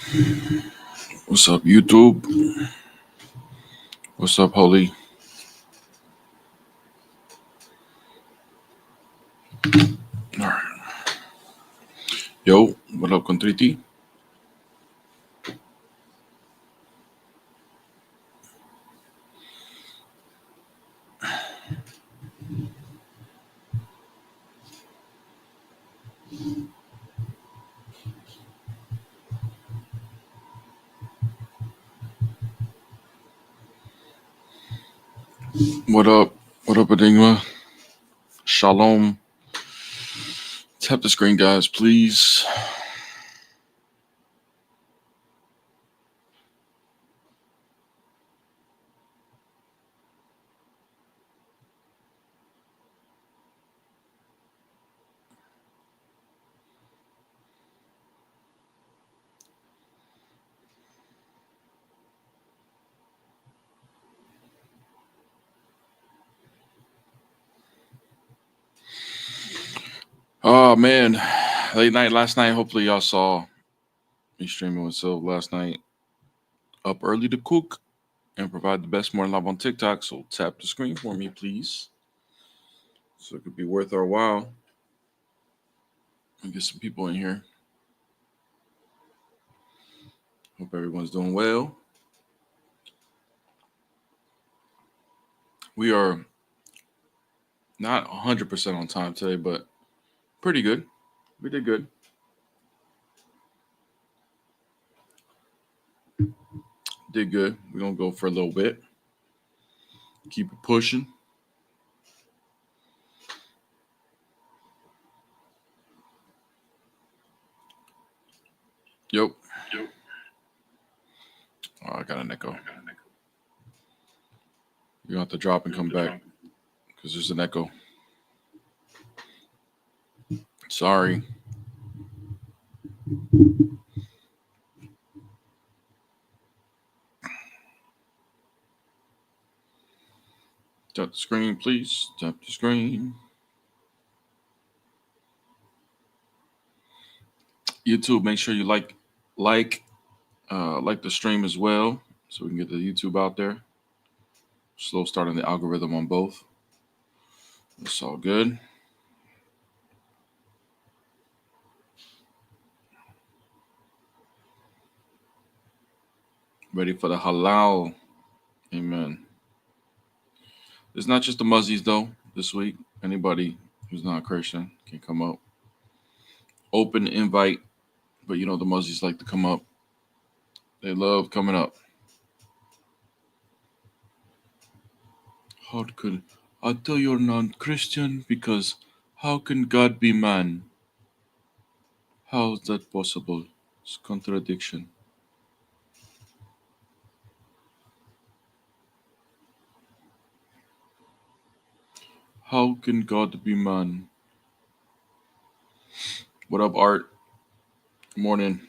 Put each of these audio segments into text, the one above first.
What's up, YouTube? What's up, Holy? All right. Yo, what up, Contriti? What up? What up, Enigma? Shalom. Tap the screen, guys, please. Oh, man. Late night last night. Hopefully, y'all saw me streaming with Silv last night. Up early to cook and provide the best morning live on TikTok. So tap the screen for me, please. So it could be worth our while. And get some people in here. Hope everyone's doing well. We are not 100% on time today, but pretty good. We did good. Did good. We're going to go for a little bit. Keep it pushing. Yep. Oh, I got an echo. You have to drop and come back because there's an echo. Sorry. Tap the screen, please. Tap the screen. YouTube, make sure you like the stream as well, so we can get the YouTube out there. Slow starting the algorithm on both. It's all good. Ready for the halal. Amen. It's not just the Muzzies though. This week, anybody who's not Christian can come up. Open invite, but you know the Muzzies like to come up. They love coming up. How could I tell you're non-Christian because how can God be man? How is that possible? It's contradiction. How can God be man? What up, Art? Good morning.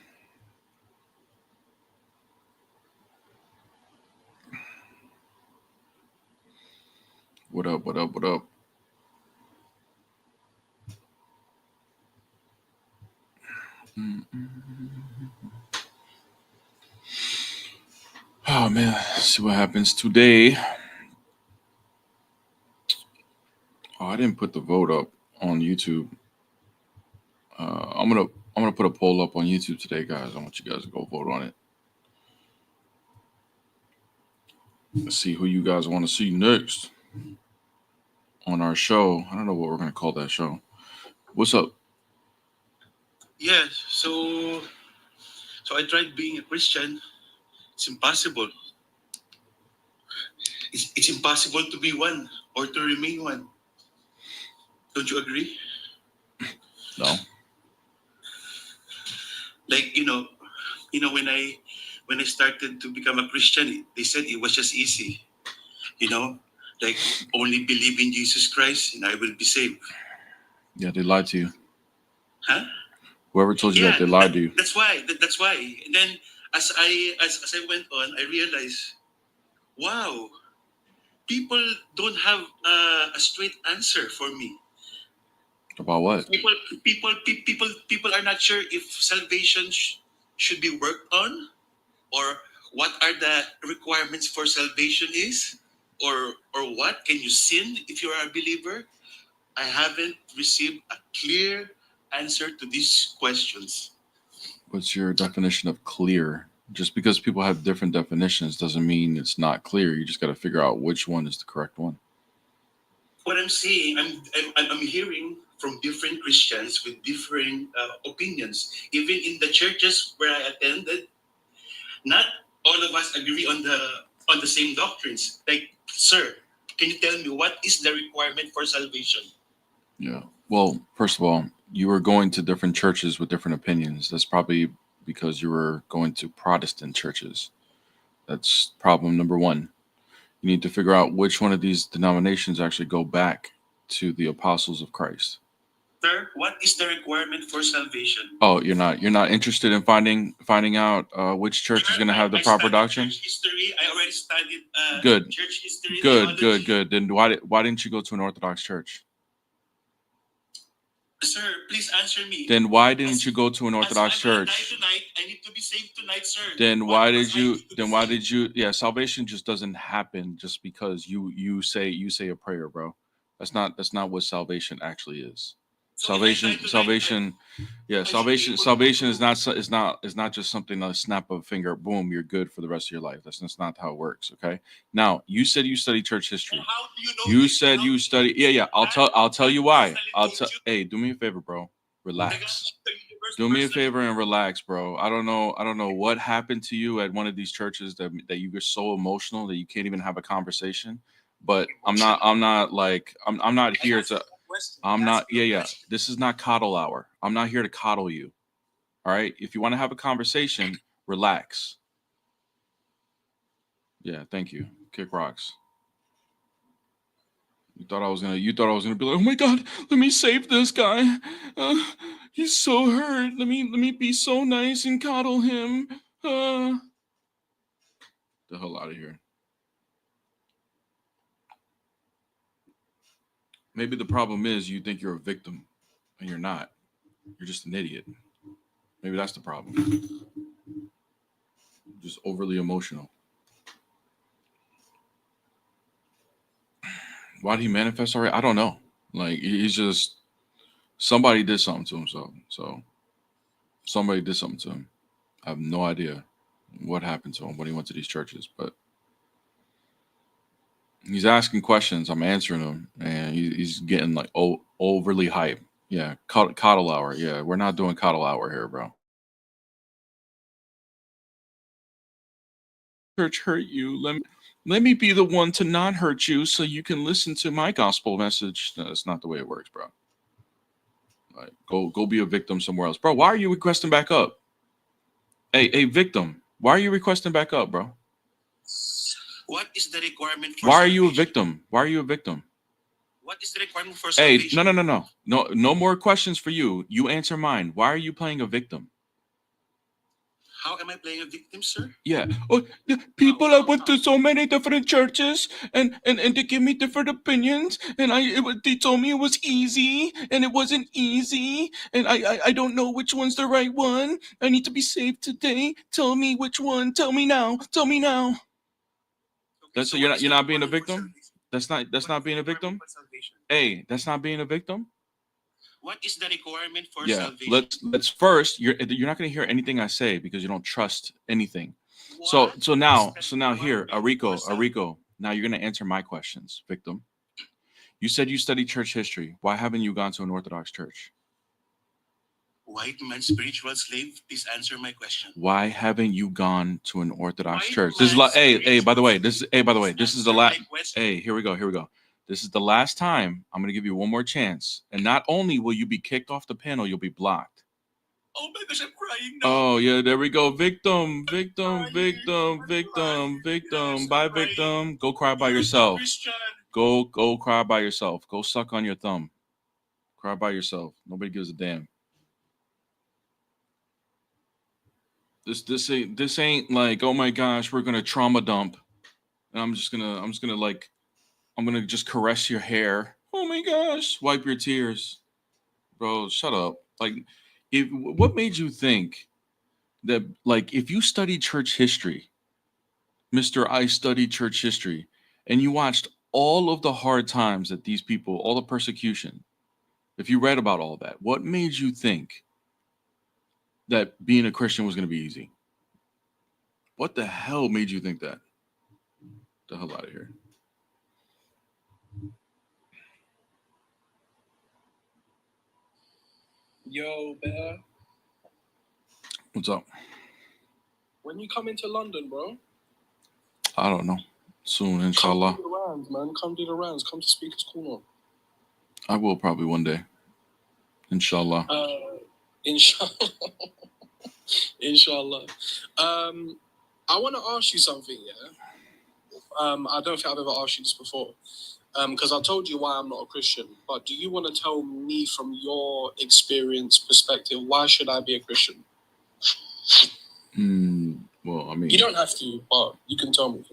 What up, what up, what up? Oh man, let's see what happens today. Oh, I didn't put the vote up on YouTube. I'm gonna put a poll up on YouTube today, guys. I want you guys to go vote on it. Let's see who you guys want to see next on our show. I don't know what we're gonna call that show. What's up? Yeah, so I tried being a Christian. It's impossible. It's impossible to be one or to remain one. Don't you agree? No. Like when I started to become a Christian, they said it was just easy. Like only believe in Jesus Christ and I will be saved. Yeah, they lied to you. Huh? Whoever told you that, they lied to you. That's why. That's why. And then as I went on, I realized, wow, people don't have a straight answer for me. About what? People are not sure if salvation should be worked on, or what are the requirements for salvation is, or what can you sin if you are a believer? I haven't received a clear answer to these questions. What's your definition of clear? Just because people have different definitions doesn't mean it's not clear. You just got to figure out which one is the correct one. What I'm saying, I'm hearing from different Christians with different opinions. Even in the churches where I attended, not all of us agree on the same doctrines. Like, sir, can you tell me what is the requirement for salvation? Yeah. Well, first of all, you were going to different churches with different opinions. That's probably because you were going to Protestant churches. That's problem number one. You need to figure out which one of these denominations actually go back to the apostles of Christ. Sir, what is the requirement for salvation? Oh, you're not interested in finding out which church is going to have the proper doctrine? Church history. I already studied Good. church history. Good. Theology. Then why didn't you go to an Orthodox church? Sir, please answer me. Then why didn't you go to an Orthodox As I'm gonna church? die tonight, I need to be saved tonight, sir. Then What why must did I you? do to Then be why saved? did you? Yeah, salvation just doesn't happen just because you say a prayer, bro. That's not what salvation actually is. So if I die tonight, Salvation I should be able to salvation go is not just something like snap of a finger, boom, you're good for the rest of your life. That's not how it works. Okay. Now you said you study church history. And how do you know You this? said How you do study. you Yeah. I'll tell you why. I'll tell. you. Hey, do me a favor, bro. Relax. The universe Do me a personally- favor and relax, bro. I don't know what happened to you at one of these churches that you get so emotional that you can't even have a conversation. But I'm not here asked to. you a question. I'm I not. asked you a Yeah. question. This is not coddle hour. I'm not here to coddle you. All right. If you want to have a conversation, relax. Yeah. Thank you. Kick rocks. You thought I was gonna be like, oh my god, let me save this guy. He's so hurt. Let me be so nice and coddle him. The hell out of here. Maybe the problem is you think you're a victim, and you're not. You're just an idiot. Maybe that's the problem. Just overly emotional. Why did he manifest already? I don't know. Like he's just somebody did something to himself. So somebody did something to him. I have no idea what happened to him when he went to these churches, but he's asking questions. I'm answering them, and he's getting like overly hype. Yeah, coddle hour. Yeah, we're not doing coddle hour here, bro. Church hurt you. Let me be the one to not hurt you, so you can listen to my gospel message. No, that's not the way it works, bro. Like, go be a victim somewhere else, bro. Why are you requesting back up? Hey, victim. Why are you requesting back up, bro? What is the requirement for Why are you a salvation? victim? Why are you a victim? What is the requirement for Hey, salvation? no more questions for you. You answer mine. Why are you playing a victim? How am I playing a victim, sir? Yeah. Oh, the people I went to so many different churches, and they give me different opinions, and they told me it was easy, and it wasn't easy, and I don't know which one's the right one. I need to be saved today. Tell me which one. Tell me now. Tell me now. Okay, That's so you're what not is you're the not being a requirement for victim. salvation? That's What not is being the a victim. requirement for salvation? Hey, that's not being a victim. What is the requirement for Yeah. salvation? Let's first. You're not gonna hear anything I say because you don't trust anything. So What is the now here, requirement for salvation? Arico. Now you're gonna answer my questions, victim. You said you studied church history. Why haven't you gone to an Orthodox church? White man spiritual slave, please answer my question. Why haven't you gone to an Orthodox White church? This is man like, hey, by the way, spiritual slave, this is please the answer last. my question. Hey, here we go. This is the last time I'm gonna give you one more chance, and not only will you be kicked off the panel, you'll be blocked. Oh my gosh, I'm crying now. Oh yeah, there we go. Victim. Guys, I'm Bye, crying. victim. Go cry by You're a yourself. Christian. Go cry by yourself. Go suck on your thumb. Cry by yourself. Nobody gives a damn. This ain't like, oh my gosh, we're gonna trauma dump, and I'm just gonna like, I'm gonna just caress your hair. Oh my gosh, wipe your tears, bro. Shut up. Like, what made you think that, like, if you study church history, Mr. I studied church history, and you watched all of the hard times that these people, all the persecution, if you read about all that, what made you think that being a Christian was going to be easy? What the hell made you think that? The hell out of here. Yo, Bear, What's up? when you come into London, bro, I don't know. Soon, come inshallah. do the rounds, man. Come do the rounds. Come to Speaker's Corner. I will probably one day. Inshallah. Inshallah. Inshallah. I want to ask you something, yeah? I don't think I've ever asked you this before. Because I told you why I'm not a Christian. But do you want to tell me from your experience perspective, why should I be a Christian? Well, I mean, You don't have to, but you can tell me.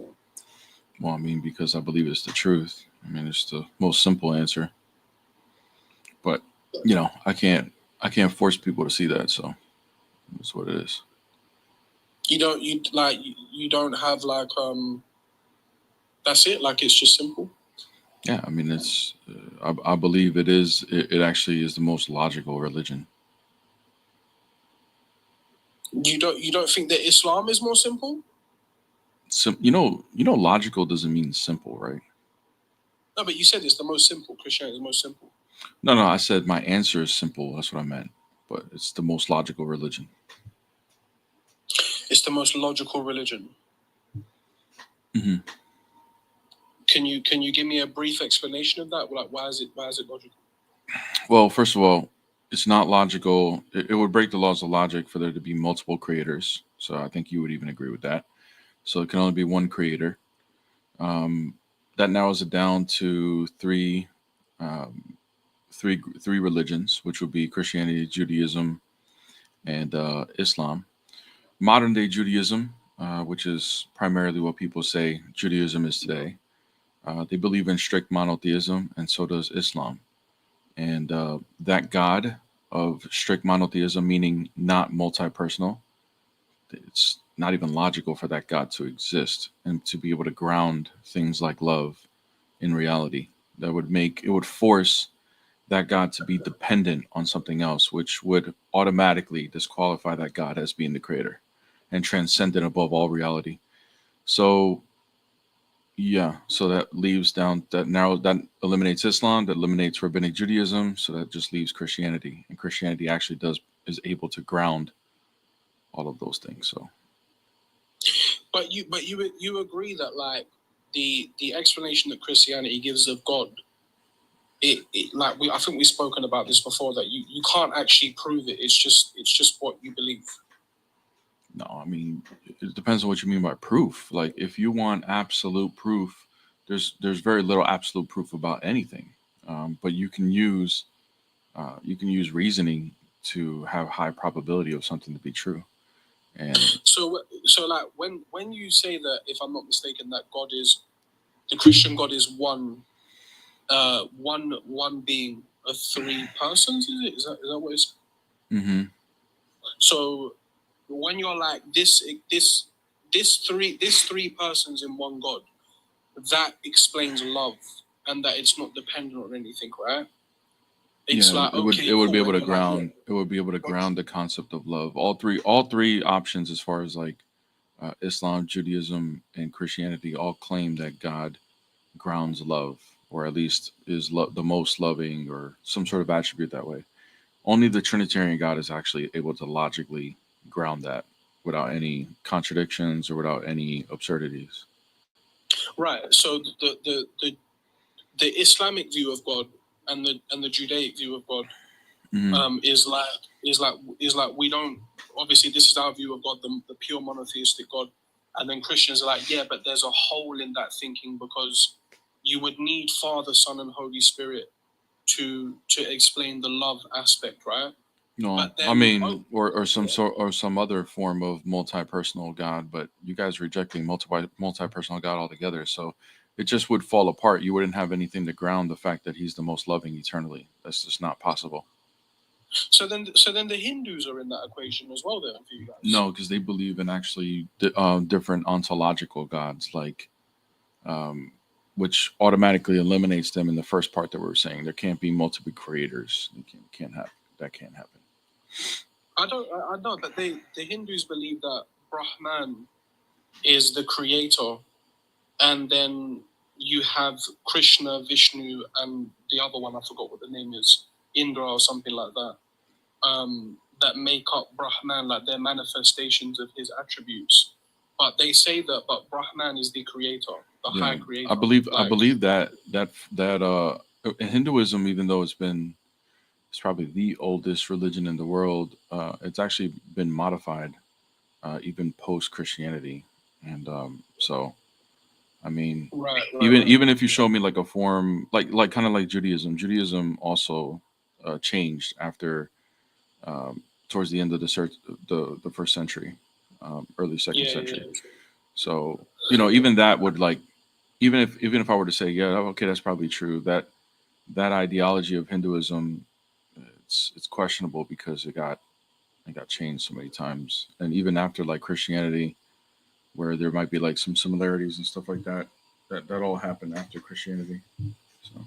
well, I mean, because I believe it's the truth. I mean, it's the most simple answer. But you know, I can't force people to see that. So that's what it is. You don't have like that's it. Like it's just simple. Yeah, I mean, it's. I believe it is. It actually is the most logical religion. You don't think that Islam is more simple? You know, logical doesn't mean simple, right? No, but you said it's the most simple. Christianity is the most simple. No, I said my answer is simple. That's what I meant. But it's the most logical religion. It's the most logical religion. Mm-hmm. Can you give me a brief explanation of that? Like, why is it logical? Well, first of all, it's not logical. It would break the laws of logic for there to be multiple creators. So I think you would even agree with that. So it can only be one creator. That narrows it down to three religions, which would be Christianity, Judaism, and Islam. Modern day Judaism, which is primarily what people say Judaism is today, they believe in strict monotheism, and so does Islam. And that God of strict monotheism, meaning not multi-personal, it's not even logical for that God to exist and to be able to ground things like love in reality. That would force that God to be dependent on something else, which would automatically disqualify that God as being the creator and transcendent above all reality. So yeah, so that eliminates Islam, that eliminates rabbinic Judaism, so that just leaves Christianity, and Christianity actually is able to ground all of those things. So, but you agree that like the explanation that Christianity gives of God, I think we've spoken about this before, that you can't actually prove it. It's just what you believe. No, I mean, it depends on what you mean by proof. Like, if you want absolute proof, there's very little absolute proof about anything. But you can use reasoning to have high probability of something to be true. And so like when you say that, if I'm not mistaken, that God is the Christian God is one being of three persons, is it? Is that what it's? mm-hmm. So when you're like this three persons in one God, that explains love and that it's not dependent on anything, right? It's yeah, like it would be able to like, ground. It would be able to ground the concept of love. All three options, as far as like Islam, Judaism, and Christianity, all claim that God grounds love, or at least is the most loving, or some sort of attribute that way. Only the Trinitarian God is actually able to logically ground that without any contradictions or without any absurdities. Right. So the Islamic view of God and the Judaic view of God Mm-hmm. is like we don't, obviously this is our view of God, the pure monotheistic God, and then Christians are like, yeah, but there's a hole in that thinking because you would need Father, Son, and Holy Spirit to explain the love aspect, right? No, I mean, or some other form of multi-personal God, but you guys are rejecting multi-personal God altogether. So it just would fall apart. You wouldn't have anything to ground the fact that He's the most loving eternally. That's just not possible. So then the Hindus are in that equation as well, then, for you guys. No, because they believe in actually different ontological gods, like which automatically eliminates them in the first part that we were saying. There can't be multiple creators. It can't happen. That can't happen. I know, but the Hindus believe that Brahman is the creator, and then you have Krishna, Vishnu, and the other one, I forgot what the name is, Indra or something like that, that make up Brahman, like they're manifestations of his attributes. But they say that, but Brahman is the creator, the high creator. I believe that in Hinduism, even though it's probably the oldest religion in the world, it's actually been modified, even post Christianity, and so. I mean, even if you show me like a form, like kind of like Judaism also changed after towards the end of the first century, early second century. Yeah. So even that would like even if I were to say okay, that's probably true, that ideology of Hinduism, it's questionable because it got changed so many times, and even after like Christianity, where there might be like some similarities and stuff like that. That all happened after Christianity. So.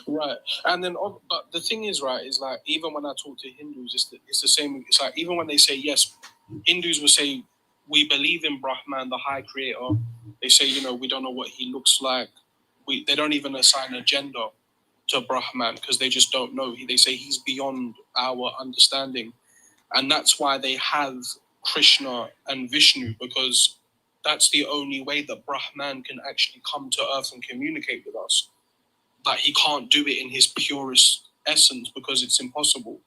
Right, and then, but the thing is, right, is like even when I talk to Hindus, it's the same. It's like even when they say yes, Hindus will say we believe in Brahman, the high creator. They say we don't know what he looks like. They don't even assign a gender to Brahman because they just don't know. They say he's beyond our understanding, and that's why they have Krishna and Vishnu, because that's the only way that Brahman can actually come to earth and communicate with us. But he can't do it in his purest essence because it's impossible.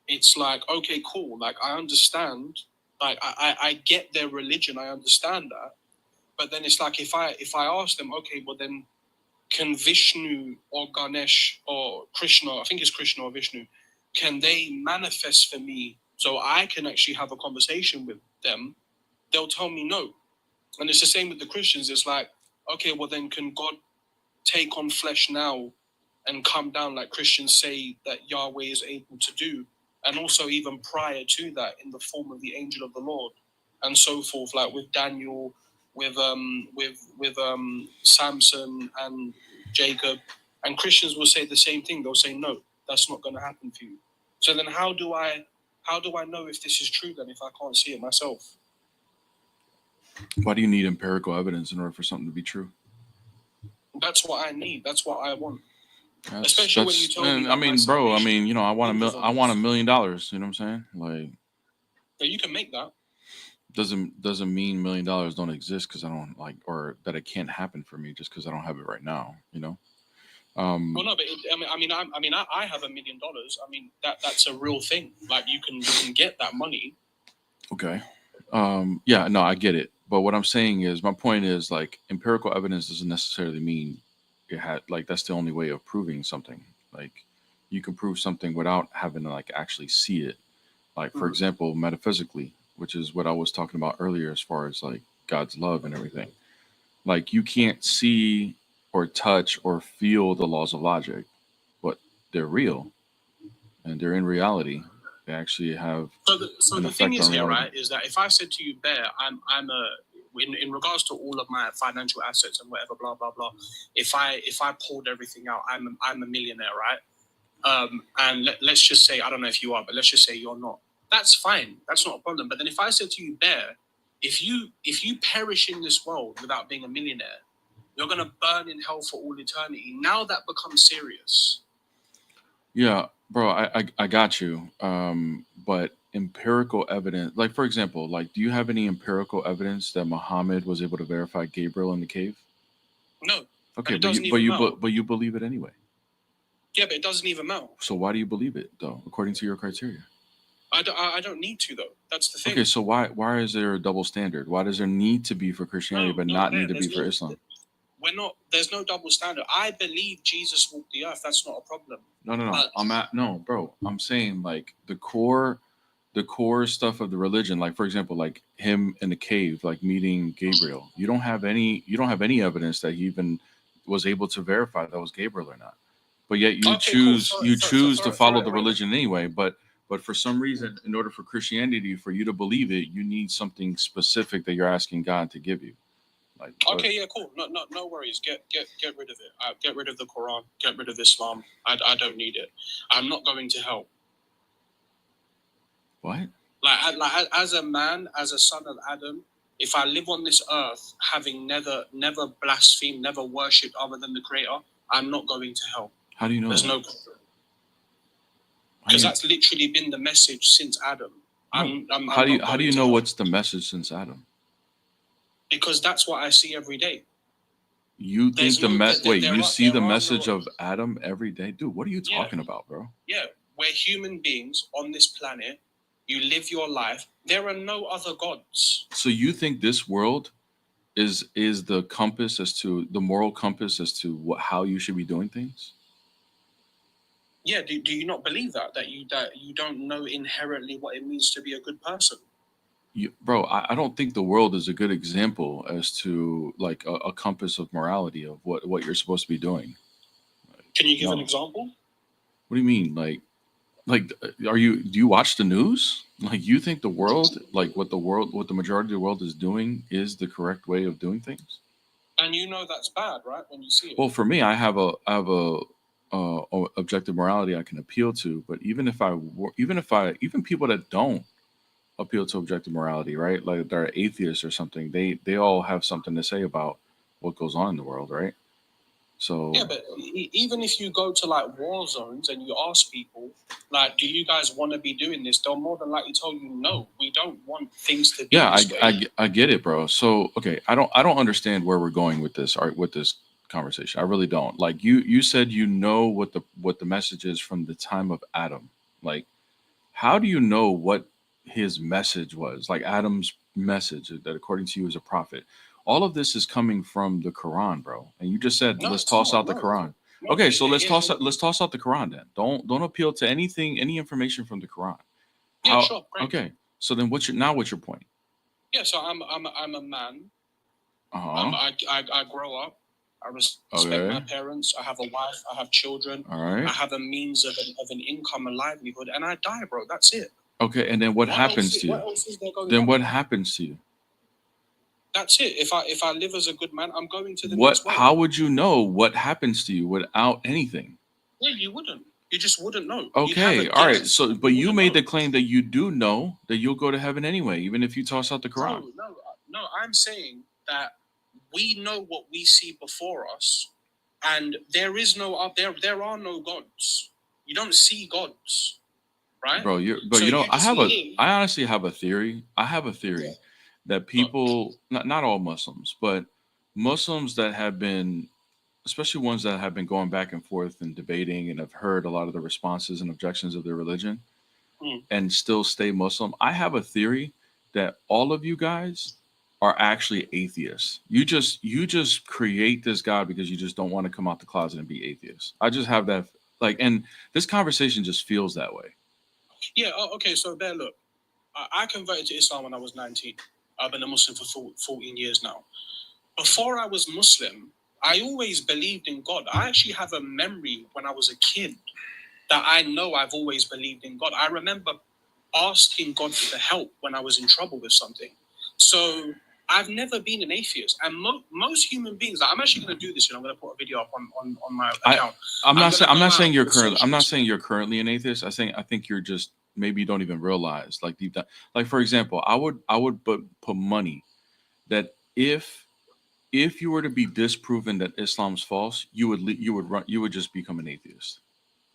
It's like, okay, cool. Like, I understand. Like, I get their religion. I understand that. But then it's like, if I ask them, okay, well then, can Vishnu or Ganesh or Krishna, I think it's Krishna or Vishnu, can they manifest for me so I can actually have a conversation with them? They'll tell me no. And it's the same with the Christians. It's like, okay, well then can God take on flesh now and come down like Christians say that Yahweh is able to do? And also even prior to that in the form of the angel of the Lord and so forth, like with Daniel, with Samson and Jacob. And Christians will say the same thing. They'll say, no, that's not going to happen for you. So then how do I know if this is true then if I can't see it myself? Why do you need empirical evidence in order for something to be true? That's what I need. That's what I want. Especially when you tell me. I mean, bro. I mean, I want $1 million. You know what I'm saying? Like, yeah, you can make that. Doesn't mean $1 million don't exist because I don't like, or that it can't happen for me just because I don't have it right now. Well, no, but I have $1 million. I mean, that's a real thing. Like, you can get that money. Okay. Yeah, no, I get it. But what I'm saying is, my point is, like, empirical evidence doesn't necessarily mean it had, like, that's the only way of proving something. Like, you can prove something without having to, like, actually see it. Like, for example, metaphysically, which is what I was talking about earlier as far as, like, God's love and everything. Like, you can't see or touch or feel the laws of logic, but they're real and they're in reality. They actually have. So the thing is here, right, is that if I said to you, Bear, in regards to all of my financial assets and whatever, blah blah blah, if I pulled everything out, I'm a millionaire, right? And let's just say, I don't know if you are, but let's just say you're not. That's fine. That's not a problem. But then if I said to you, Bear, if you perish in this world without being a millionaire, you're gonna burn in hell for all eternity. Now that becomes serious. Yeah, bro, I got you. But empirical evidence, like, for example, like, do you have any empirical evidence that Muhammad was able to verify Gabriel in the cave? No. Okay, but you believe it anyway. Yeah, but it doesn't even matter. So why do you believe it though, according to your criteria? I don't need to though. That's the thing. Okay, so why is there a double standard? Why does there need to be for Christianity but not need to be for Islam? There's no double standard. I believe Jesus walked the earth. That's not a problem. No. Bro, I'm saying, like, the core stuff of the religion, like, for example, like him in the cave, like meeting Gabriel. You don't have any evidence that he even was able to verify that was Gabriel or not. but yet you Okay, cool. choose to follow the religion anyway. But for some reason, in order for Christianity, for you to believe it, you need something specific that you're asking God to give you. Like, okay, yeah, cool. No worries. Get rid of it. Get rid of the Quran. Get rid of Islam. I don't need it. I'm not going to hell. What? Like as a man, as a son of Adam, if I live on this earth having never blasphemed, never worshipped other than the Creator, I'm not going to hell. How do you know? There's no, because that's literally been the message since Adam. How do you know what's the message since Adam? Because that's what I see every day. You think you see the message of Adam every day? Dude, what are you talking about, bro? Yeah, we're human beings on this planet. You live your life. There are no other gods. So you think this world is the compass as to the moral compass as to how you should be doing things? Yeah, do you not believe that you don't know inherently what it means to be a good person? Bro, I don't think the world is a good example as to like a compass of morality of what you're supposed to be doing. Can you give an example? What do you mean? Like, do you watch the news? Like, you think the world, like what the majority of the world is doing is the correct way of doing things? And you know that's bad, right? When you see it. Well, for me, I have a objective morality I can appeal to, but even people that don't appeal to objective morality, right? Like they're atheists or something, they all have something to say about what goes on in the world, right? So yeah, but even if you go to like war zones and you ask people, like, do you guys want to be doing this? They'll more than likely tell you, no, we don't want things to be. Yeah, I get it, bro. So okay, I don't understand where we're going with this. With this conversation, I really don't. Like you said, you know what the message is from the time of Adam. Like, how do you know what his message was? Like Adam's message that according to you is a prophet. All of this is coming from the Quran, bro. And you just said let's toss out the Quran. Okay, so let's toss out the Quran then. Don't appeal to any information from the Quran. Yeah, sure. Great. Okay, so then what's your point? Yeah, so I'm a man. Uh-huh. I grow up. I respect my parents. I have a wife. I have children. All right. I have a means of an income, a livelihood, and I die, bro. That's it. Okay, and then what happens to you? What else is there going on? Then what happens to you? That's it. If I live as a good man, I'm going to the next world. How would you know what happens to you without anything? Yeah, you wouldn't. You just wouldn't know. Okay, all right. So, but you made the claim that you do know that you'll go to heaven anyway, even if you toss out the Quran. No. I'm saying that we know what we see before us, and there are no gods. You don't see gods, right? Bro, I honestly have a theory. That people, not all Muslims, but Muslims that have been, especially ones that have been going back and forth and debating and have heard a lot of the responses and objections of their religion and still stay Muslim. I have a theory that all of you guys are actually atheists. You just create this God because you just don't want to come out the closet and be atheist. I just have that, and this conversation just feels that way. Yeah, okay, so there, look. I converted to Islam when I was 19. I've been a Muslim for 14 years now. Before I was Muslim, I always believed in God. I actually have a memory when I was a kid that I know I've always believed in God. I remember asking God for help when I was in trouble with something. So I've never been an atheist. And most human beings, I'm actually going to do this. I'm going to put a video up on my account. I'm not saying you're currently an atheist. I think you're just, maybe you don't even realize, like deep down. Like, for example, I would put money that if you were to be disproven that Islam's false, you would just become an atheist.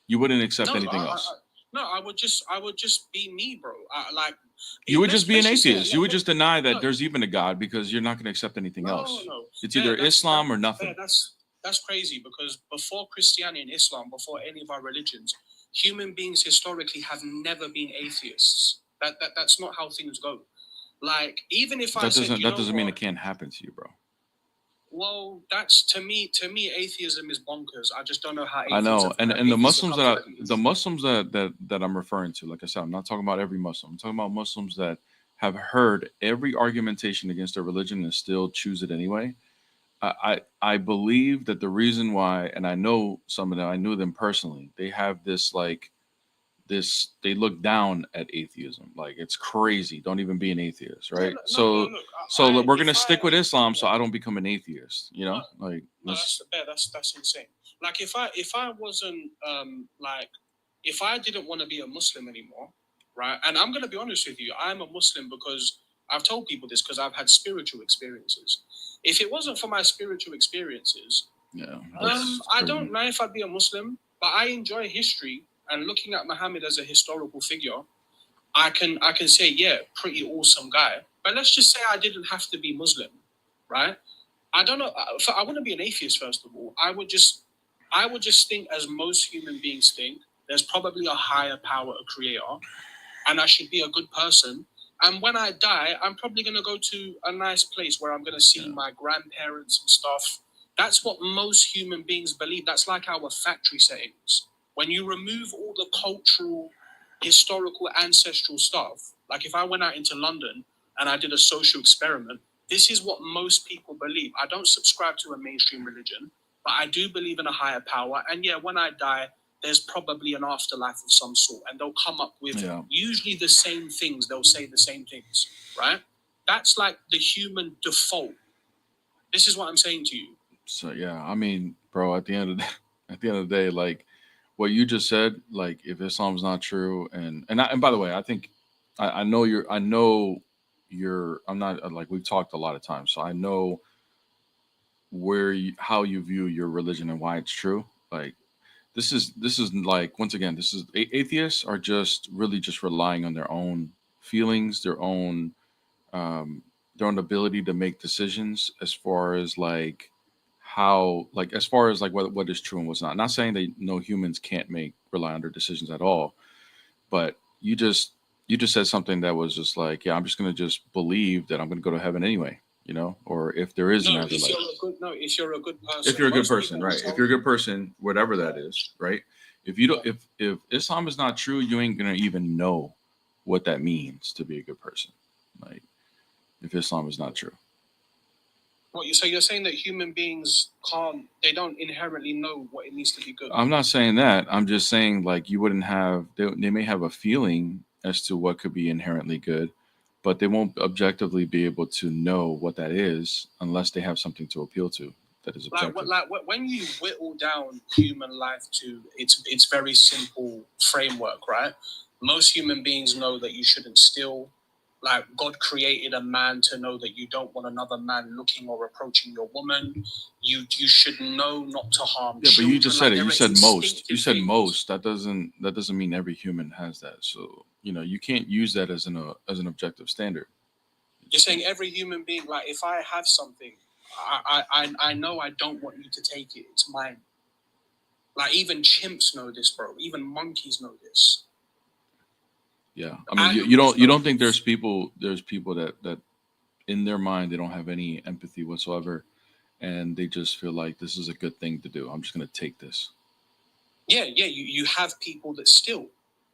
You wouldn't accept anything else. I would just be me, bro. You would just be an atheist. You would just deny that there's even a God because you're not going to accept anything else. No. It's either Islam or nothing. That's crazy, because before Christianity and Islam, before any of our religions, human beings historically have never been atheists. That's not how things go. Like, even if that doesn't mean it can't happen to you, bro. Well, that's to me, atheism is bonkers. I just don't know how. I know, and the Muslims that I'm referring to, like I said, I'm not talking about every Muslim. I'm talking about Muslims that have heard every argumentation against their religion and still choose it anyway. I believe that the reason why, and I know some of them, I knew them personally. They have this like this. They look down at atheism, like it's crazy. Don't even be an atheist, Yeah, right? no, So look, so I, we're if gonna stick with Islam, so yeah. I don't become an atheist. You know, like No, let's- that's insane. Like if I wasn't like if I didn't want to be a Muslim anymore, right? And I'm gonna be honest with you, I'm a Muslim because I've told people this because I've had spiritual experiences. If it wasn't for my spiritual experiences, yeah. I don't know if I'd be a Muslim, but I enjoy history and looking at Muhammad as a historical figure. I can say, yeah, pretty awesome guy. But let's just say I didn't have to be Muslim, right? I don't know. I wouldn't be an atheist. First of all, I would just think, as most human beings think, there's probably a higher power, a creator, and I should be a good person. And when I die, I'm probably gonna go to a nice place where I'm gonna see my grandparents and stuff. That's what most human beings believe. That's like our factory settings. When you remove all the cultural, historical, ancestral stuff, like if I went out into London and I did a social experiment, this is what most people believe. I don't subscribe to a mainstream religion, but I do believe in a higher power. And yeah, when I die, there's probably an afterlife of some sort, and they'll come up with usually the same things. They'll say the same things, right? That's like the human default. This is what I'm saying to you. So yeah, I mean, bro, at the end of the day, like what you just said, like if Islam's not true, and by the way, I think I know you're I'm not like we've talked a lot of times, so I know how you view your religion and why it's true. Like this is like once again, this is atheists are just really just relying on their own feelings, um, their own ability to make decisions as far as like how like as far as like what is true and what's not. Not saying that no humans can't rely on their decisions at all, but you just said something that was just like, yeah, I'm just gonna just believe that I'm gonna go to heaven anyway, you know, or if there is an No, afterlife. if you're a good person. If you're a good Most person, people right? will If tell you're a you. good person, whatever that is, right? If you don't, if Islam is not true, you ain't gonna even know what that means to be a good person. Like, if Islam is not true. So you're saying that human beings they don't inherently know what it means to be good. I'm not saying that. I'm just saying like you wouldn't have. They may have a feeling as to what could be inherently good, but they won't objectively be able to know what that is unless they have something to appeal to that is objective. When you whittle down human life to its very simple framework, right? Most human beings know that you shouldn't steal. Like God created a man to know that you don't want another man looking or approaching your woman. You should know not to harm. Yeah, but you just said it. You said most. You said things. most. That doesn't mean every human has that. So you can't use that as an objective standard. You're saying every human being, like if I have something, I know I don't want you to take it. It's mine. Like even chimps know this, bro. Even monkeys know this. Yeah, I mean, you don't think there's people that in their mind they don't have any empathy whatsoever, and they just feel like this is a good thing to do. I'm just gonna take this. Yeah. You have people that steal.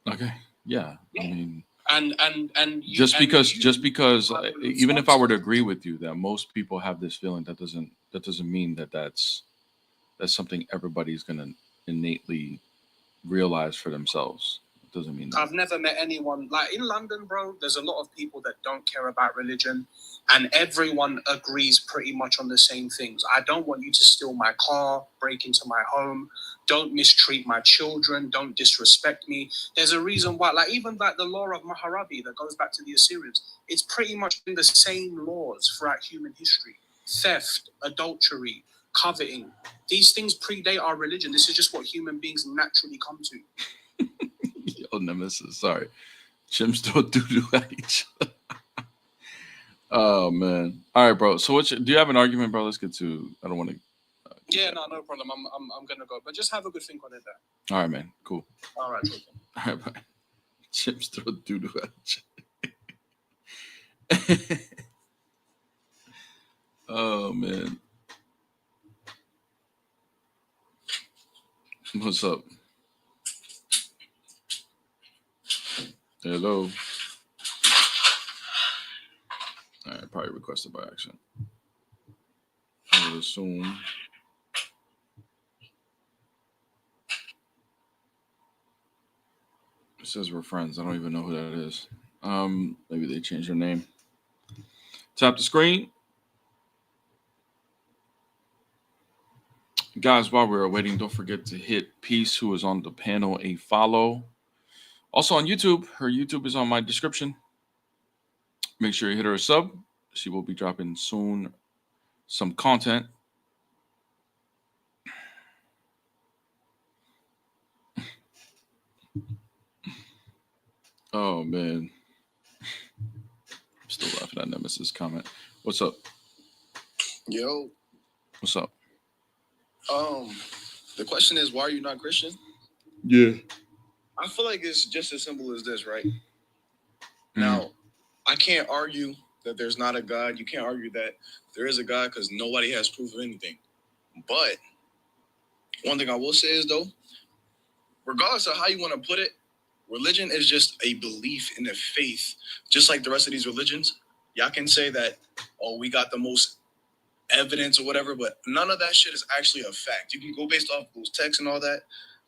Okay. Yeah. I mean, and just because even if I were to agree with you that most people have this feeling, that doesn't mean that's something everybody's gonna innately realize for themselves. It doesn't mean that. I've never met anyone like in London, bro. There's a lot of people that don't care about religion, and everyone agrees pretty much on the same things. I don't want you to steal my car, break into my home, don't mistreat my children, don't disrespect me. There's a reason why, like even like the law of Maharabi that goes back to the Assyrians, it's pretty much been the same laws throughout human history. Theft, adultery, coveting. These things predate our religion. This is just what human beings naturally come to. Yo, Nemesis, sorry. Chimps don't do at each other. Oh man. All right, bro. So do you have an argument, bro? Let's get to I don't want to no problem. I'm gonna go. But just have a good think on it there. All right, man. Cool. All right, okay. All right, bye. Chimps throw doo-doo at each other. Oh man. What's up? Hello. All right, probably requested by accident. I would assume. It says we're friends. I don't even know who that is. Maybe they changed their name. Tap the screen. Guys, while we're waiting, don't forget to hit Peace, who is on the panel, a follow. Also on YouTube, her YouTube is on my description. Make sure you hit her a sub. She will be dropping soon some content. Oh, man. I'm still laughing at Nemesis' comment. What's up? Yo, What's up? the question is, why are you not Christian? Yeah. I feel like it's just as simple as this, right? Now, I can't argue that there's not a God. You can't argue that there is a God because nobody has proof of anything. But one thing I will say is, though, regardless of how you want to put it, religion is just a belief in a faith, just like the rest of these religions. Y'all can say that, oh, we got the most evidence or whatever, but none of that shit is actually a fact. You can go based off those texts and all that,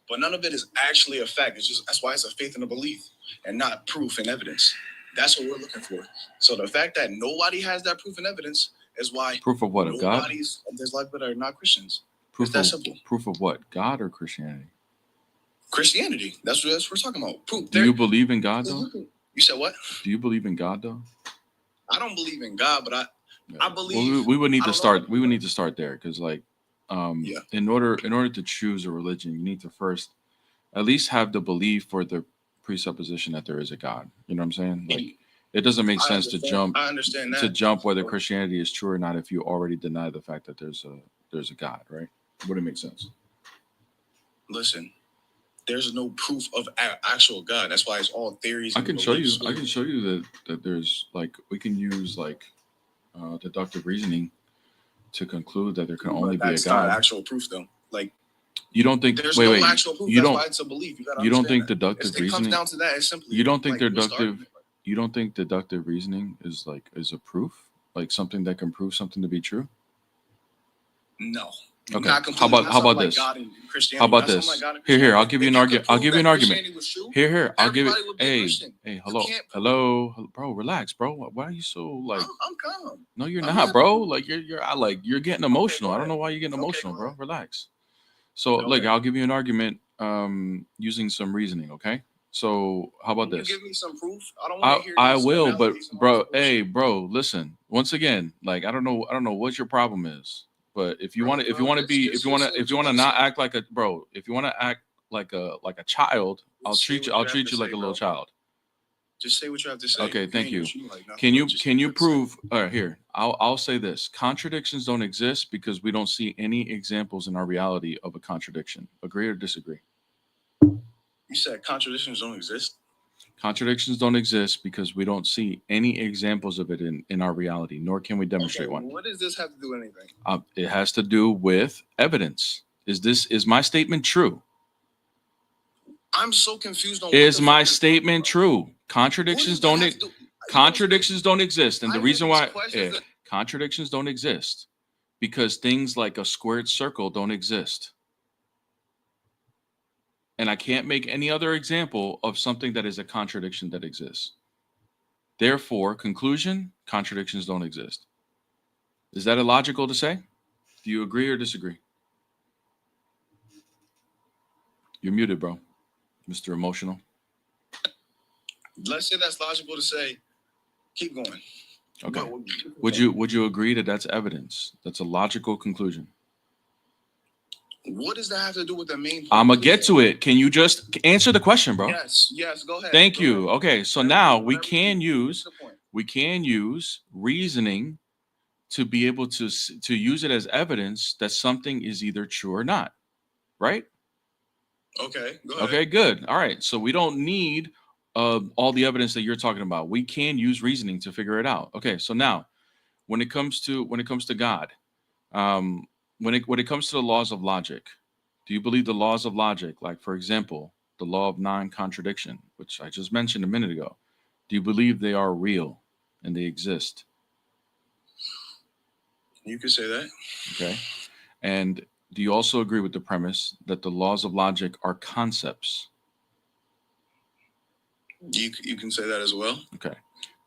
but none of it is actually a fact. It's just, that's why it's a faith and a belief and not proof and evidence. That's what we're looking for. So the fact that nobody has that proof and evidence is why Proof of what? Of God? nobody's there's like that are not Christians. Proof It's that of, simple. Proof of what? God or Christianity? Christianity. That's what we're talking about. Proof. Do you believe in God, though? You said what? Do you believe in God, though? I don't believe in God, but I believe. Well, we would need I to don't start. know. We would need to start there because, like, Yeah. in order to choose a religion, you need to first at least have the belief or the presupposition that there is a God. You know what I'm saying? Like, it doesn't make sense to jump I understand that. whether Christianity is true or not if you already deny the fact that there's a God, right? Wouldn't make sense. Listen, there's no proof of actual God. That's why it's all theories. I and can show you. beliefs. I can show you that there's like we can use like deductive reasoning to conclude that there can But only be a that's not God. actual proof, though. Like, You don't think? there's Wait, no wait. actual proof. You That's don't. why it's a belief. You gotta You don't understand think that. deductive It comes reasoning? down to that. It's simply. You don't think like, what's the deductive? argument? You don't think deductive reasoning is a proof, like something that can prove something to be true? No. Okay. Not How about completely. Not something like this? God and Christianity. How about Not something this? like God and Here, Christianity. I'll give you If an you argument. could I'll give you prove an that argument. Christianity was true, Here, I'll give it. everybody would be a Hey, Christian. hey, You hello, can't prove hello, bro. Relax, bro. Why are you so like? I'm calm. No, you're I'm not, happy. bro. Like you're getting emotional. go I don't know ahead. why you're getting Okay, emotional, go bro. ahead. Relax. So, Go look, ahead. I'll give you an argument using some reasoning, okay? So, how about You this? give me some proof. I don't want to hear I these will, but analogies and all bro, this bullshit. hey, bro, listen. Once again, like I don't know what your problem is, but if you Bro, want to, if you bro, want to just- be, just- if you want just to, say if you what want to you not have to act like a bro, if you want to act like a child, I'll Just say treat you, what I'll you have treat to you like say, a little bro. child. Just say what you have to say. Okay, thank you. Like, nothing, Can you but just can say you what have to say. prove? All right, here I'll say this: contradictions don't exist because we don't see any examples in our reality of a contradiction. Agree or disagree? You said contradictions don't exist? Contradictions don't exist because we don't see any examples of it in our reality, nor can we demonstrate Okay, one. what does this have to do with anything? It has to do with evidence. Is my statement true? I'm so confused on Is what the my fuck you're statement talking about. true? Contradictions What does don't that e- have to do- contradictions don't exist, and I the hear reason these why questions that- contradictions don't exist because things like a squared circle don't exist. And I can't make any other example of something that is a contradiction that exists. Therefore, conclusion, contradictions don't exist. Is that illogical to say? Do you agree or disagree? You're muted, bro. Mr. Emotional. Let's say that's logical to say. Keep going. Okay. What- Would you agree that that's evidence? That's a logical conclusion. What does that have to do with the main point? I'm gonna get to it. Can you just answer the question, bro? Yes, go ahead. Thank Go you. ahead. Okay, so Whatever now you- we whatever can you- use what's the point? reasoning to be able to use it as evidence that something is either true or not. Right? Okay, go ahead. Okay, good. All right. So we don't need all the evidence that you're talking about. We can use reasoning to figure it out. Okay. So now, when it comes to God, when it comes to the laws of logic, do you believe the laws of logic, like for example, the law of non-contradiction, which I just mentioned a minute ago, do you believe they are real and they exist? You could say that. Okay. And do you also agree with the premise that the laws of logic are concepts? You can say that as well. Okay.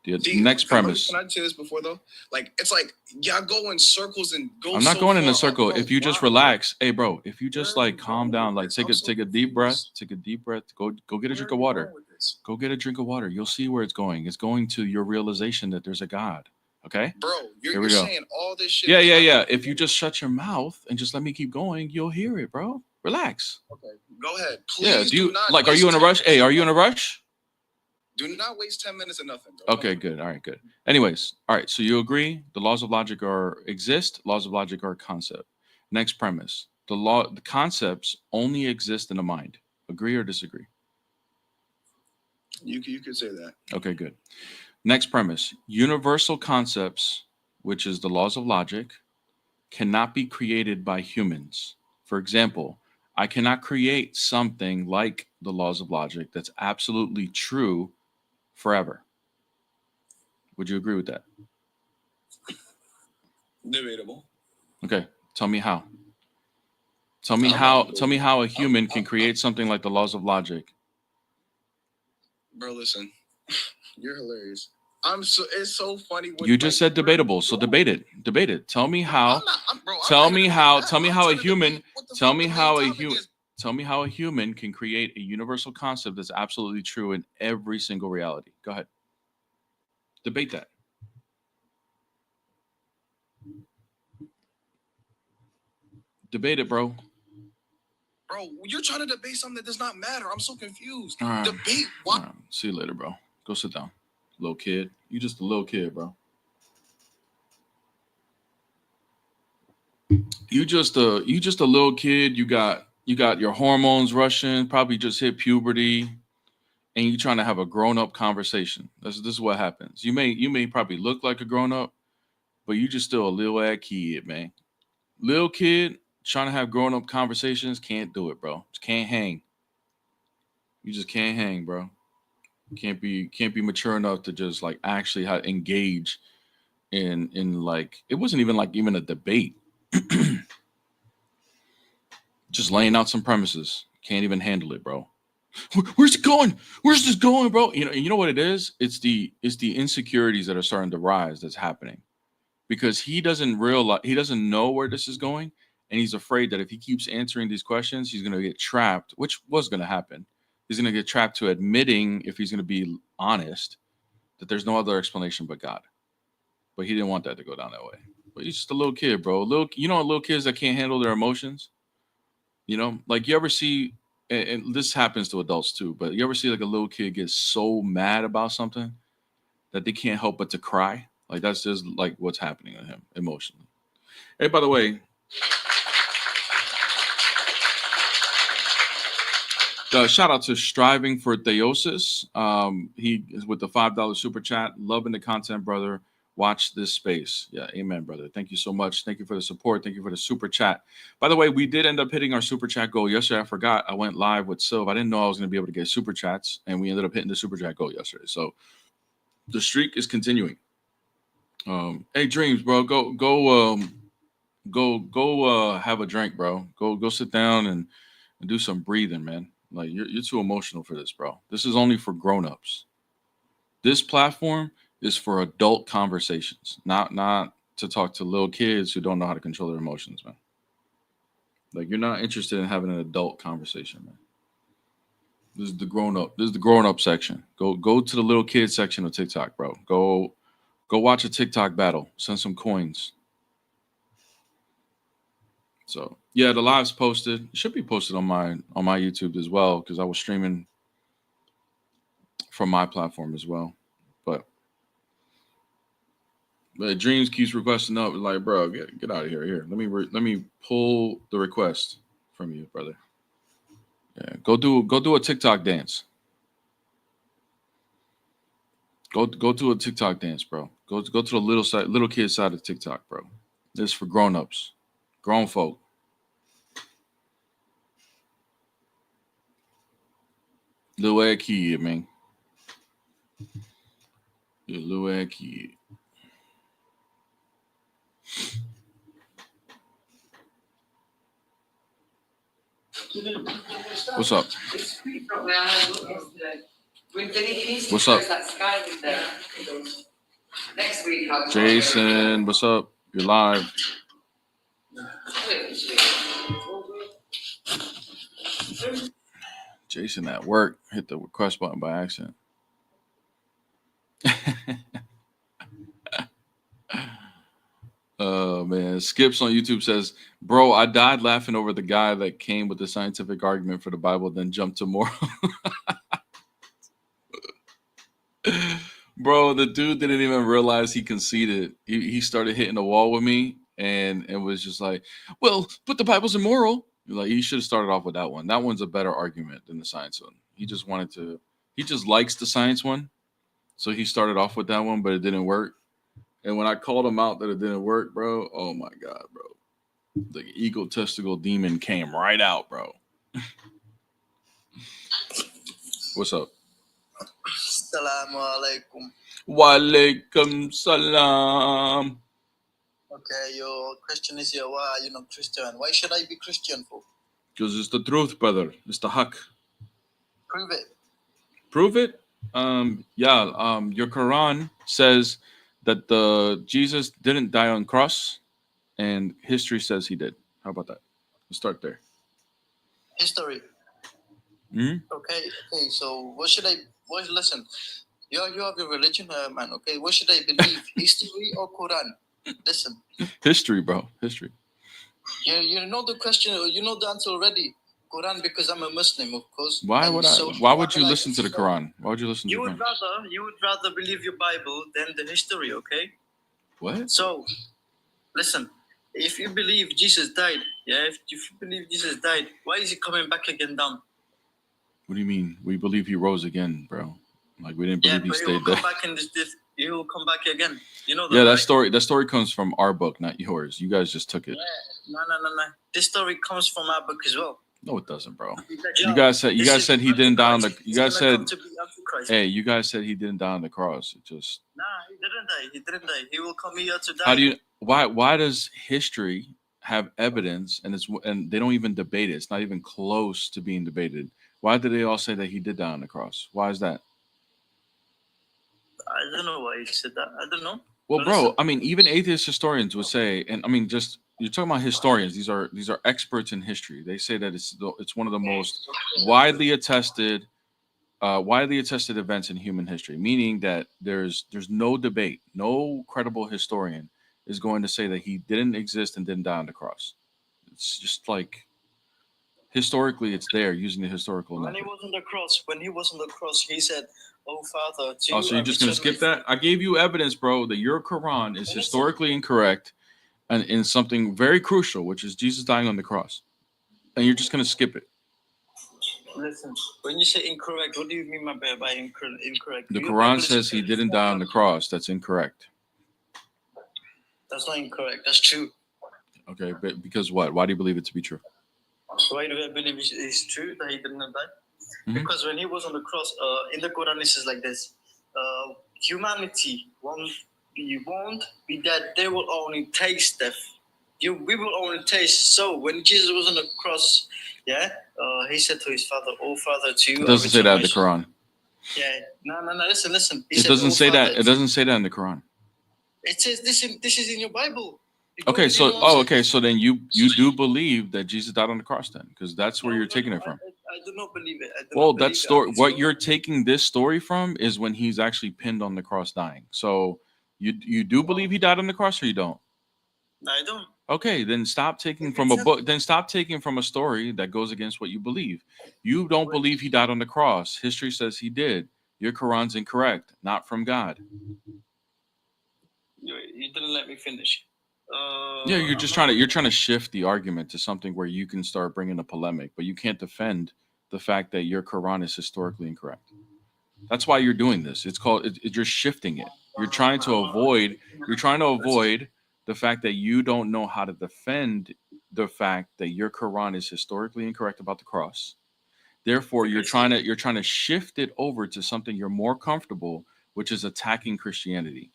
The See, next premise. Can I say this before though? Like it's like y'all go in circles and go. I'm not so going in far a circle. up, bro. If you just Why? relax, hey bro, if you just Where are like we calm going down, with like this? take I'm a so take a deep breath, confused. take a deep breath, go get a Where drink are of we water. going with this? Go get a drink of water. You'll see where it's going. It's going to your realization that there's a God. Okay? Bro, Here you're we go. saying all this shit. Yeah. If you just shut your mouth and just let me keep going, you'll hear it, bro. Relax. Okay, go ahead. Please Yeah. Do you not like? Are waste you in a 10 rush? Hey, minutes are you in a of nothing. rush? Do not waste 10 minutes of nothing, bro. Okay, good. All right, good. Anyways, all right. So you agree the laws of logic exist. Laws of logic are a concept. Next premise: the concepts only exist in the mind. Agree or disagree? You could say that. Okay, good. Next premise: universal concepts, which is the laws of logic, cannot be created by humans. For example, I cannot create something like the laws of logic that's absolutely true forever. Would you agree with that? Debatable. Okay, tell me how. Tell me I'm how. not Tell me how a human can I'm- create something like the laws of logic. Bro, listen. You're hilarious. It's so funny when You just said debatable, so debate it. Debate it. Tell me how. Tell me how. Tell me how a human. Tell me how a human. Tell me how a human can create a universal concept that's absolutely true in every single reality. Go ahead. Debate that. Debate it, bro. Bro, you're trying to debate something that does not matter. I'm so confused. All right. Debate what? All right. See you later, bro. Go sit down. Little kid. You just a little kid, bro. You just a little kid. You got your hormones rushing, probably just hit puberty, and you trying to have a grown-up conversation. This is what happens. You may probably look like a grown-up, but you just still a little ass kid, man. Little kid trying to have grown-up conversations, can't do it, bro. Just can't hang. You just can't hang, bro. Can't be mature enough to just like actually engage in like it wasn't even like even a debate. Just laying out some premises. Can't even handle it, bro. Where's it going? Where's this going, bro? You know what it is? It's the insecurities that are starting to rise that's happening. Because he doesn't know where this is going, and he's afraid that if he keeps answering these questions, he's gonna get trapped, which was gonna happen. He's gonna get trapped to admitting, if he's gonna be honest, that there's no other explanation but God. But he didn't want that to go down that way. But he's just a little kid, bro. Little kids that can't handle their emotions. Like you ever see, and this happens to adults too, but you ever see like a little kid get so mad about something that they can't help but to cry? Like that's just like what's happening to him emotionally. Hey, by the way, shout out to Striving for Theosis. He is with the $5 super chat. Loving the content, brother. Watch this space. Yeah, amen, brother. Thank you so much. Thank you for the support. Thank you for the super chat. By the way, we did end up hitting our super chat goal yesterday. I forgot. I went live with Sylv. I didn't know I was going to be able to get super chats, and we ended up hitting the super chat goal yesterday. So the streak is continuing. Hey, Dreams, bro, go have a drink, bro. Go sit down and do some breathing, man. Like you're too emotional for this, bro. This is only for grown-ups. This platform is for adult conversations, not to talk to little kids who don't know how to control their emotions, man. Like you're not interested in having an adult conversation, man. This is the grown-up section. Go to the little kid section of TikTok, bro. Go watch a TikTok battle. Send some coins. So yeah, the live's posted. It should be posted on my YouTube as well, because I was streaming from my platform as well. But Dreams keeps requesting up. Like, bro, get out of here. Here, let me pull the request from you, brother. Yeah, go do a TikTok dance. Go do a TikTok dance, bro. Go to the little kid side of TikTok, bro. This is for grown-ups, grown folk. Little ass kid, man. Little ass kid. What's up? What's up? Jason, what's up? You're live. Jason at work hit the request button by accident. Oh man, Skips on YouTube says, "Bro, I died laughing over the guy that came with the scientific argument for the Bible, then jumped to moral." Bro, the dude didn't even realize he conceded. He started hitting the wall with me, and it was just like, "Well, but the Bible's immoral." Like, he should have started off with that one. That one's a better argument than the science one. He just likes the science one, so he started off with that one, but it didn't work. And when I called him out that it didn't work, bro, oh my God, bro. The egotistical demon came right out, bro. What's up? Assalamu alaikum. Walaikum salam. Okay, your question is here. Why are you not Christian? Why should I be Christian for? Because it's the truth, brother. It's the haq. Prove it. Prove it? Your Quran says that Jesus didn't die on cross, and history says he did. How about that? Let's start there. History. Mm-hmm. Okay. So listen, you have your religion, man. Okay, what should I believe? History or Quran? Listen. History, bro. History. You know the question. You know the answer already. Quran, because I'm a Muslim, of course. Why would you listen to the Quran? Why would you listen to the Quran? You would rather believe your Bible than the history, okay? What? So, listen. If you believe Jesus died, if you believe Jesus died, why is he coming back again down? What do you mean? We believe he rose again, bro. Like, we didn't believe he stayed there. He will come back again. You know that. Yeah, that story comes from our book, not yours. You guys just took it. Yeah. No. This story comes from our book as well. No, it doesn't, bro. You guys said he didn't die on the. You guys said, hey, you guys said he didn't die on the cross. It just. Nah, he didn't die. He will come here to die. How do you? Why does history have evidence and they don't even debate it? It's not even close to being debated. Why do they all say that he did die on the cross? Why is that? I don't know why he said that. I don't know. Well, bro, I mean, even atheist historians would say, and I mean, just you're talking about historians. These are experts in history. They say that it's one of the most widely attested events in human history. Meaning that there's no debate, no credible historian is going to say that he didn't exist and didn't die on the cross. It's just like historically, it's there using the historical. When he was on the cross, he said, "Oh Father." Oh, so you're just gonna skip that? I gave you evidence, bro, that your Quran is historically incorrect, and in something very crucial, which is Jesus dying on the cross, and you're just gonna skip it. Listen, when you say incorrect, what do you mean by incorrect? The Quran says he didn't die on the cross. That's incorrect. That's not incorrect. That's true. Okay, but because what? Why do you believe it to be true? Why do I believe it's true that he didn't die? Mm-hmm. Because when he was on the cross, in the Quran it says like this: humanity won't be dead; they will only taste death. We will only taste. So when Jesus was on the cross, he said to his Father, "Oh Father, to you." It doesn't say that in the Quran. Yeah, no. Listen. It doesn't say that. It doesn't say that in the Quran. It says this is in your Bible. Okay, so then you do believe that Jesus died on the cross then, because that's where you're taking it from. I do not believe it. That story. What you're taking this story from is when he's actually pinned on the cross, dying. So you do believe he died on the cross, or you don't? No, I don't. Okay, then stop taking from a book. Then stop taking from a story that goes against what you believe. You don't believe he died on the cross. History says he did. Your Quran's incorrect, not from God. You didn't let me finish. Yeah, you're trying to shift the argument to something where you can start bringing a polemic, but you can't defend the fact that your Quran is historically incorrect. That's why you're doing this. It's called you're shifting it. You're trying to avoid the fact that you don't know how to defend the fact that your Quran is historically incorrect about the cross. Therefore, you're trying to shift it over to something you're more comfortable, which is attacking Christianity.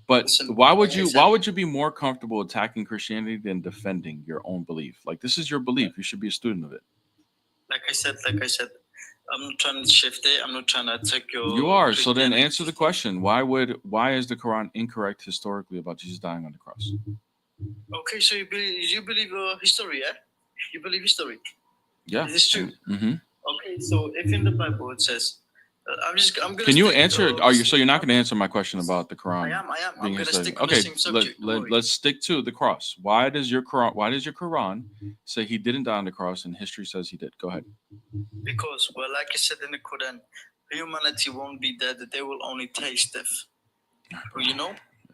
But why would you be more comfortable attacking Christianity than defending your own belief? Like, this is your belief. You should be a student of it. said, I'm not trying to shift it. I'm not trying to take your. You are. So then Christianity. answer the question. Why is the Quran incorrect historically about Jesus dying on the cross? Okay, so you believe history, yeah? You believe history. Yeah. Is this true? Mm-hmm. Okay, so if in the Bible it says, I'm gonna. Can you stick, answer? So you're not going to answer my question about the Quran? I am. I'm being gonna historic. stick on Okay, the same subject. let's stick to the cross. Why does your Quran say he didn't die on the cross and history says he did? Go ahead. Because, well, like I said in the Quran, humanity won't be dead; they will only taste death. Well, you know.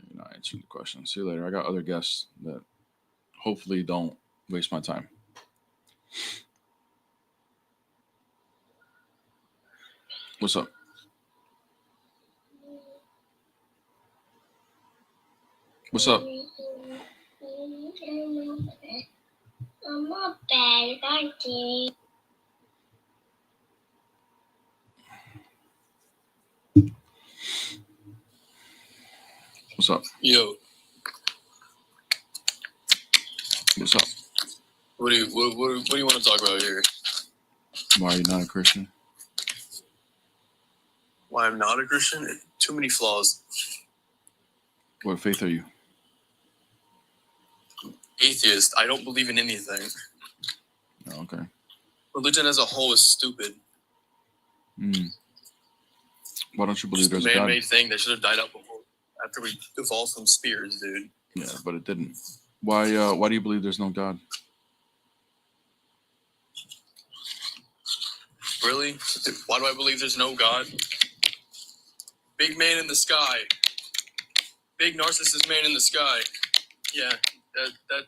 You're not answering the question. See you later. I got other guests that hopefully don't waste my time. What's up? What's up? I'm not bad, thank you. What's up? Yo, What's up? what do you want to talk about here? Why are you not a Christian? Why I'm not a Christian? Too many flaws. What faith are you? Atheist. I don't believe in anything. Oh, okay. Religion as a whole is stupid. Why don't you believe Just a there's a God? man-made thing that should have died out before, after we evolved from spears, dude. Yeah, but it didn't. Why do you believe there's no God? Really? Why do I believe there's no God? Big man in the sky. Big narcissist man in the sky. Yeah, that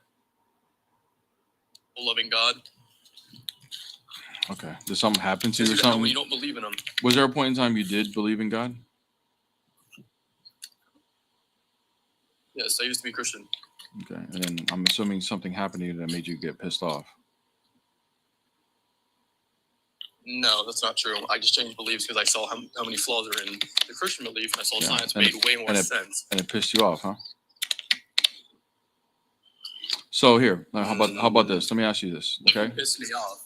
loving God. Okay. Did something happen to you or You something? don't believe in him. Was there a point in time you did believe in God? Yes, I used to be Christian. Okay. And then I'm assuming something happened to you that made you get pissed off. No, that's not true. I just changed beliefs because I saw how many flaws are in the Christian belief, and I saw Yeah, science and made way more sense. And it pissed you off, huh? So here, how about this? Let me ask you this, okay? It pissed me off.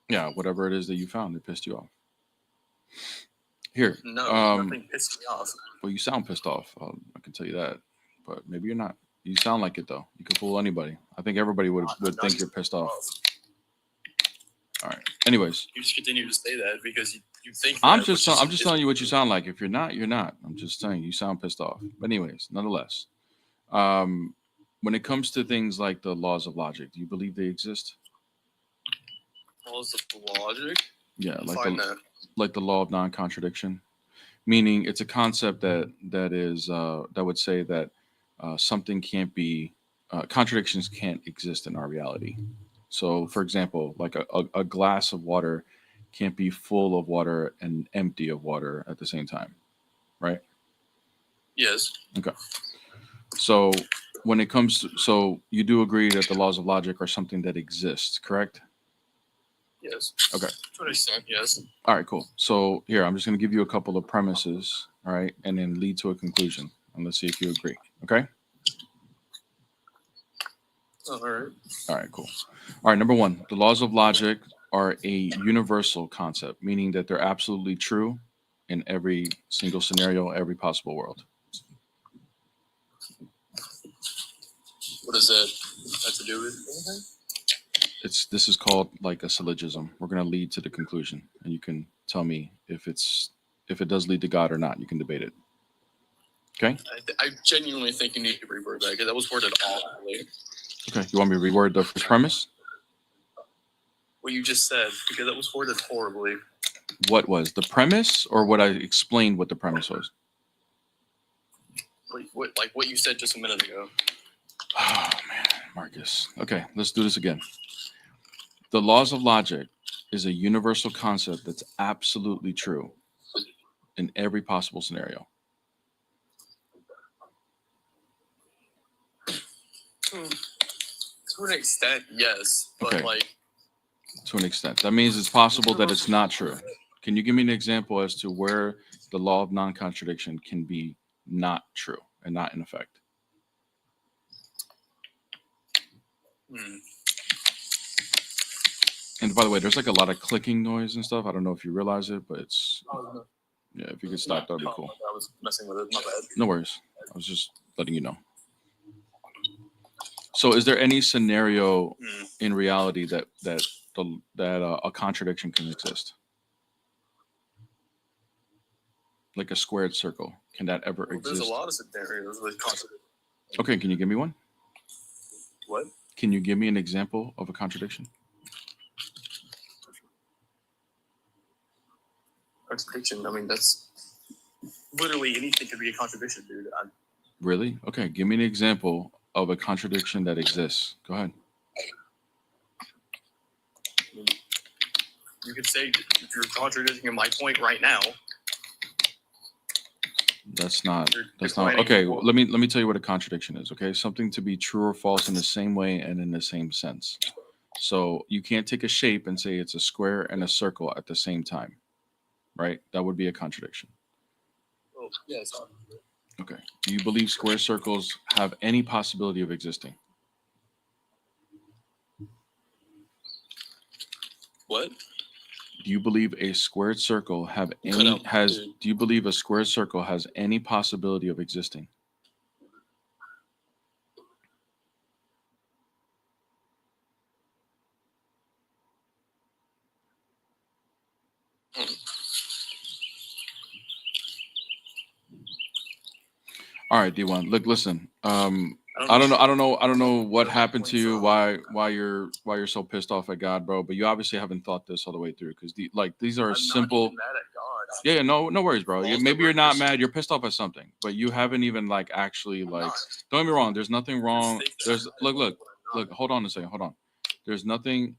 Yeah, whatever it is that you found, it pissed you off. Here, No, nothing pissed me off. well, you sound pissed off. I can tell you that, but maybe you're not. You sound like it though. You can fool anybody. I think everybody would think you're pissed off. All right. Anyways, You just continue to say that because you think. I'm just telling you what you sound like. If you're not, you're not. I'm just saying you sound pissed off. But anyways, nonetheless, when it comes to things like the laws of logic, do you believe they exist? Laws of logic. Yeah, That. like the law of non-contradiction, meaning it's a concept that would say that something can't be contradictions can't exist in our reality. So, for example, like a glass of water can't be full of water and empty of water at the same time, right? Yes. Okay. So when it comes to, so you do agree that the laws of logic are something that exists, correct? Yes. Okay. To an extent, yes. All right, cool. So here, I'm just going to give you a couple of premises, all right, and then lead to a conclusion. And let's see if you agree. Okay. All right. All right, cool. All right, number one, the laws of logic are a universal concept, meaning that they're absolutely true in every single scenario, every possible world. What does that have to do with anything? This is called like a syllogism. We're going to lead to the conclusion, and you can tell me if it does lead to God or not. You can debate it. Okay. I genuinely think you need to reword that because that was worded awfully. Okay. You want me to reword the first premise? What you just said, because that was worded horribly. What was the premise, or what I explained what the premise was? What you said just a minute ago. Oh man, Marcus. Okay, let's do this again. The laws of logic is a universal concept that's absolutely true in every possible scenario. To an extent, yes, but Okay. like To an extent. That means it's possible that it's not true. Can you give me an example as to where the law of non-contradiction can be not true and not in effect? And by the way, there's like a lot of clicking noise and stuff. I don't know if you realize it, but it's yeah. If you could stop, that'd be cool. I was messing with it. My bad. No worries. I was just letting you know. So, is there any scenario in reality that a contradiction can exist? Like a squared circle, can that ever Well, exist? there's a lot of scenarios with contradiction. Okay, can you give me one? What? Can you give me an example of a contradiction? Contradiction. I mean, that's literally anything could be a contradiction, dude. Really? Okay, give me an example of a contradiction that exists. Go ahead. You could say if you're contradicting my point right now. That's not declining okay. your- Let me tell you what a contradiction is. Okay, something to be true or false in the same way and in the same sense. So you can't take a shape and say it's a square and a circle at the same time, right? That would be a contradiction. Oh, yes. Okay. Do you believe square circles have any possibility of existing? What? Do you believe a squared circle have Cut any out, has? dude. Do you believe a squared circle has any possibility of existing? All right, D1. Look, listen. I don't know what happened to you. Why you're so pissed off at God, bro? But you obviously haven't thought this all the way through because these are I'm simple. not even mad at God. Yeah, no worries, bro. Balls Maybe that you're were not Christian. mad. You're pissed off at something, but you haven't even like actually I'm like. not. Don't get me wrong. There's nothing wrong. Mistake that There's I made, look. but I'm not. Hold on a second. Hold on. There's nothing.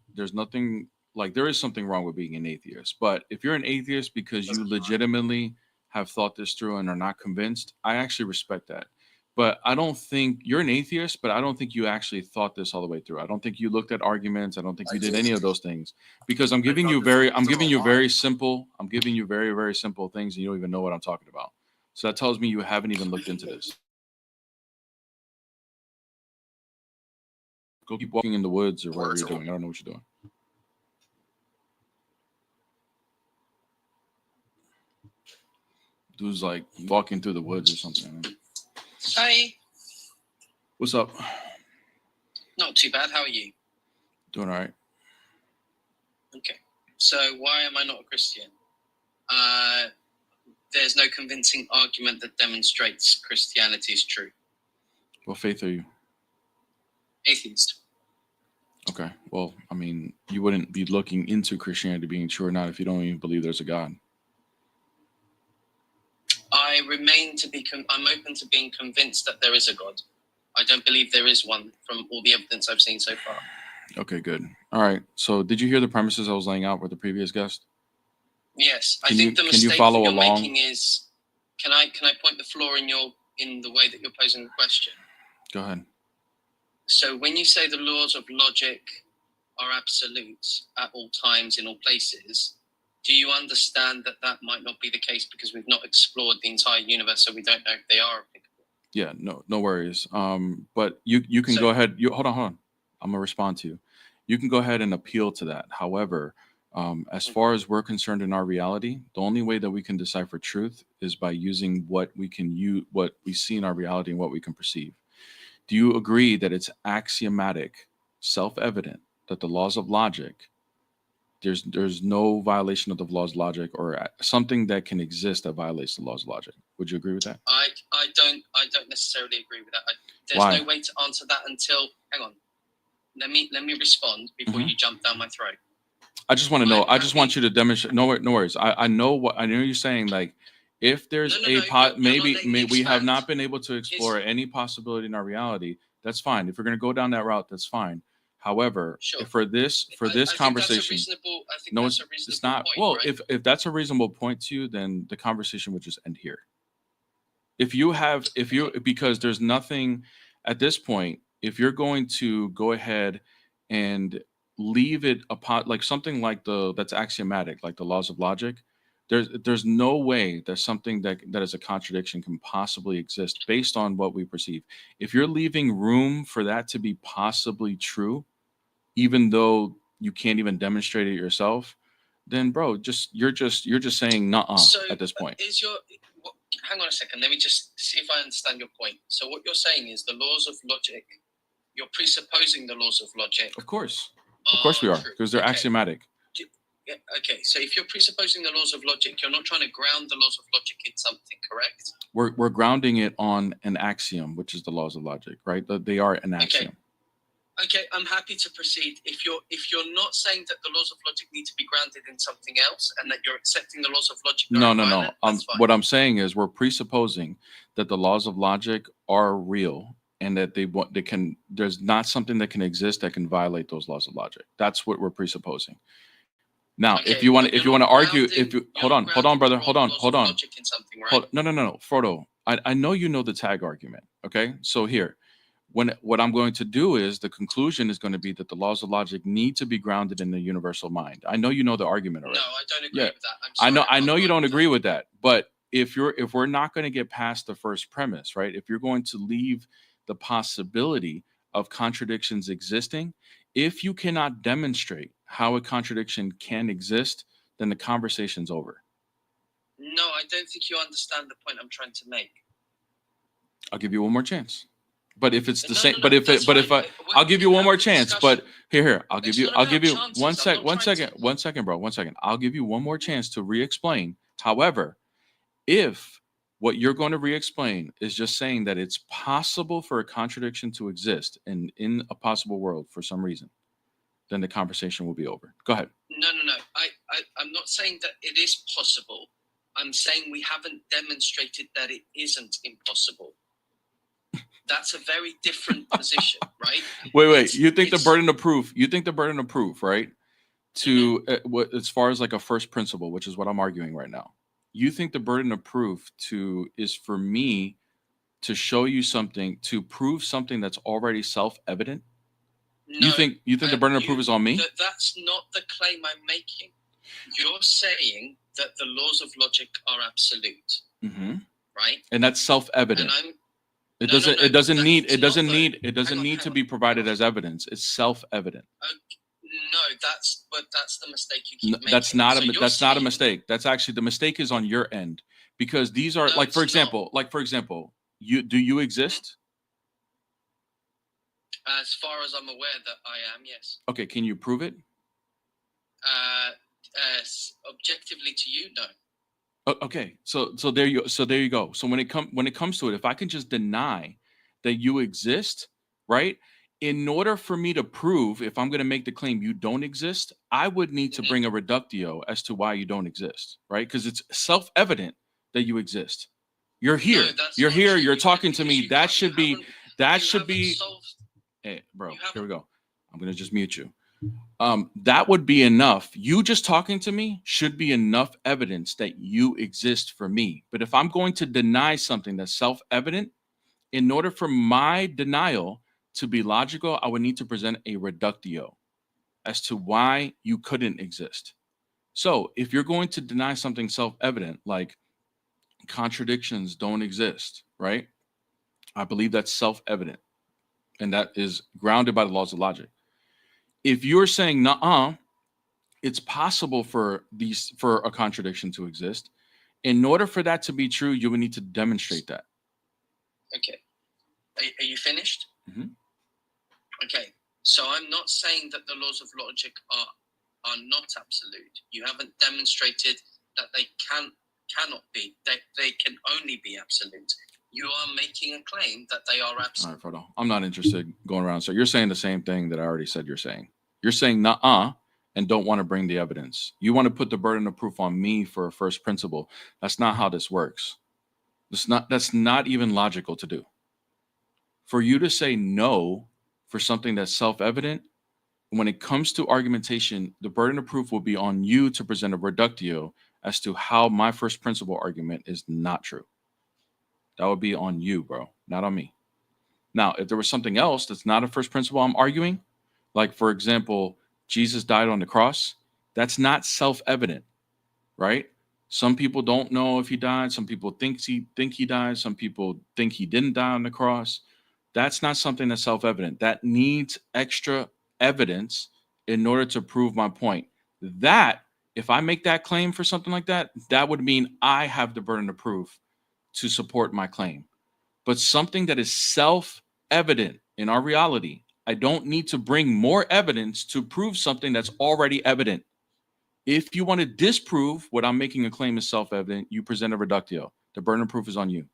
Like there is something wrong with being an atheist. But if you're an atheist because you legitimately have thought this through and are not convinced, I actually respect that. But I don't think you're an atheist, but I don't think you actually thought this all the way through. I don't think you looked at arguments. I don't think you did any of those things because I'm giving you very simple. I'm giving you very, very simple things and you don't even know what I'm talking about. So that tells me you haven't even looked into this. Go keep walking in the woods or whatever you're doing. I don't know what you're doing. Dude's like walking through the woods or something. Man. Hey, What's up? not too bad. How are you? Doing all right. Okay. So why am I not a Christian? There's no convincing argument that demonstrates Christianity is true. What faith are you? Atheist. Okay. Well, I mean, you wouldn't be looking into Christianity being true or not if you don't even believe there's a God. I remain to be. I'm open to being convinced that there is a God. I don't believe there is one from all the evidence I've seen so far. Okay, good. All right. So, did you hear the premises I was laying out with the previous guest? Yes, I Can think you- the can you mistake follow that you're along? making is. Can I point the flaw in the way that you're posing the question? Go ahead. So when you say the laws of logic are absolutes at all times in all places, do you understand that that might not be the case because we've not explored the entire universe, so we don't know if they are applicable? Yeah, no worries. But you can So- go ahead. Hold on. I'm gonna respond to you. You can go ahead and appeal to that. However, as far as we're concerned in our reality, the only way that we can decipher truth is by using what we see in our reality and what we can perceive. Do you agree that it's axiomatic, self-evident that the laws of logic, there's no violation of the laws of logic or something that can exist that violates the laws of logic? Would you agree with that? I don't necessarily agree with that. There's Why? no way to answer that until. Hang on. Let me respond before Mhm. you jump down my throat. I just want to know. I'm I just want you to demonstrate. No worries. I know what I know. You're saying like, if there's No, you're not maybe letting me we have expand. not been able to explore any possibility in our reality. That's fine. If we're going to go down that route, that's fine. However, Sure. for this I think conversation, I think no, that's a reasonable it's not. point, Well, right? if that's a reasonable point to you, then the conversation would just end here. Because there's nothing at this point. If you're going to go ahead and leave it apart, like something like that's axiomatic, like the laws of logic, there's no way that something that is a contradiction can possibly exist based on what we perceive. If you're leaving room for that to be possibly true, even though you can't even demonstrate it yourself, then bro, you're just saying nuh-uh at this point. Hang on a second. Let me just see if I understand your point. So what you're saying is the laws of logic. You're presupposing the laws of logic. Of course we are, because they're axiomatic. Yeah, okay, so if you're presupposing the laws of logic, you're not trying to ground the laws of logic in something, correct? We're grounding it on an axiom, which is the laws of logic, right? They are an axiom. Okay, I'm happy to proceed. If you're not saying that the laws of logic need to be grounded in something else, and that you're accepting the laws of logic, No. What I'm saying is we're presupposing that the laws of logic are real, and that there's not something that can exist that can violate those laws of logic. That's what we're presupposing. Now, Okay, if you want to argue, hold on, brother, hold on. No, Frodo. I know you know the tag argument. Okay, so here, what I'm going to do is the conclusion is going to be that the laws of logic need to be grounded in the universal mind. I know you know the argument already. No, I don't agree with that. I know you don't agree with that, but if we're not going to get past the first premise, right? If you're going to leave the possibility of contradictions existing, if you cannot demonstrate how a contradiction can exist, then the conversation's over. No, I don't think you understand the point I'm trying to make. I'll give you one more chance. But if it's the same, I'll give you one more chance. But here, I'll give you one second, bro. I'll give you one more chance to re-explain. However, if what you're going to re-explain is just saying that it's possible for a contradiction to exist in a possible world for some reason, then the conversation will be over. Go ahead. No. I'm not saying that it is possible. I'm saying we haven't demonstrated that it isn't impossible. That's a very different position, right? Wait. You think the burden of proof, right? To as far as like a first principle, which is what I'm arguing right now. You think the burden of proof is for me to show you something, to prove something that's already self-evident? No, you think the burden of proof is on me? That's not the claim I'm making. You're saying that the laws of logic are absolute, right? And that's self-evident. And it doesn't need to be provided as evidence. It's self-evident. No, that's the mistake you keep making. That's not a mistake. That's actually the mistake is on your end, because these are for example, do you exist? As far as I'm aware that I am, yes. Okay, can you prove it? Objectively to you, no. Okay, so there you go. So when it comes to it, if I can just deny that you exist, right? In order for me to prove, if I'm going to make the claim you don't exist, I would need to bring a reductio as to why you don't exist, right? Because it's self-evident that you exist. You're here. You're here. You're talking to me. That should be. Hey, bro. Here we go. I'm going to just mute you. That would be enough. You just talking to me should be enough evidence that you exist for me. But if I'm going to deny something that's self-evident, in order for my denial to be logical, I would need to present a reductio as to why you couldn't exist. So if you're going to deny something self-evident, like contradictions don't exist, right? I believe that's self-evident, and that is grounded by the laws of logic. If you're saying, nuh-uh, it's possible for a contradiction to exist, in order for that to be true, you would need to demonstrate that. Okay. Are you finished? Mm-hmm. Okay. So I'm not saying that the laws of logic are not absolute. You haven't demonstrated that they cannot be. They can only be absolute. You are making a claim that they are absolute. All right, Frodo. I'm not interested in going around. So you're saying the same thing that I already said you're saying. You're saying nuh-uh and don't want to bring the evidence. You want to put the burden of proof on me for a first principle. That's not how this works. That's not even logical to do. For you to say no for something that's self-evident, when it comes to argumentation, the burden of proof will be on you to present a reductio as to how my first principle argument is not true. That would be on you, bro, not on me. Now, if there was something else that's not a first principle I'm arguing, like, for example, Jesus died on the cross, that's not self-evident, right? Some people don't know if he died. Some people think he died. Some people think he didn't die on the cross. That's not something that's self-evident. That needs extra evidence in order to prove my point. That, if I make that claim for something like that, that would mean I have the burden of proof to support my claim. But something that is self-evident in our reality, I don't need to bring more evidence to prove something that's already evident. If you want to disprove what I'm making a claim is self-evident, you present a reductio. The burden of proof is on you.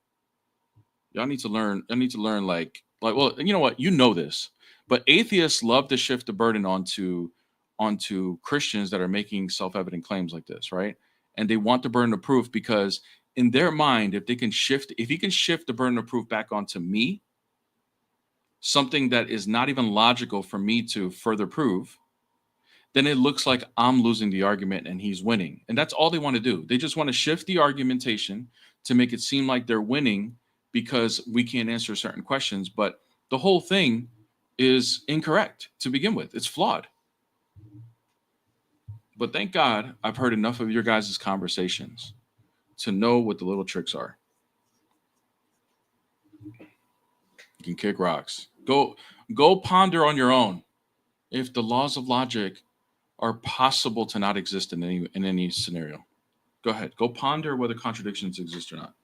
Y'all need to learn. I need to learn like, well, you know what? You know this, but atheists love to shift the burden onto Christians that are making self-evident claims like this, right? And they want the burden of proof because in their mind, if he can shift the burden of proof back onto me, something that is not even logical for me to further prove, then it looks like I'm losing the argument and he's winning. And that's all they want to do. They just want to shift the argumentation to make it seem like they're winning because we can't answer certain questions. But the whole thing is incorrect to begin with. It's flawed. But thank God I've heard enough of your guys' conversations to know what the little tricks are. You can kick rocks. Go ponder on your own if the laws of logic are possible to not exist in any scenario. Go ahead. Go ponder whether contradictions exist or not.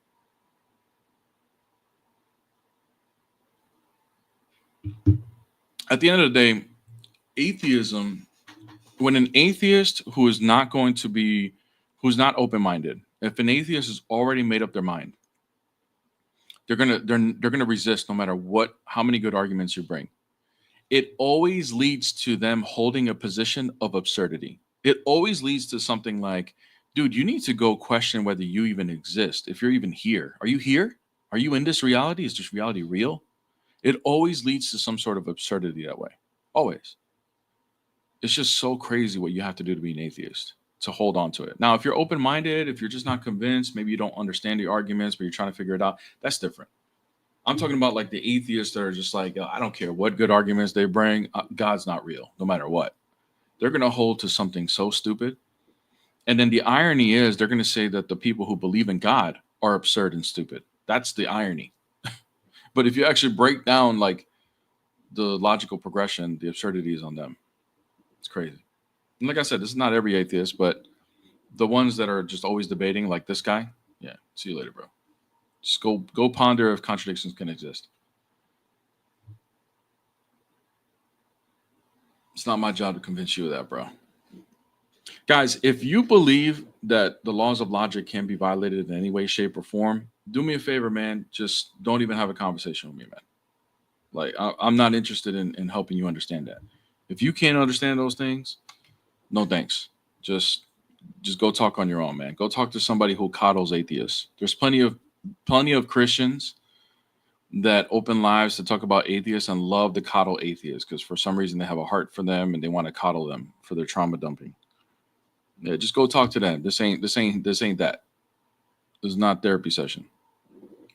At the end of the day, atheism, when an atheist who's not open-minded, if an atheist has already made up their mind, they're gonna resist no matter how many good arguments you bring. It always leads to them holding a position of absurdity. It always leads to something like, dude, you need to go question whether you even exist. If you're even here, are you here? Are you in this reality? Is this reality real? It always leads to some sort of absurdity that way. Always. It's just so crazy what you have to do to be an atheist, to hold on to it. Now, if you're open-minded, if you're just not convinced, maybe you don't understand the arguments, but you're trying to figure it out, that's different. I'm talking about like the atheists that are just like, I don't care what good arguments they bring. God's not real, no matter what. They're going to hold to something so stupid. And then the irony is they're going to say that the people who believe in God are absurd and stupid. That's the irony. But if you actually break down like the logical progression, the absurdity is on them. It's crazy. And like I said, this is not every atheist, but the ones that are just always debating like this guy, yeah, see you later, bro. Just go ponder if contradictions can exist. It's not my job to convince you of that, bro. Guys, if you believe that the laws of logic can be violated in any way, shape, or form, do me a favor, man. Just don't even have a conversation with me, man. Like, I'm not interested in helping you understand that. If you can't understand those things, no thanks. Just go talk on your own, man. Go talk to somebody who coddles atheists. There's plenty of Christians that open lives to talk about atheists and love to coddle atheists because for some reason they have a heart for them and they want to coddle them for their trauma dumping. Yeah, just go talk to them. This ain't that. This is not therapy session.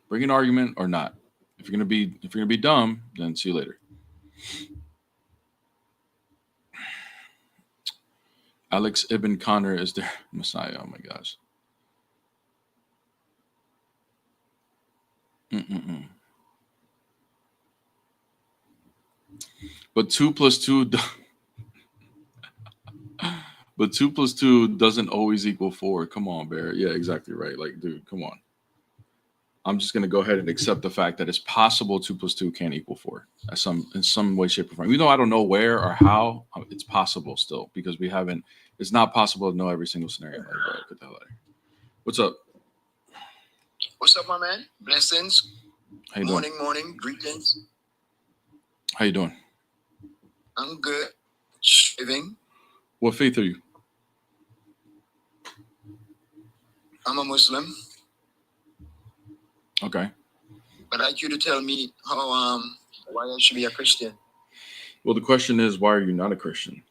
Bring an argument or not. If you're gonna be dumb, then see you later. Alex Ibn Connor is their Messiah. Oh my gosh. But 2 + 2 but 2 + 2 doesn't always equal 4. Come on, Bear. Yeah, exactly right. Like, dude, come on. I'm just gonna go ahead and accept the fact that it's possible 2 + 2 can't equal 4 in some way, shape, or form. Even though I don't know where or how, it's possible still because it's not possible to know every single scenario. Like, bro, get the hell out of here. What's up? What's up, my man? Blessings. How you doing? Morning. Greetings. How you doing? I'm good. Shaving. What faith are you? I'm a Muslim. Okay. I'd like you to tell me how why I should be a Christian. Well, the question is, why are you not a Christian?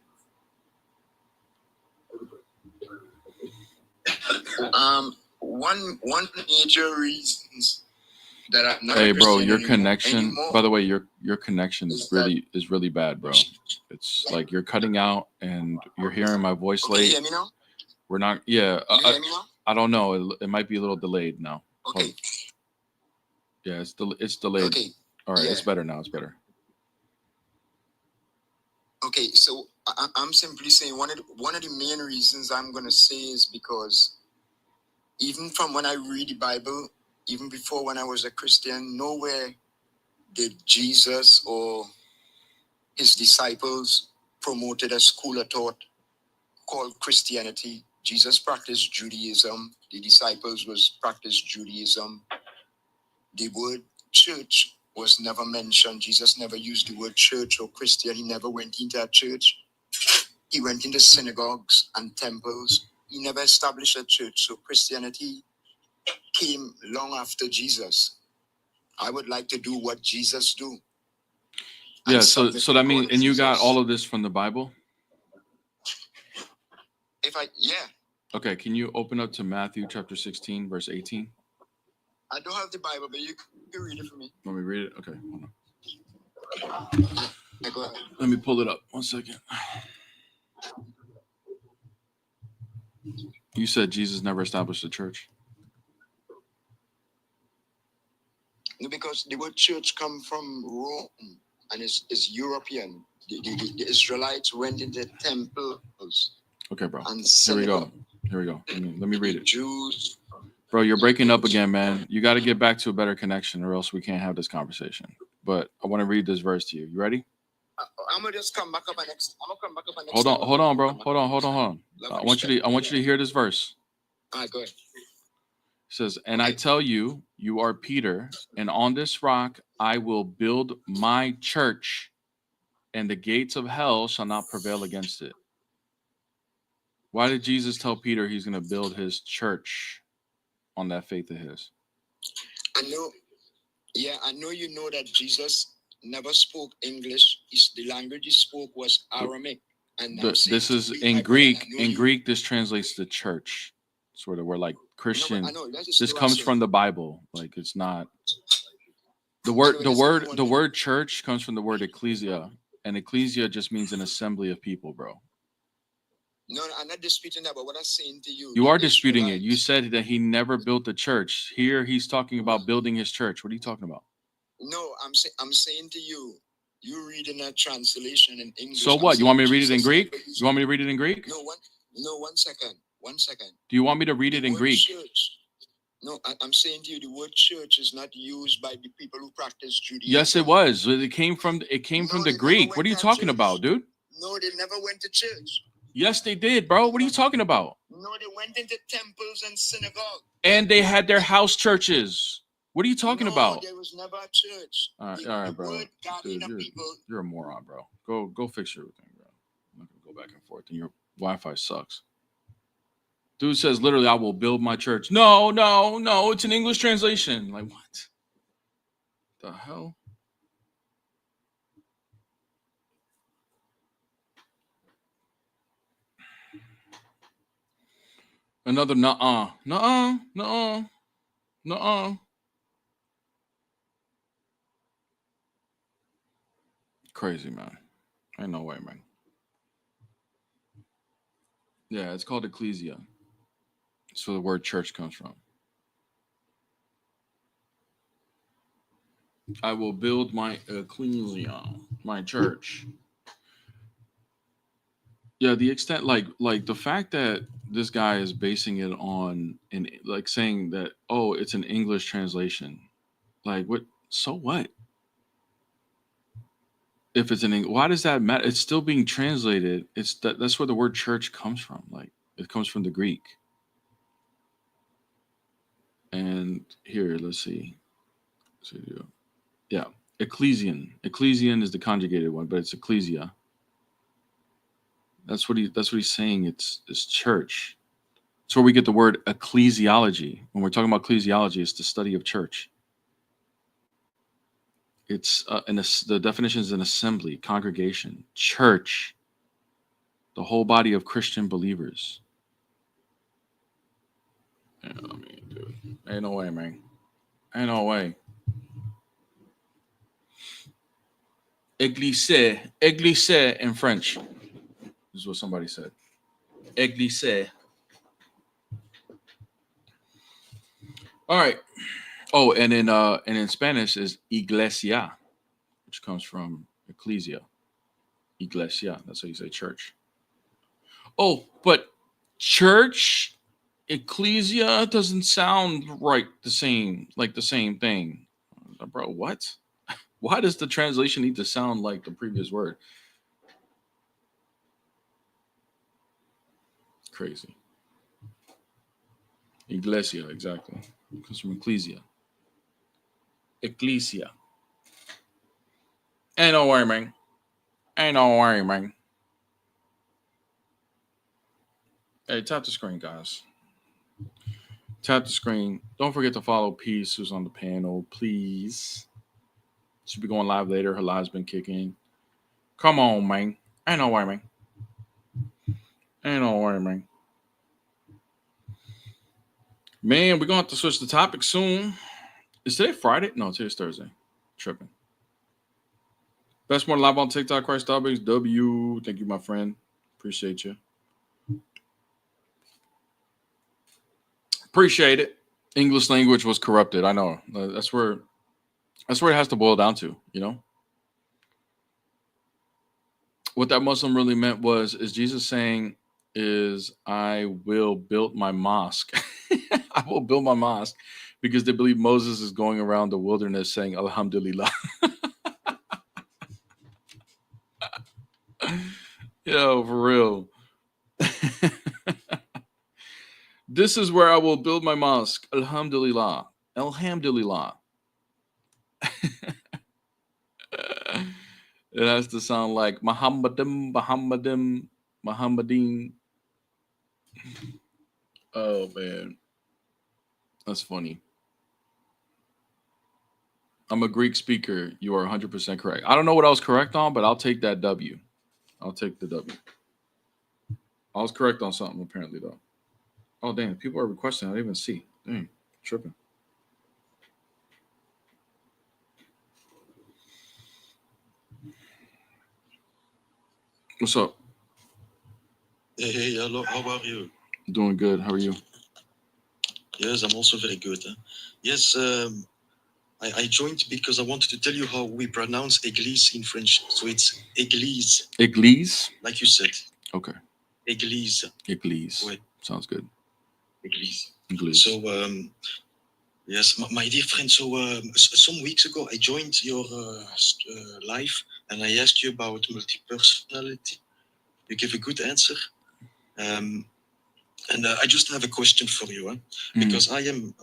One major reasons that I'm not. Hey, a bro, Christian your connection. anymore. By the way, your connection is really bad, bro. It's like you're cutting out, and you're hearing my voice Okay, late. you hear me now? We're not. Yeah, You hear me now? I don't know. It might be a little delayed now. Okay. Yeah, it's delayed. Okay. All right, yeah. it's better now. It's better. Okay, so I'm simply saying one of the main reasons I'm going to say is because even from when I read the Bible, even before when I was a Christian, nowhere did Jesus or his disciples promoted a school of thought called Christianity. Jesus practiced Judaism. The disciples practiced Judaism. The word church was never mentioned. Jesus never used the word church or Christian. He never went into a church. He went into synagogues and temples. He never established a church. So Christianity came long after Jesus. I would like to do what Jesus do. Yeah, so that means, and you got all of this from the Bible? Okay, can you open up to Matthew chapter 16, verse 18? I don't have the Bible, but you can read it for me. Want me to read it? Okay, hold on. Yeah, go ahead. Let me pull it up. 1 second. You said Jesus never established a church. No, because the word church come from Rome and it's European. The Israelites went into temples. Okay, bro. And Here we go. Let me read it. Jews. Bro, you're breaking up again, man. You got to get back to a better connection or else we can't have this conversation. But I want to read this verse to you. You ready? I'm gonna just come back up next. I'm gonna come back up next. Hold on, bro. Hold on. I want you to hear this verse. All right, go ahead. It says, "And I tell you, you are Peter, and on this rock I will build my church, and the gates of hell shall not prevail against it." Why did Jesus tell Peter he's going to build his church on that faith of his? I know you know that Jesus never spoke English. The language he spoke was Aramaic. And this is in Greek. In Greek, this translates to church. Sort of, we're like Christian. This comes from the Bible. Like, it's not the word church comes from the word ecclesia, and ecclesia just means an assembly of people, bro. No, I'm not disputing that, but what I'm saying to you. You are disputing it. You said that he never built a church. Here he's talking about building his church. What are you talking about? No, I'm saying to you, you read in a translation in English. So what? You want me to read it in Greek? You want me to read it in Greek? No, 1 second. 1 second. Do you want me to read it in Greek? Church. No, I'm saying to you, the word church is not used by the people who practice Judaism. Yes, it was. It came from the Greek. What are you talking about, dude? No, they never went to church. Yes, they did, bro. What are you talking about? No, they went into temples and synagogues. And they had their house churches. What are you talking about? There was never a church. All right, bro. Dude, you're a moron, bro. Go fix your thing, bro. I'm not gonna go back and forth. And your Wi-Fi sucks. Dude says literally, "I will build my church." No. It's an English translation. Like, what the hell? Another nuh-uh. Crazy, man. Ain't no way, man. Yeah, it's called Ecclesia. That's where the word church comes from. I will build my ecclesia, my church. Yeah, the extent, like the fact that this guy is basing it on, like saying that, oh, it's an English translation. Like, what? So what? If it's why does that matter? It's still being translated. That's where the word church comes from. Like, it comes from the Greek. And here, let's see. Yeah, ecclesian. Ecclesian is the conjugated one, but it's ecclesia. That's what he's saying. It's church. That's where we get the word ecclesiology. When we're talking about ecclesiology, it's the study of church. It's the definition is an assembly, congregation, church, the whole body of Christian believers. Yeah, I mean, dude, ain't no way, man. Ain't no way. Église in French. This is what somebody said. Église. All right. Oh, and in Spanish is iglesia, which comes from ecclesia. Iglesia. That's how you say church. Oh, but church, Ecclesia doesn't sound right the same, like the same thing. Bro, what? Why does the translation need to sound like the previous word? Crazy. Iglesia, exactly. It comes from Ecclesia. Ecclesia. Ain't no worry, man. Ain't no worry, man. Hey, tap the screen, guys. Tap the screen. Don't forget to follow Peace, who's on the panel, please. She'll be going live later. Her live's been kicking. Come on, man. Ain't no worry, man. Ain't no worry, man. Man, we're going to have to switch the topic soon. Is today Friday? No, today's Thursday. Tripping. Best more live on TikTok, Christ Starbucks. W. Thank you, my friend. Appreciate you. Appreciate it. English language was corrupted. I know. That's where it has to boil down to, you know? What that Muslim really meant is Jesus saying is, I will build my mosque. I will build my mosque because they believe Moses is going around the wilderness saying, Alhamdulillah. Yo, for real. This is where I will build my mosque. Alhamdulillah. Alhamdulillah. It has to sound like Muhammadim. Oh, man. That's funny. I'm a Greek speaker. You are 100% correct. I don't know what I was correct on, but I'll take that W. I'll take the W. I was correct on something, apparently, though. Oh, damn. People are requesting. I didn't even see. Dang. Tripping. What's up? Hey, hello. How are you? Doing good. How are you? Yes, I'm also very good. Yes, I joined because I wanted to tell you how we pronounce Église in French. So it's Église. Église? Like you said. Okay. Église. Église. Ouais. Sounds good. Église. Église. So, yes, my dear friend, so some weeks ago I joined your live and I asked you about multi-personality. You gave a good answer. And I just have a question for you, because I am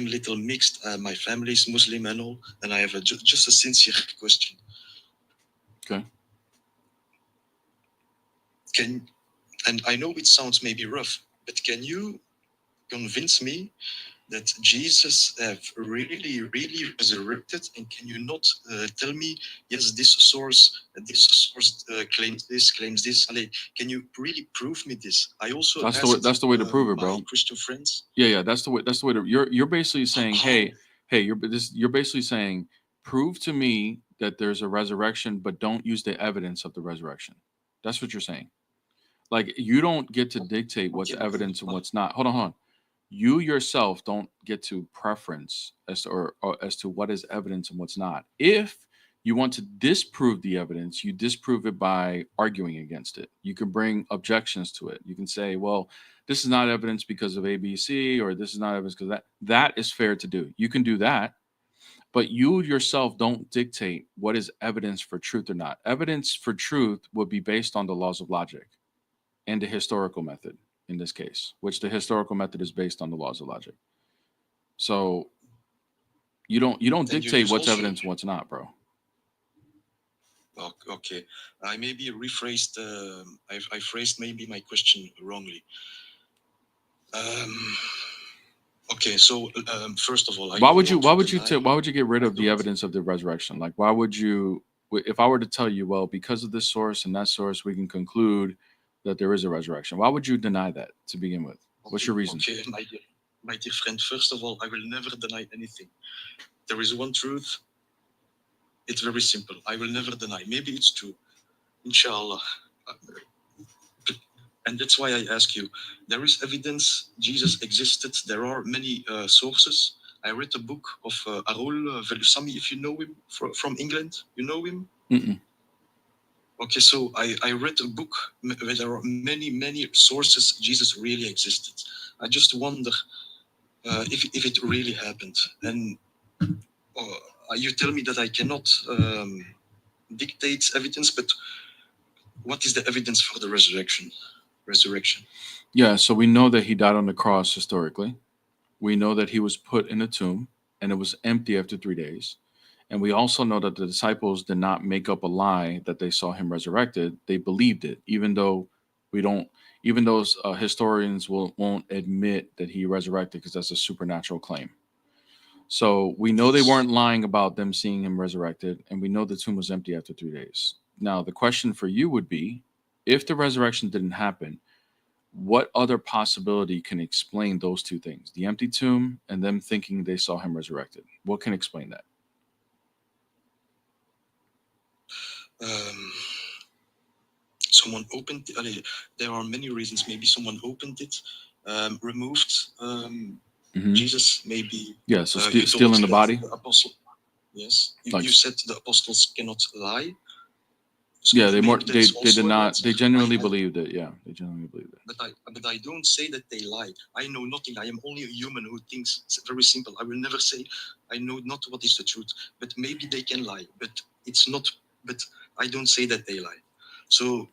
little mixed. My family is Muslim and all, and I have just a sincere question. Okay. And I know it sounds maybe rough, but can you convince me that Jesus have really resurrected? And can you not tell me, yes, this source claims this? Allez, can you really prove me this? I also That's the way to prove it, bro. my Christian friends. Yeah, that's the way to, you're basically saying, hey, you're basically saying, prove to me that there's a resurrection, but don't use the evidence of the resurrection. That's what you're saying. Like, you don't get to dictate what's evidence and what's not. Hold on. You yourself don't get to preference as to what is evidence and what's not. If you want to disprove the evidence, you disprove it by arguing against it. You can bring objections to it. You can say, well, this is not evidence because of ABC, or this is not evidence because of that. That is fair to do. You can do that, but you yourself don't dictate what is evidence for truth or not. Evidence for truth would be based on the laws of logic and the historical method in this case, which the historical method is based on the laws of logic. So you don't dictate what's evidence and what's not, bro. Okay, I maybe rephrased. I phrased maybe my question wrongly. Okay, so first of all, why would you get rid of the evidence of the resurrection? Like, why would you? If I were to tell you, well, because of this source and that source, we can conclude that there is a resurrection. Why would you deny that to begin with? What's your reason? Okay, my dear friend, first of all, I will never deny anything. There is one truth. It's very simple. I will never deny. Maybe it's true. Inshallah. And that's why I ask you. There is evidence Jesus existed. There are many sources. I read a book of Arul Velusamy, if you know him, from England. You know him? Mm-mm. Okay, so I read a book where there are many sources Jesus really existed. I just wonder if it really happened. And you tell me that I cannot dictate evidence, but what is the evidence for the resurrection? Yeah, so we know that he died on the cross historically. We know that he was put in a tomb and it was empty after 3 days. And we also know that the disciples did not make up a lie that they saw him resurrected. They believed it, even though we don't, even those historians won't admit that he resurrected because that's a supernatural claim. So we know they weren't lying about them seeing him resurrected, and we know the tomb was empty after 3 days. Now, the question for you would be, if the resurrection didn't happen, what other possibility can explain those two things, the empty tomb and them thinking they saw him resurrected? What can explain that? Someone opened it. There are many reasons. Maybe someone opened it, removed Jesus, maybe. Yeah, so you stealing told the body? The apostle, yes. Like- You said the apostles cannot lie. So Yeah, they maybe that's did also not. right. They genuinely I- believed it. Yeah, they genuinely believed it. But I don't say that they lie. I know nothing. I am only a human who thinks. It's very simple. I will never say I know not what is the truth. But maybe they can lie. But it's not. But I don't say that they lie. So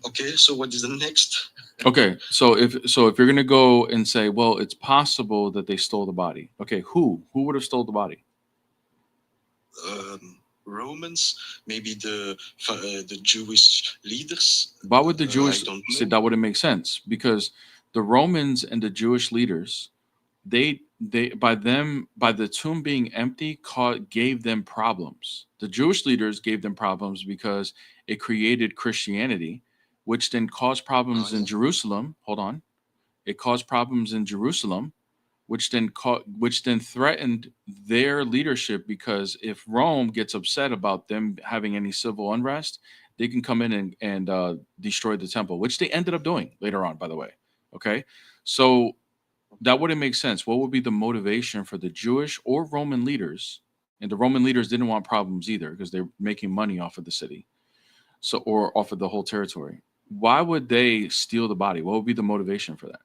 okay. So what is the next? Okay, so if you're gonna go and say, well, it's possible that they stole the body. Okay, who would have stole the body? Romans, maybe the Jewish leaders. Why would the I Jewish don't say know. that wouldn't make sense? Because the Romans and the Jewish leaders, they by the tomb being empty gave them problems. The Jewish leaders gave them problems because it created Christianity, which then caused problems in Jerusalem. Hold on. It caused problems in Jerusalem, which then threatened their leadership, because if Rome gets upset about them having any civil unrest, they can come in and destroy the temple, which they ended up doing later on, by the way. Okay, so that wouldn't make sense. What would be the motivation for the Jewish or Roman leaders? And the Roman leaders didn't want problems either because they're making money off of the city, so or off of the whole territory. Why would they steal the body? What would be the motivation for that?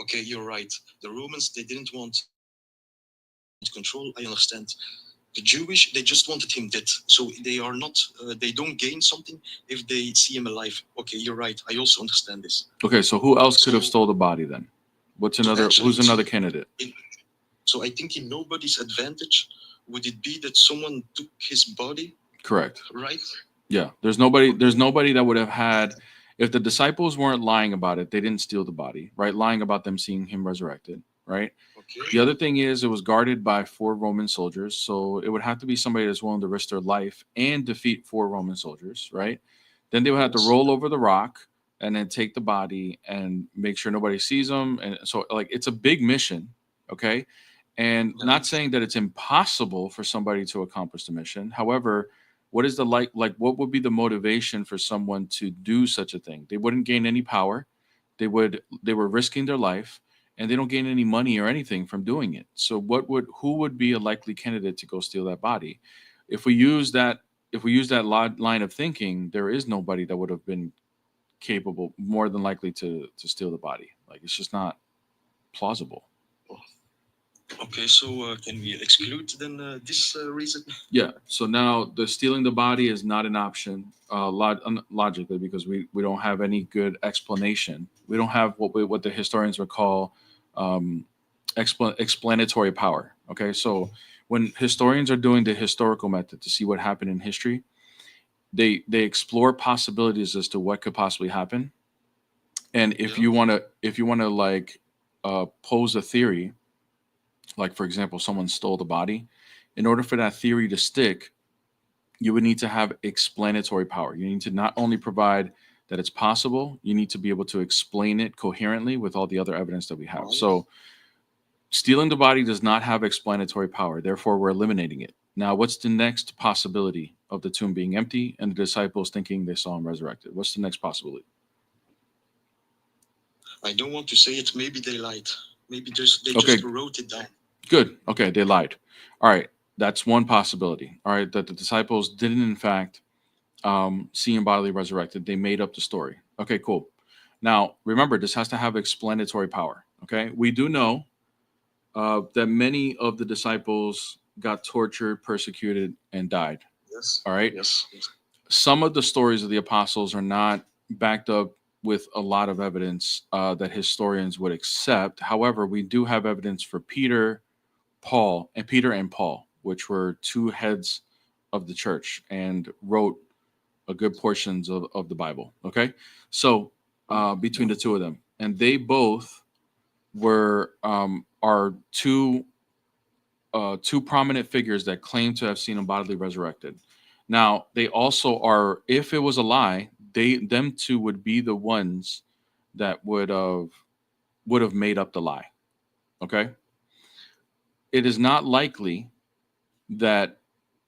Okay, you're right. The Romans, they didn't want control. I understand. The Jewish, they just wanted him dead. So they are not. They don't gain something if they see him alive. Okay, you're right. I also understand this. Okay, so who else could have So- stole the body then? What's another? actually, Who's another candidate? So I think in nobody's advantage would it be that someone took his body, Correct. right? Yeah, there's nobody that would have had, if the disciples weren't lying about it, they didn't steal the body, right? Lying about them seeing him resurrected, right? Okay. The other thing is it was guarded by 4 Roman soldiers, so it would have to be somebody that's willing to risk their life and defeat 4 Roman soldiers, right? Then they would have to roll over the rock and then take the body and make sure nobody sees them, and so like it's a big mission, okay? And not saying that it's impossible for somebody to accomplish the mission. However, what is the like what would be the motivation for someone to do such a thing? They wouldn't gain any power. They were risking their life, and they don't gain any money or anything from doing it. So who would be a likely candidate to go steal that body? If we use that line of thinking, there is nobody that would have been capable, more than likely, to steal the body. Like, it's just not plausible. Okay, so can we exclude then this reason? Yeah. So now the stealing the body is not an option, logically, because we don't have any good explanation. We don't have what the historians would call explanatory power. Okay. So when historians are doing the historical method to see what happened in history, they explore possibilities as to what could possibly happen. And if you want to like pose a theory, like, for example, someone stole the body, in order for that theory to stick, you would need to have explanatory power. You need to not only provide that it's possible, you need to be able to explain it coherently with all the other evidence that we have. So stealing the body does not have explanatory power. Therefore, we're eliminating it. Now, what's the next possibility of the tomb being empty and the disciples thinking they saw him resurrected? What's the next possibility? I don't want to say it. Maybe they lied. Maybe they just wrote it down. Good. Okay, they lied. All right. That's one possibility. All right, that the disciples didn't in fact see him bodily resurrected. They made up the story. Okay, cool. Now remember, this has to have explanatory power. Okay, we do know that many of the disciples got tortured, persecuted, and died. Yes. All right. Yes. Some of the stories of the apostles are not backed up with a lot of evidence that historians would accept. However, we do have evidence for Peter and Paul, which were two heads of the church and wrote a good portions of the Bible. Okay. So between the two of them, and they both were are two prominent figures that claim to have seen him bodily resurrected. Now, they also are, if it was a lie, them two would be the ones that would have made up the lie. Okay? It is not likely that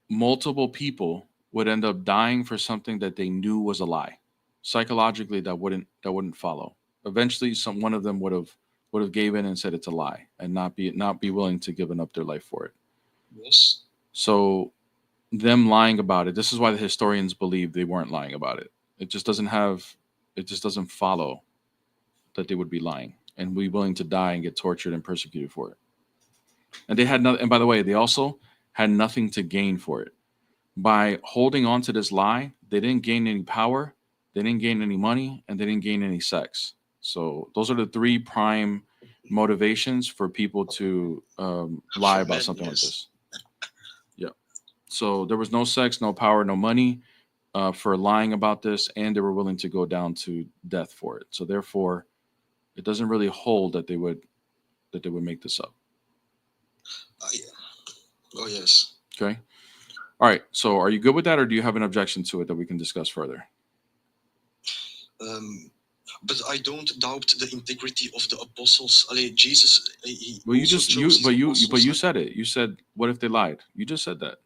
multiple people would end up dying for something that they knew was a lie. Psychologically, that wouldn't follow. Eventually, one of them would have gave in and said it's a lie and not be willing to give up their life for it. Yes. So them lying about it, this is why the historians believe they weren't lying about it. It just doesn't follow that they would be lying and be willing to die and get tortured and persecuted for it. And they had nothing, and by the way, they also had nothing to gain for it. By holding on to this lie, they didn't gain any power, they didn't gain any money, and they didn't gain any sex. So those are the three prime motivations for people to lie about something like this. Yeah. So there was no sex, no power, no money for lying about this, and they were willing to go down to death for it. So therefore, it doesn't really hold that they would make this up. Oh yes. Okay. All right. So are you good with that, or do you have an objection to it that we can discuss further? But I don't doubt the integrity of the apostles. Jesus. Well, you said it. You said, what if they lied? You just said that.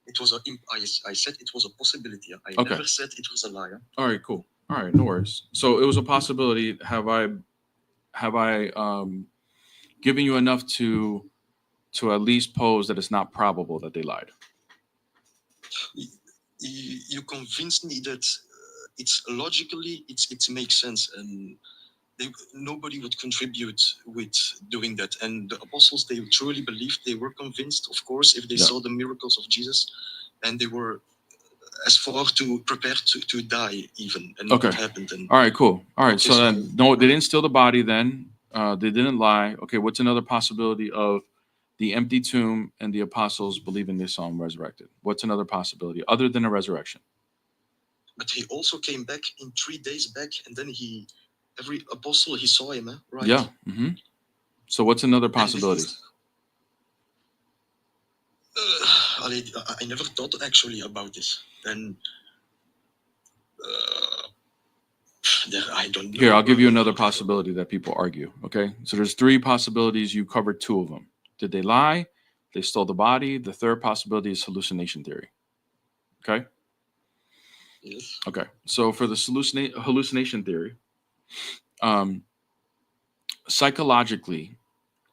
It was I said it was a possibility. I Okay. never said it was a lie. All right, cool. All right, no worries. So it was a possibility. Have I given you enough to at least pose that it's not probable that they lied? You convinced me that it's logically it makes sense, and nobody would contribute with doing that. And the apostles, they truly believed, they were convinced, of course, if they saw the miracles of Jesus, and they were as far to prepare to die even, and Okay. what happened. And all right, cool. All right, so so- then no, they didn't steal the body. Then they didn't lie. Okay, what's another possibility of the empty tomb and the apostles believing they saw him resurrected? What's another possibility other than a resurrection? But he also came back in 3 days back, and then every apostle he saw him, right? Yeah. Mm-hmm. So what's another possibility? I never thought actually about this, and I don't know. Here, I'll give you another possibility that people argue. Okay, so there's three possibilities. You covered two of them. Did they lie? They stole the body. The third possibility is hallucination theory. Okay. Yes. Okay. So for the hallucination theory, psychologically,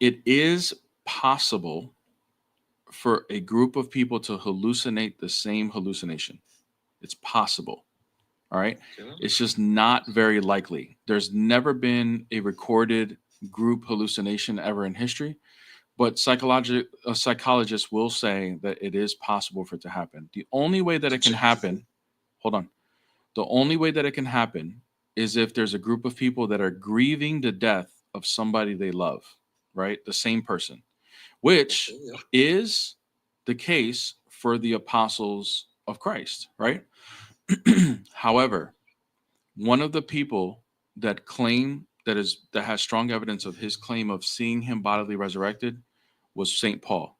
it is possible for a group of people to hallucinate the same hallucination. It's possible. All right. Okay. It's just not very likely. There's never been a recorded group hallucination ever in history, but psychologists will say that it is possible for it to happen. The only way that it can happen, hold on. The only way that it can happen is if there's a group of people that are grieving the death of somebody they love, right? The same person, which is the case for the apostles of Christ, right? However, one of the people that has strong evidence of his claim of seeing him bodily resurrected was St. Paul.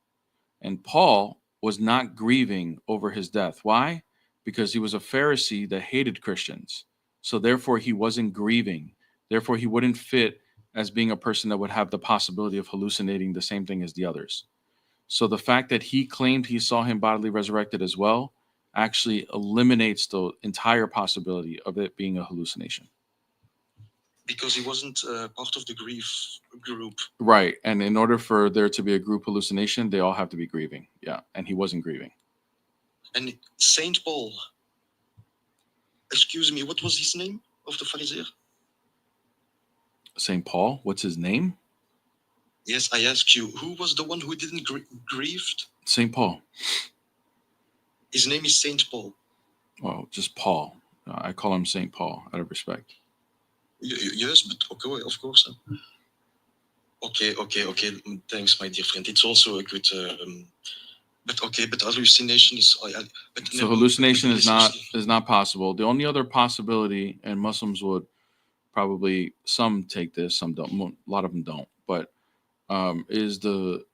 And Paul was not grieving over his death. Why? Because he was a Pharisee that hated Christians. So therefore he wasn't grieving. Therefore he wouldn't fit as being a person that would have the possibility of hallucinating the same thing as the others. So the fact that he claimed he saw him bodily resurrected as well actually eliminates the entire possibility of it being a hallucination. because he wasn't part of the grief group. Right. And in order for there to be a group hallucination, they all have to be grieving. Yeah. And he wasn't grieving. And Saint Paul, excuse me, what was his name of the Pharisee? St. Paul, what's his name? Yes, I ask you, who was the one who didn't grieved? St. Paul. His name is Saint Paul. Well, just Paul. I call him St. Paul out of respect. Yes, but okay, of course. Okay. Thanks, my dear friend. It's also a good. But hallucination is. So hallucination is not possible. The only other possibility, and Muslims would probably, some take this, some don't. A lot of them don't. But is the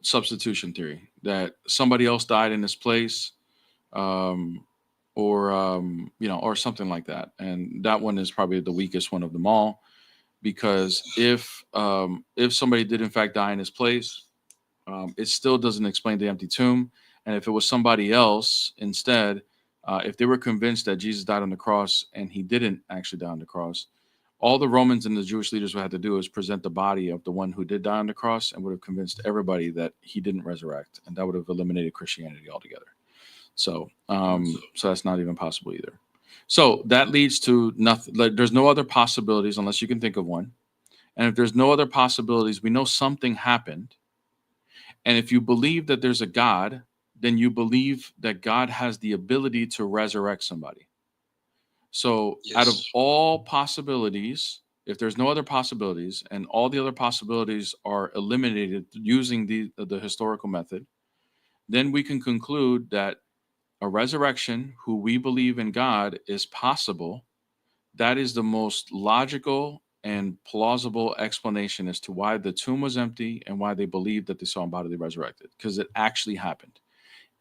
substitution theory that somebody else died in his place, or something like that. And that one is probably the weakest one of them all, because if somebody did in fact die in his place, it still doesn't explain the empty tomb. And if it was somebody else instead, if they were convinced that Jesus died on the cross and he didn't actually die on the cross, all the Romans and the Jewish leaders would have to do is present the body of the one who did die on the cross, and would have convinced everybody that he didn't resurrect, and that would have eliminated Christianity altogether. So that's not even possible either. So that leads to nothing. Like, there's no other possibilities unless you can think of one. And if there's no other possibilities, we know something happened. And if you believe that there's a God, then you believe that God has the ability to resurrect somebody. So out of all possibilities, if there's no other possibilities and all the other possibilities are eliminated using the historical method, then we can conclude that a resurrection, who we believe in God, is possible. That is the most logical and plausible explanation as to why the tomb was empty and why they believed that they saw him bodily resurrected, because it actually happened.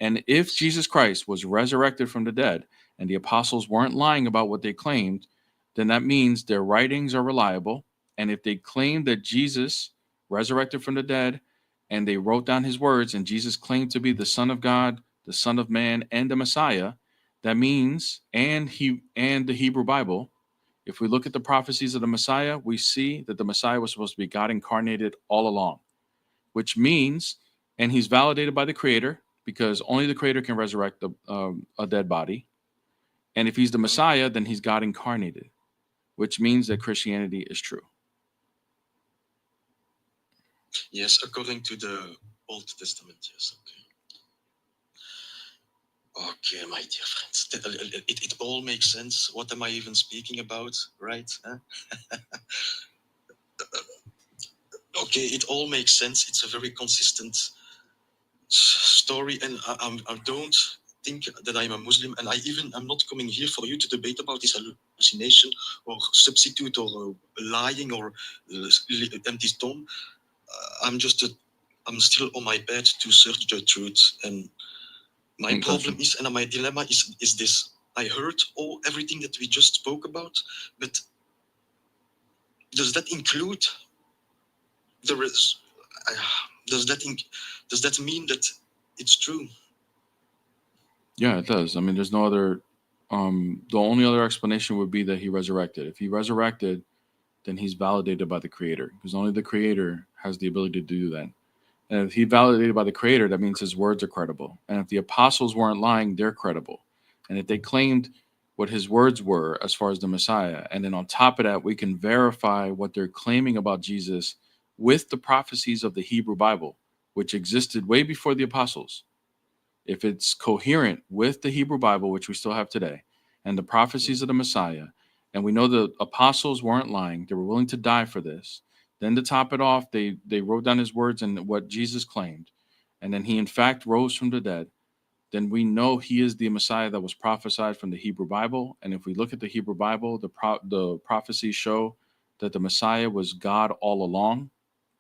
And if Jesus Christ was resurrected from the dead and the apostles weren't lying about what they claimed, then that means their writings are reliable. And if they claim that Jesus resurrected from the dead and they wrote down his words and Jesus claimed to be the Son of God, the Son of Man, and the Messiah, that means, and the Hebrew Bible, if we look at the prophecies of the Messiah, we see that the Messiah was supposed to be God incarnated all along, which means, and he's validated by the Creator, because only the Creator can resurrect a dead body. And if he's the Messiah, then he's God incarnated, which means that Christianity is true. Yes, according to the Old Testament, yes, okay. Okay, my dear friends, it all makes sense. What am I even speaking about, right? Huh? Okay, it all makes sense. It's a very consistent story, and I don't think that I'm a Muslim, and I'm not coming here for you to debate about this hallucination or substitute or lying or empty tomb. I'm still on my bed to search the truth, and my problem is, and my dilemma is this: I heard everything that we just spoke about, but does that include does that mean that it's true? Yeah, it does. I mean, there's no other. The only other explanation would be that he resurrected. If he resurrected, then he's validated by the Creator, because only the Creator has the ability to do that. And if he validated by the Creator, that means his words are credible. And if the apostles weren't lying, they're credible. And if they claimed what his words were as far as the Messiah, and then on top of that, we can verify what they're claiming about Jesus with the prophecies of the Hebrew Bible, which existed way before the apostles. If it's coherent with the Hebrew Bible, which we still have today, and the prophecies of the Messiah, and we know the apostles weren't lying, they were willing to die for this, then to top it off, they wrote down his words and what Jesus claimed, and then he in fact rose from the dead, then we know he is the Messiah that was prophesied from the Hebrew Bible. And if we look at the Hebrew Bible, the prophecies show that the Messiah was God all along,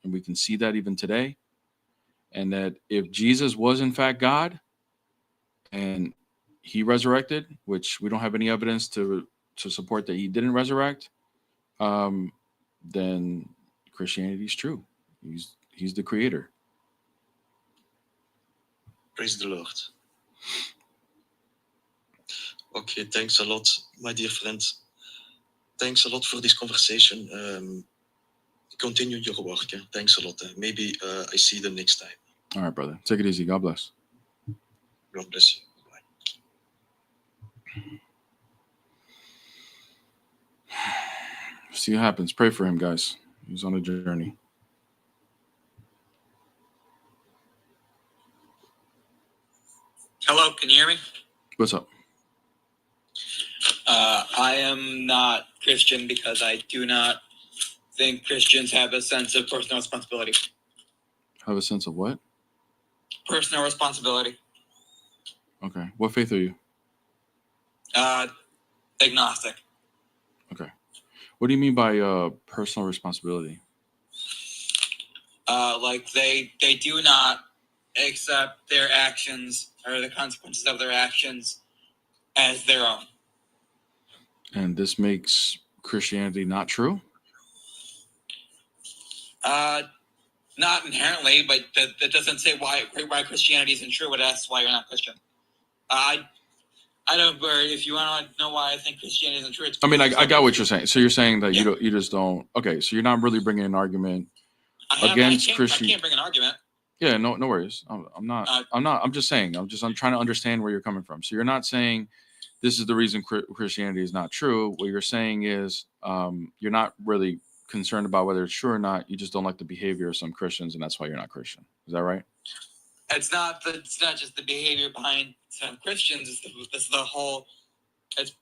and we can see that even today. And that if Jesus was in fact God and he resurrected, which we don't have any evidence to support that he didn't resurrect, then Christianity is true. He's the Creator. Praise the Lord. Okay, thanks a lot, my dear friend. thanks a lot for this conversation. Continue your work. Thanks a lot. Maybe I see you the next time. All right, brother. Take it easy. God bless. God bless you. See what happens. Pray for him, guys. He's on a journey. Hello, can you hear me? What's up? I am not Christian because I do not think Christians have a sense of personal responsibility. Have a sense of what? Personal responsibility. Okay. What faith are you? Agnostic. Okay. What do you mean by personal responsibility? Like they do not accept their actions or the consequences of their actions as their own. And this makes Christianity not true? Not inherently, but that doesn't say why Christianity isn't true, but that's why you're not Christian. I don't. If you want to know why I think Christianity isn't true, I mean, I got what you're saying. So you're saying that you just don't. Okay, so you're not really bringing an argument against Christianity. I can't bring an argument. Yeah, no worries. I'm not. I'm just saying. I'm trying to understand where you're coming from. So you're not saying this is the reason Christianity is not true. What you're saying is you're not really concerned about whether it's true or not. You just don't like the behavior of some Christians, and that's why you're not Christian. Is that right? It's not just the behavior behind some Christians. It's the whole. It's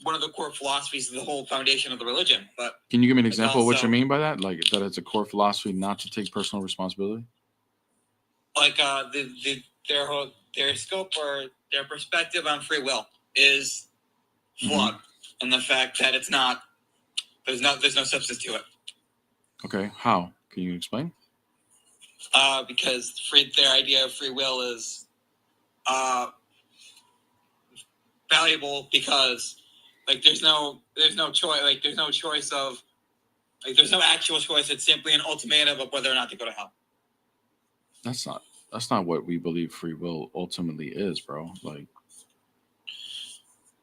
one of the core philosophies of the whole foundation of the religion. But can you give me an example of what you mean by that? Like that it's a core philosophy not to take personal responsibility? Like their scope or their perspective on free will is flawed, and the fact that it's not there's no substance to it. Okay, how? Can you explain? Because their idea of free will is valuable because like there's no choice, like there's no choice of like there's no actual choice. It's simply an ultimatum of whether or not to go to hell. That's not what we believe free will ultimately is, bro. Like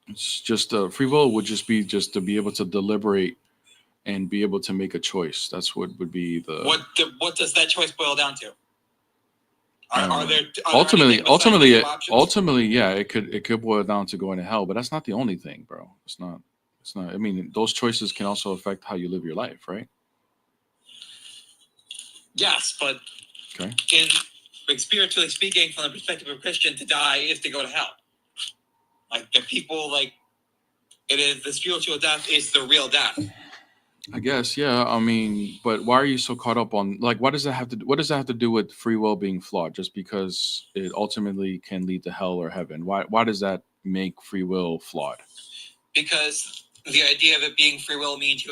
it's just free will would just be just to be able to deliberate and be able to make a choice. That's what would be the what does that choice boil down to? Ultimately, yeah, it could boil down to going to hell, but that's not the only thing, bro. It's not. I mean, those choices can also affect how you live your life, right? Yes, but okay. Like spiritually speaking, from the perspective of a Christian, to die is to go to hell. Like the people, like it is the spiritual death is the real death. I guess, yeah. I mean, but why are you so caught up on like what does that have to do with free will being flawed? Just because it ultimately can lead to hell or heaven? Why does that make free will flawed? Because the idea of it being free will means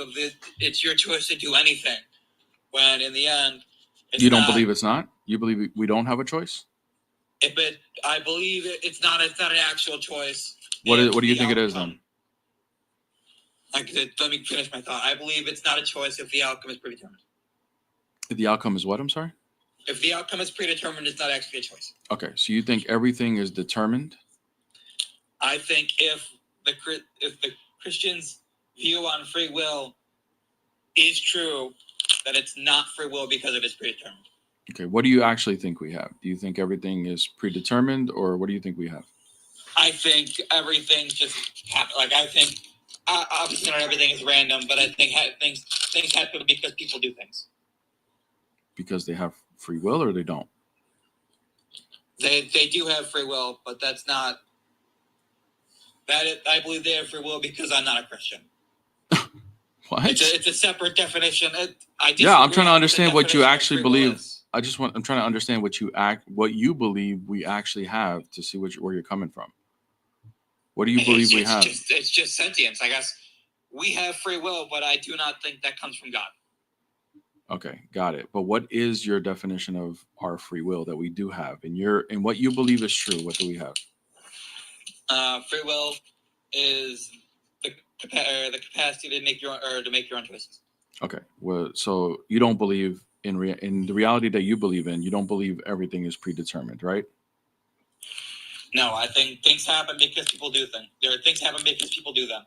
it's your choice to do anything. When in the end, you don't believe it's not? You believe we don't have a choice? But I believe it's not an actual choice. What do you think it is then? Let me finish my thought. I believe it's not a choice if the outcome is predetermined. If the outcome is what? I'm sorry? If the outcome is predetermined, it's not actually a choice. Okay, so you think everything is determined? I think if the Christian's view on free will is true, that it's not free will because it is predetermined. Okay, what do you actually think we have? Do you think everything is predetermined, or what do you think we have? I think everything just happens. Like I think, obviously not everything is random, but I think things happen because people do things. Because they have free will, or they don't? They do have free will, but that's not. I believe they have free will because I'm not a Christian. What? It's a separate definition. I'm trying to understand what you actually believe. I'm trying to understand what you believe we actually have to see where you're coming from. What do you believe we have? It's just sentience, I guess. We have free will, but I do not think that comes from God. Okay, got it. But what is your definition of our free will that we do have? And what you believe is true, what do we have? Free will is the capacity to make your own choices. Okay. Well, so you don't believe in the reality that you believe in, you don't believe everything is predetermined, right? No, I think things happen because people do things. Things happen because people do them.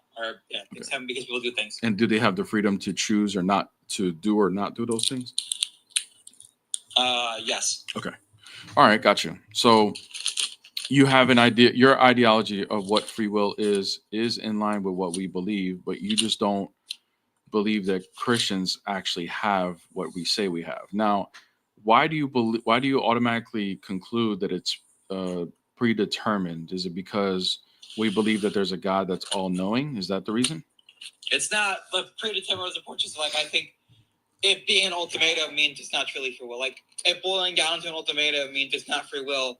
Things happen because people do things. And do they have the freedom to choose or not to do or not do those things? Yes. Okay. All right, got you. So you have an idea, your ideology of what free will is in line with what we believe, but you just don't believe that Christians actually have what we say we have. Now, why do you automatically conclude that it's predetermined? Is it because we believe that there's a God that's all knowing? Is that the reason? It's not the predetermined approach. Is like, I think it being an ultimatum means it's not truly free will. Like, it boiling down to an ultimatum means it's not free will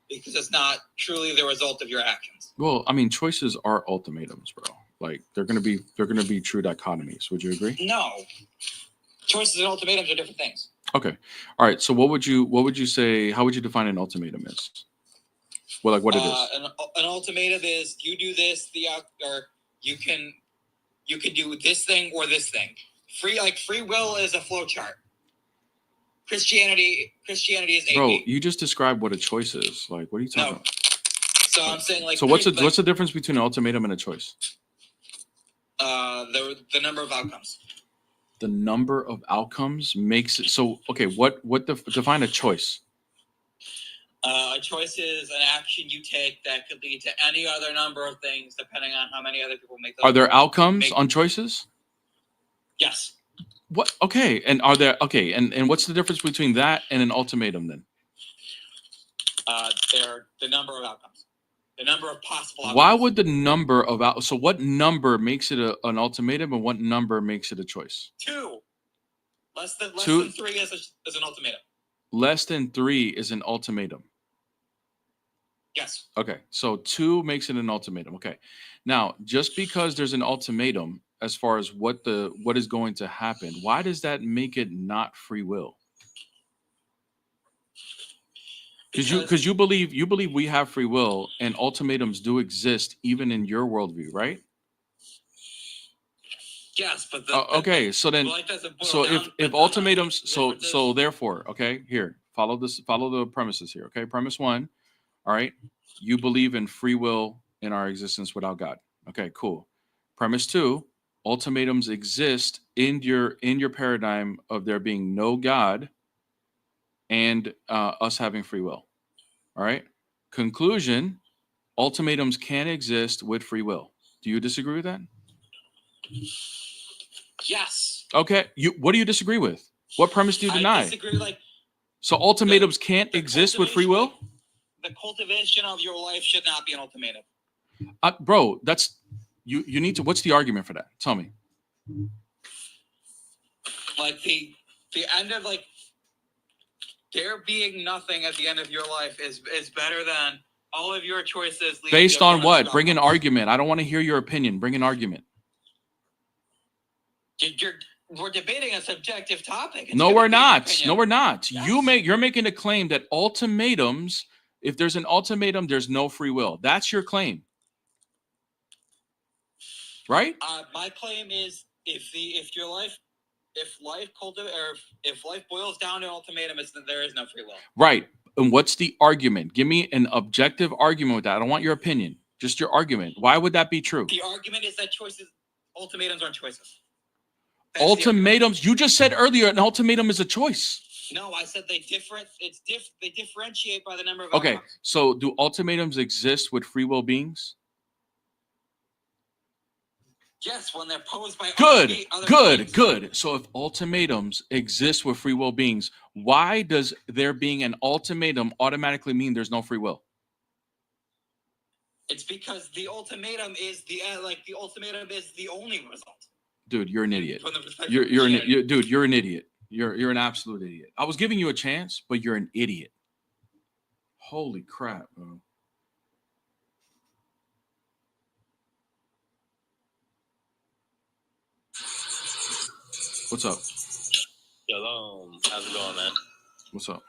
because it's not truly the result of your actions. Well, I mean, choices are ultimatums, bro. Like they're gonna be true dichotomies. Would you agree? No, choices and ultimatums are different things. Okay. All right. So what would you say? How would you define an ultimatum is? Well, like what it is. An ultimatum is you do this, or you can do this thing or this thing. Free will is a flow chart. Christianity is a. Bro, you just described what a choice is. Like, what are you talking about? So I'm saying like. So what's the difference between an ultimatum and a choice? The number of outcomes. The number of outcomes makes it so. Okay, define a choice? A choice is an action you take that could lead to any other number of things, depending on how many other people make. Are there outcomes on choices? Yes. What? Okay, and are there? Okay, and what's the difference between that and an ultimatum then? They're the number of outcomes, the number of possible outcomes. Why would the number of so what number makes it an ultimatum and what number makes it a choice? 2. Less than 3 is an ultimatum. Less than 3 is an ultimatum. Yes. Okay, so 2 makes it an ultimatum. Okay, now just because there's an ultimatum as far as what is going to happen, why does that make it not free will? Because you believe we have free will and ultimatums do exist even in your worldview, right? Yes, but okay, so then if ultimatums so therefore, okay, here, follow the premises here, okay? Premise 1, all right, you believe in free will in our existence without God. Okay, cool. Premise 2, ultimatums exist in your paradigm of there being no God and us having free will. All right. Conclusion, ultimatums can exist with free will. Do you disagree with that? Yes. Okay. What do you disagree with? What premise do you deny? I disagree. So ultimatums can't exist with free will? The cultivation of your life should not be an ultimatum. Bro, that's you need to. What's the argument for that? Tell me. Like the end of there being nothing at the end of your life is better than all of your choices. Based on what? Bring an argument. I don't want to hear your opinion. Bring an argument. We're debating a subjective topic. No, we're not. No, we're not. Yes. You're making a claim that ultimatums, if there's an ultimatum, there's no free will. That's your claim. Right? My claim is if life boils down to an ultimatum, it's that there is no free will. Right. And what's the argument? Give me an objective argument with that. I don't want your opinion. Just your argument. Why would that be true? The argument is that ultimatums aren't choices. Ultimatums. You just said earlier an ultimatum is a choice. No, I said they differentiate by the number of Okay. outcomes. So do ultimatums exist with free will beings? Yes, when they're posed by Good. beings. So if ultimatums exist with free will beings, why does there being an ultimatum automatically mean there's no free will? It's because the ultimatum is the only result. Dude, you're an idiot. From the perspective You're of an Christianity. dude. You're an idiot. You're an absolute idiot. I was giving you a chance, but you're an idiot. Holy crap, bro. What's up? Shalom. How's it going, man? What's up?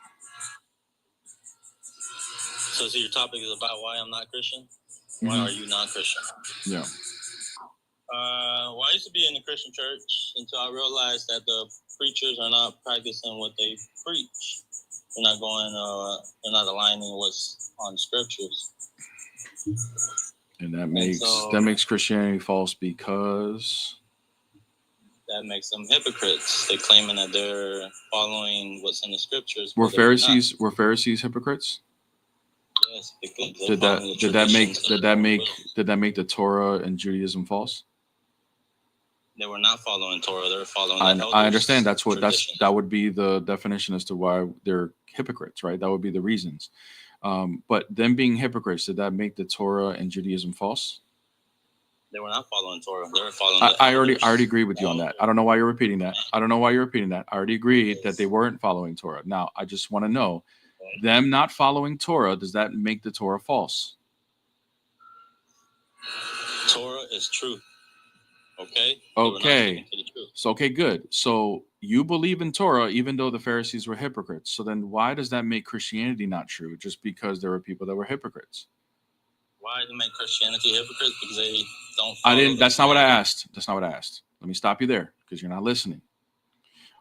So your topic is about why I'm not Christian? Why are you not Christian? Yeah. Well, I used to be in the Christian church until I realized that the preachers are not practicing what they preach. They're not aligning what's on scriptures. And that so- makes Christianity false because That makes them hypocrites. They're claiming that they're following what's in the scriptures. were but they're not. Pharisees hypocrites? Yes, because they're Did following the that traditions of their own will. did that make the Torah and Judaism false? They were not following Torah. They were following. I the understand. elders' tradition. That would be the definition as to why they're hypocrites, right? That would be the reasons. But them being hypocrites, did that make the Torah and Judaism false? They were not following Torah. They were following. I already agree with you on that. I don't know why you're repeating that. I already agreed that they weren't following Torah. Now, I just want to know, them not following Torah, does that make the Torah false? Torah is truth. Okay. Okay. So, okay, good. So you believe in Torah, even though the Pharisees were hypocrites. So then why does that make Christianity not true? Just because there were people that were hypocrites? Why do they make Christianity hypocrites? Because they don't. That's not what I asked. Let me stop you there because you're not listening.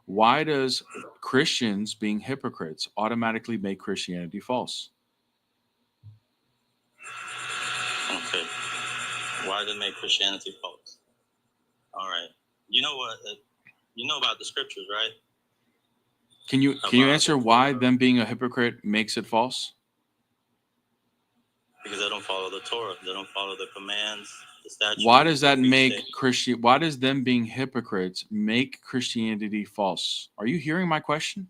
Why does Christians being hypocrites automatically make Christianity false? Okay. Why do they make Christianity false? All right. You know what? You know about the scriptures, right? Can you answer why them being a hypocrite makes it false? Because they don't follow the Torah. They don't follow the commands, the statutes. Why does that make why does them being hypocrites make Christianity false? Are you hearing my question?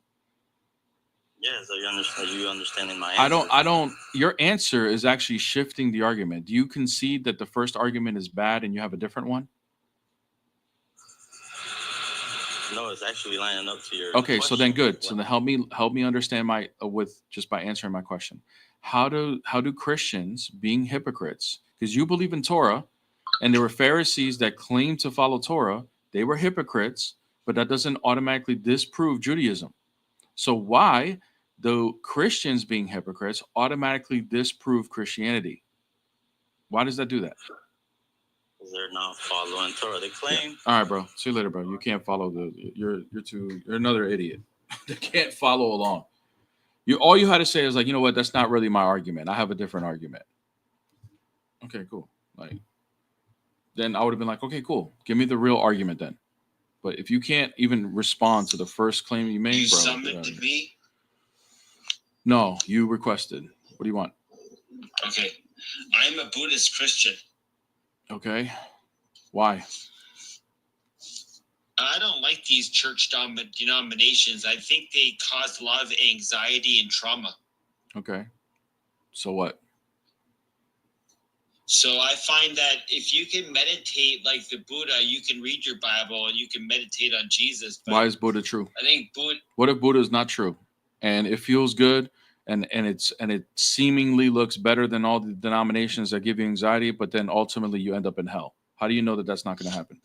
Yes, are you understanding my answer? I don't your answer is actually shifting the argument. Do you concede that the first argument is bad and you have a different one? No, it's actually lining up to your Okay, question. so then good. So then help me understand my with just by answering my question. How do Christians being hypocrites, because you believe in Torah and there were Pharisees that claimed to follow Torah, they were hypocrites, but that doesn't automatically disprove Judaism. So why do Christians being hypocrites automatically disprove Christianity? Why does that do that? Because they're not following Torah. They claim. Yeah. All right, bro. See you later, bro. You can't follow you're another idiot. They can't follow along. All you had to say is like, you know what, that's not really my argument. I have a different argument. Okay, cool. Like, then I would have been like, okay, cool. Give me the real argument then. But if you can't even respond to the first claim you made, You bro. summoned me? No, you requested. What do you want? Okay. I'm a Buddhist Christian. Okay. Why? I don't like these church denominations. I think they cause a lot of anxiety and trauma. Okay. So what? So I find that if you can meditate like the Buddha, you can read your Bible and you can meditate on Jesus. Why is Buddha true? I think Buddha. What if Buddha is not true, and it feels good, and it seemingly looks better than all the denominations that give you anxiety, but then ultimately you end up in hell? How do you know that that's not going to happen?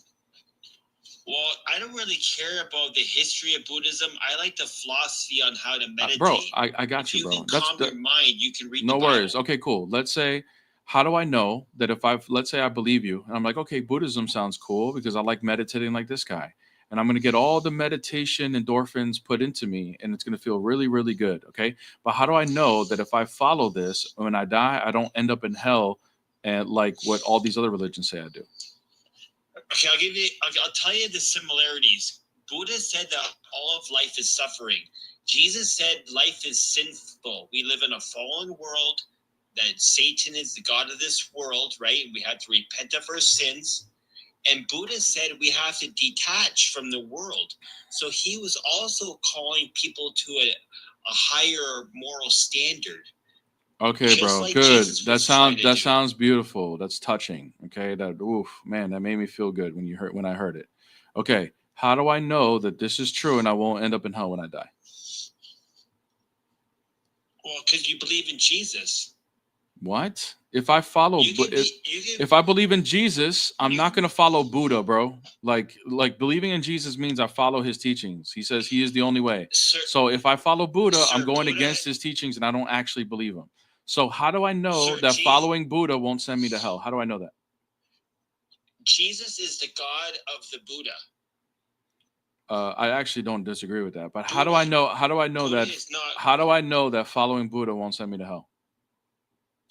Well, I don't really care about the history of Buddhism. I like the philosophy on how to meditate. Bro, I got you, bro. If you can calm your mind, you can read no the Bible. worries. Okay, cool. Let's say, how do I know that let's say I believe you, and I'm like, okay, Buddhism sounds cool because I like meditating like this guy, and I'm going to get all the meditation endorphins put into me, and it's going to feel really, really good, okay? But how do I know that if I follow this, when I die, I don't end up in hell, and like what all these other religions say I do? Okay, I'll tell you the similarities. Buddha said that all of life is suffering. Jesus said life is sinful. We live in a fallen world, that Satan is the god of this world, right? We have to repent of our sins. And Buddha said we have to detach from the world. So he was also calling people to a higher moral standard. Okay, bro. like Good. Jesus That was trying to do. sounds beautiful. That's touching. Okay. Man, that made me feel good when I heard it. Okay. How do I know that this is true and I won't end up in hell when I die? Well, because you believe in Jesus. What? If I follow, if I believe in Jesus, I'm not going to follow Buddha, bro. Like believing in Jesus means I follow his teachings. He says he is the only way. So if I follow Buddha, I'm going against his teachings and I don't actually believe him. So how do I know that following Buddha won't send me to hell? How do I know that? Jesus is the God of the Buddha. I actually don't disagree with that. But how do I know that following Buddha won't send me to hell?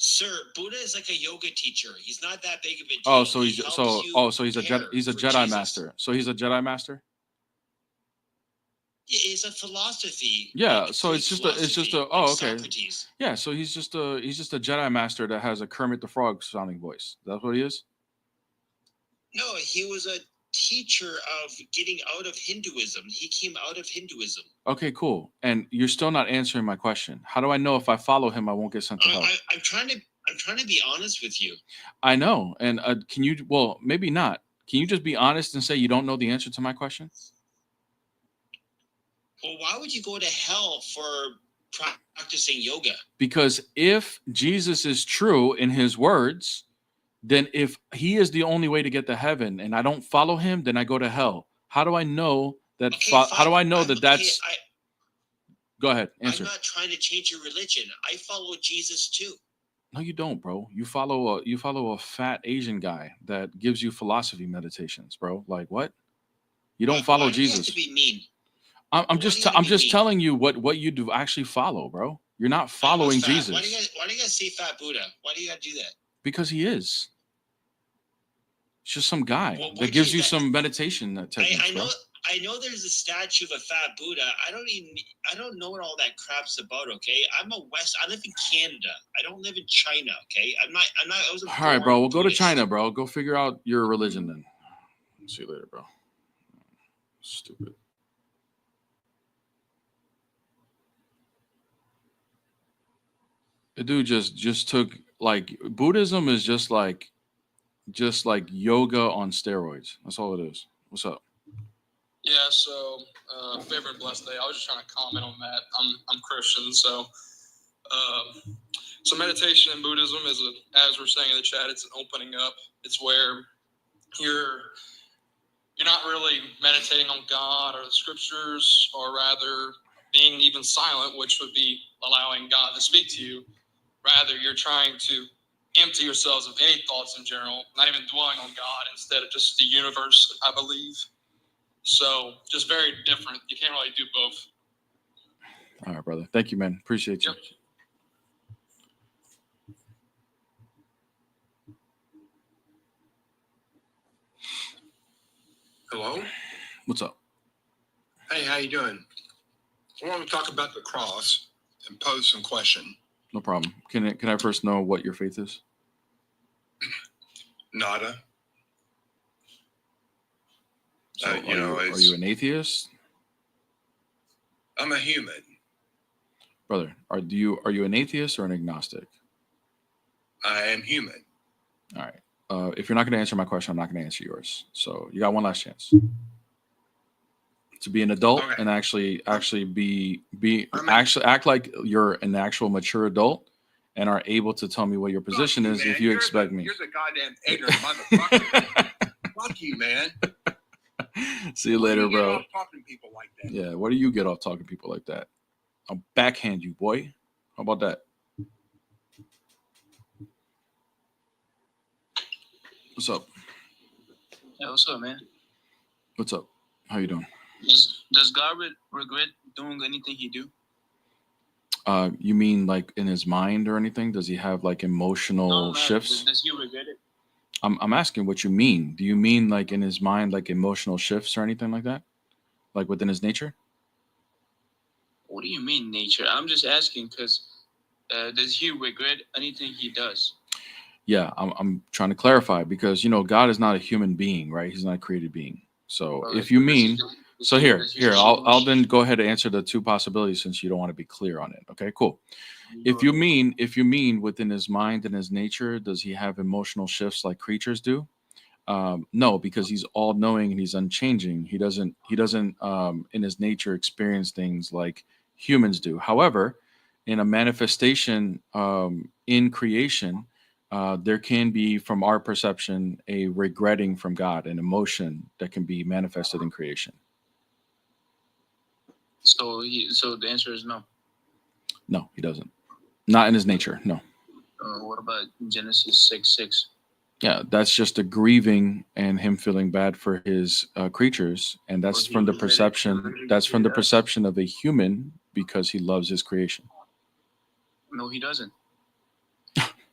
Sir, Buddha is like a yoga teacher. He's not that big of a deal. Oh, so he's He helps so you oh, so he's a prepare he's a for Jedi Jesus. master. So he's a Jedi master. It's a philosophy. Yeah. like So it's Greek just a philosophy, oh, like okay. Socrates. Yeah. So he's just a Jedi master that has a Kermit the Frog sounding voice. That's what he is. No, he was a teacher of getting out of Hinduism. He came out of Hinduism. Okay, cool. And you're still not answering my question. How do I know if I follow him, I won't get sent to hell? I'm trying to be honest with you. I know. And can you? Well, maybe not. Can you just be honest and say you don't know the answer to my question? Well, why would you go to hell for practicing yoga? Because if Jesus is true in his words, then if he is the only way to get to heaven and I don't follow him, then I go to hell. How do I know that? How do I know that that's? Go ahead, answer. I'm not trying to change your religion. I follow Jesus too. No, you don't, bro. You follow a fat Asian guy that gives you philosophy meditations, bro. Like what? You don't follow Why do you have Jesus. to be mean? I'm just telling you what you do actually follow, bro. You're not following Jesus. Why do you guys say fat Buddha? Why do you gotta do that? Because he is. It's just some guy Well, that gives you some meditation techniques, I know. bro. I know there's a statue of a fat Buddha. I don't know what all that crap's about. Okay, I live in Canada. I don't live in China. Okay, I wasn't. All right, bro. We'll go to Buddhist. China, bro. Go figure out your religion then. See you later, bro. Stupid. The dude just took like Buddhism is just like yoga on steroids. That's all it is. What's up? Yeah, so favorite blessed day. I was just trying to comment on that. I'm Christian, so meditation in Buddhism is as we're saying in the chat, it's an opening up. It's where you're not really meditating on God or the scriptures, or rather being even silent, which would be allowing God to speak to you. Rather, you're trying to empty yourselves of any thoughts in general, not even dwelling on God, instead of just the universe, I believe. So just very different. You can't really do both. All right, brother. Thank you, man. Appreciate you. Yep. Hello? What's up? Hey, how you doing? I want to talk about the cross and pose some question. No problem. Can I first know what your faith is? Nada. So are you an atheist? I'm a human. Brother, are you an atheist or an agnostic? I am human. All right. If you're not going to answer my question, I'm not going to answer yours. So you got one last chance to be an adult and actually act like you're an actual mature adult and are able to tell me what your position is. If you expect me, You're the goddamn ignorant motherfucker. Fuck you, man. See you later, Why do you get bro. off talking to people like that? Yeah, where do you get off talking to people like that? I'll backhand you, boy. How about that? What's up? Yeah, what's up, man? What's up? How you doing? Does God regret doing anything he do? You mean like in his mind or anything? Does he have like emotional shifts? Does he regret it? I'm asking what you mean. Do you mean like in his mind, like emotional shifts or anything like that? Like within his nature? What do you mean nature? I'm just asking because does he regret anything he does? Yeah, I'm trying to clarify because, God is not a human being, right? He's not a created being. So if you mean, so here, I'll then go ahead and answer the two possibilities since you don't want to be clear on it. Okay, cool. If you mean within his mind and his nature, does he have emotional shifts like creatures do? No, because he's all knowing and he's unchanging. He doesn't in his nature experience things like humans do. However, in a manifestation in creation, there can be, from our perception, a regretting from God, an emotion that can be manifested in creation. So the answer is no. No, he doesn't. Not in his nature. No. What about Genesis 6:6? Yeah, that's just a grieving and him feeling bad for his creatures, and that's from the perception. That's from the perception of a human because he loves his creation. No, he doesn't.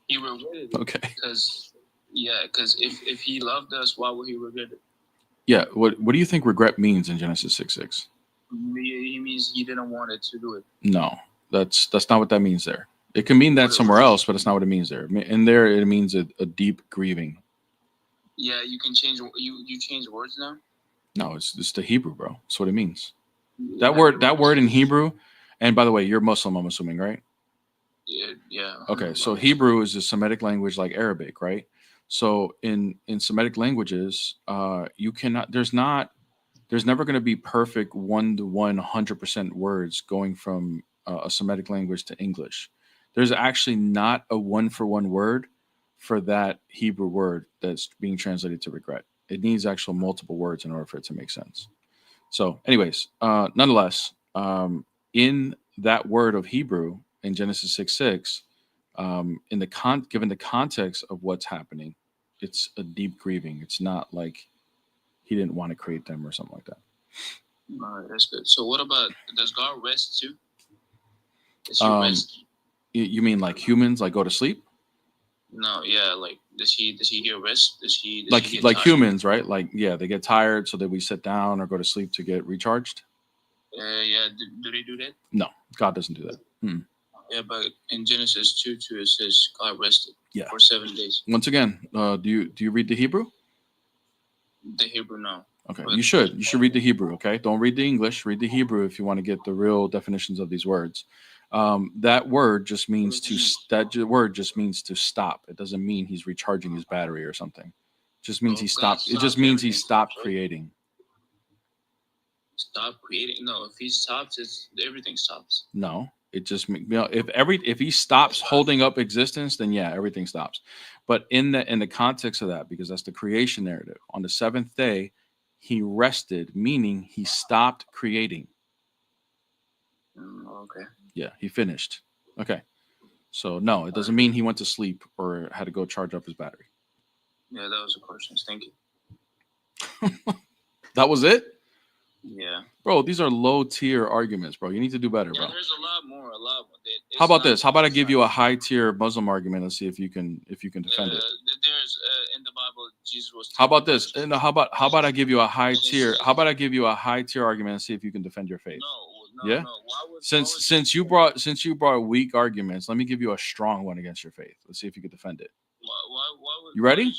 He regretted it. Okay. Because if he loved us, why would he regret it? Yeah. What do you think regret means in Genesis 6:6? He means he didn't want it to do it. No, that's not what that means there. It can mean that somewhere else, but it's not what it means there. In there, it means a deep grieving. Yeah, you can change. You change words now. No, it's the Hebrew, bro. That's what it means. That word in Hebrew. And by the way, you're Muslim, I'm assuming, right? Yeah. Okay, so Hebrew is a Semitic language like Arabic, right? So in Semitic languages, you cannot. There's never going to be perfect 1-to-1, 100% words going from a Semitic language to English. There's actually not a 1-for-1 word for that Hebrew word that's being translated to regret. It needs actual multiple words in order for it to make sense. So, anyways, nonetheless, in that word of Hebrew in Genesis 6:6, given the context of what's happening, it's a deep grieving. It's not like he didn't want to create them or something like that. All right, that's good. So what about, does God rest too? Does he rest? You mean like humans, like go to sleep? No, yeah, like does he get rest? Does he Like get tired? humans, right? Like, yeah, they get tired so that we sit down or go to sleep to get recharged. Yeah, do they do that? No, God doesn't do that. Yeah, but in Genesis 2:2 it says God rested for 7 days. Once again, do you read the Hebrew? The Hebrew, no. Okay, you should read the Hebrew. Okay, don't read the English. Read the Hebrew if you want to get the real definitions of these words. That word just means to stop. It doesn't mean he's recharging his battery or something. It just means he stopped. It just means he stopped creating. Stop creating? No, if he stops, everything stops. No, it just if he stops holding up existence, then yeah, everything stops. But in the context of that, because that's the creation narrative, on the seventh day, he rested, meaning he stopped creating. Okay. Yeah, he finished. Okay. So no, it doesn't mean he went to sleep or had to go charge up his battery. Yeah, that was the questions. Thank you. That was it? Yeah. Bro, these are low tier arguments, bro. You need to do better, bro. Yeah, there's a lot more. How about this? How about I give you a high tier Muslim argument and see if you can defend it? There's in the Bible, Jesus was. How about this? No, how about I give you a high tier? How about I give you a high tier argument and see if you can defend your faith? No. Yeah. Since you brought weak arguments, let me give you a strong one against your faith. Let's see if you can defend it. You ready?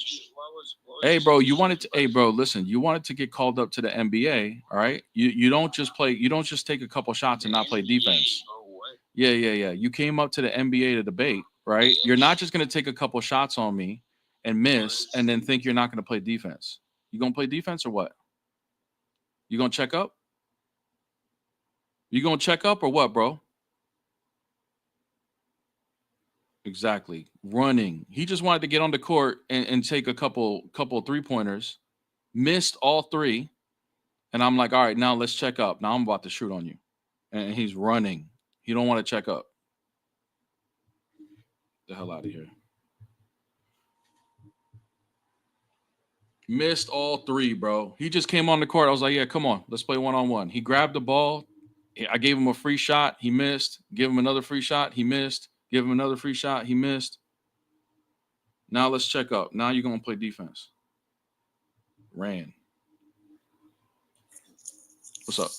Hey, bro, listen, you wanted to get called up to the NBA, all right? You don't just take a couple shots and not play defense. Yeah. You came up to the NBA to debate, right? You're not just going to take a couple shots on me and miss and then think you're not going to play defense. You going to play defense or what? You going to check up? You going to check up or what, bro? Exactly. Running. He just wanted to get on the court and take a couple 3-pointers. Missed all 3. And I'm like, all right, now let's check up. Now I'm about to shoot on you. And he's running. He don't want to check up. The hell out of here. Missed all 3, bro. He just came on the court. I was like, yeah, come on. Let's play 1-on-1. He grabbed the ball. I gave him a free shot. He missed. Give him another free shot. He missed. Give him another free shot. He missed. Now let's check up. Now you're going to play defense. Ran. What's up?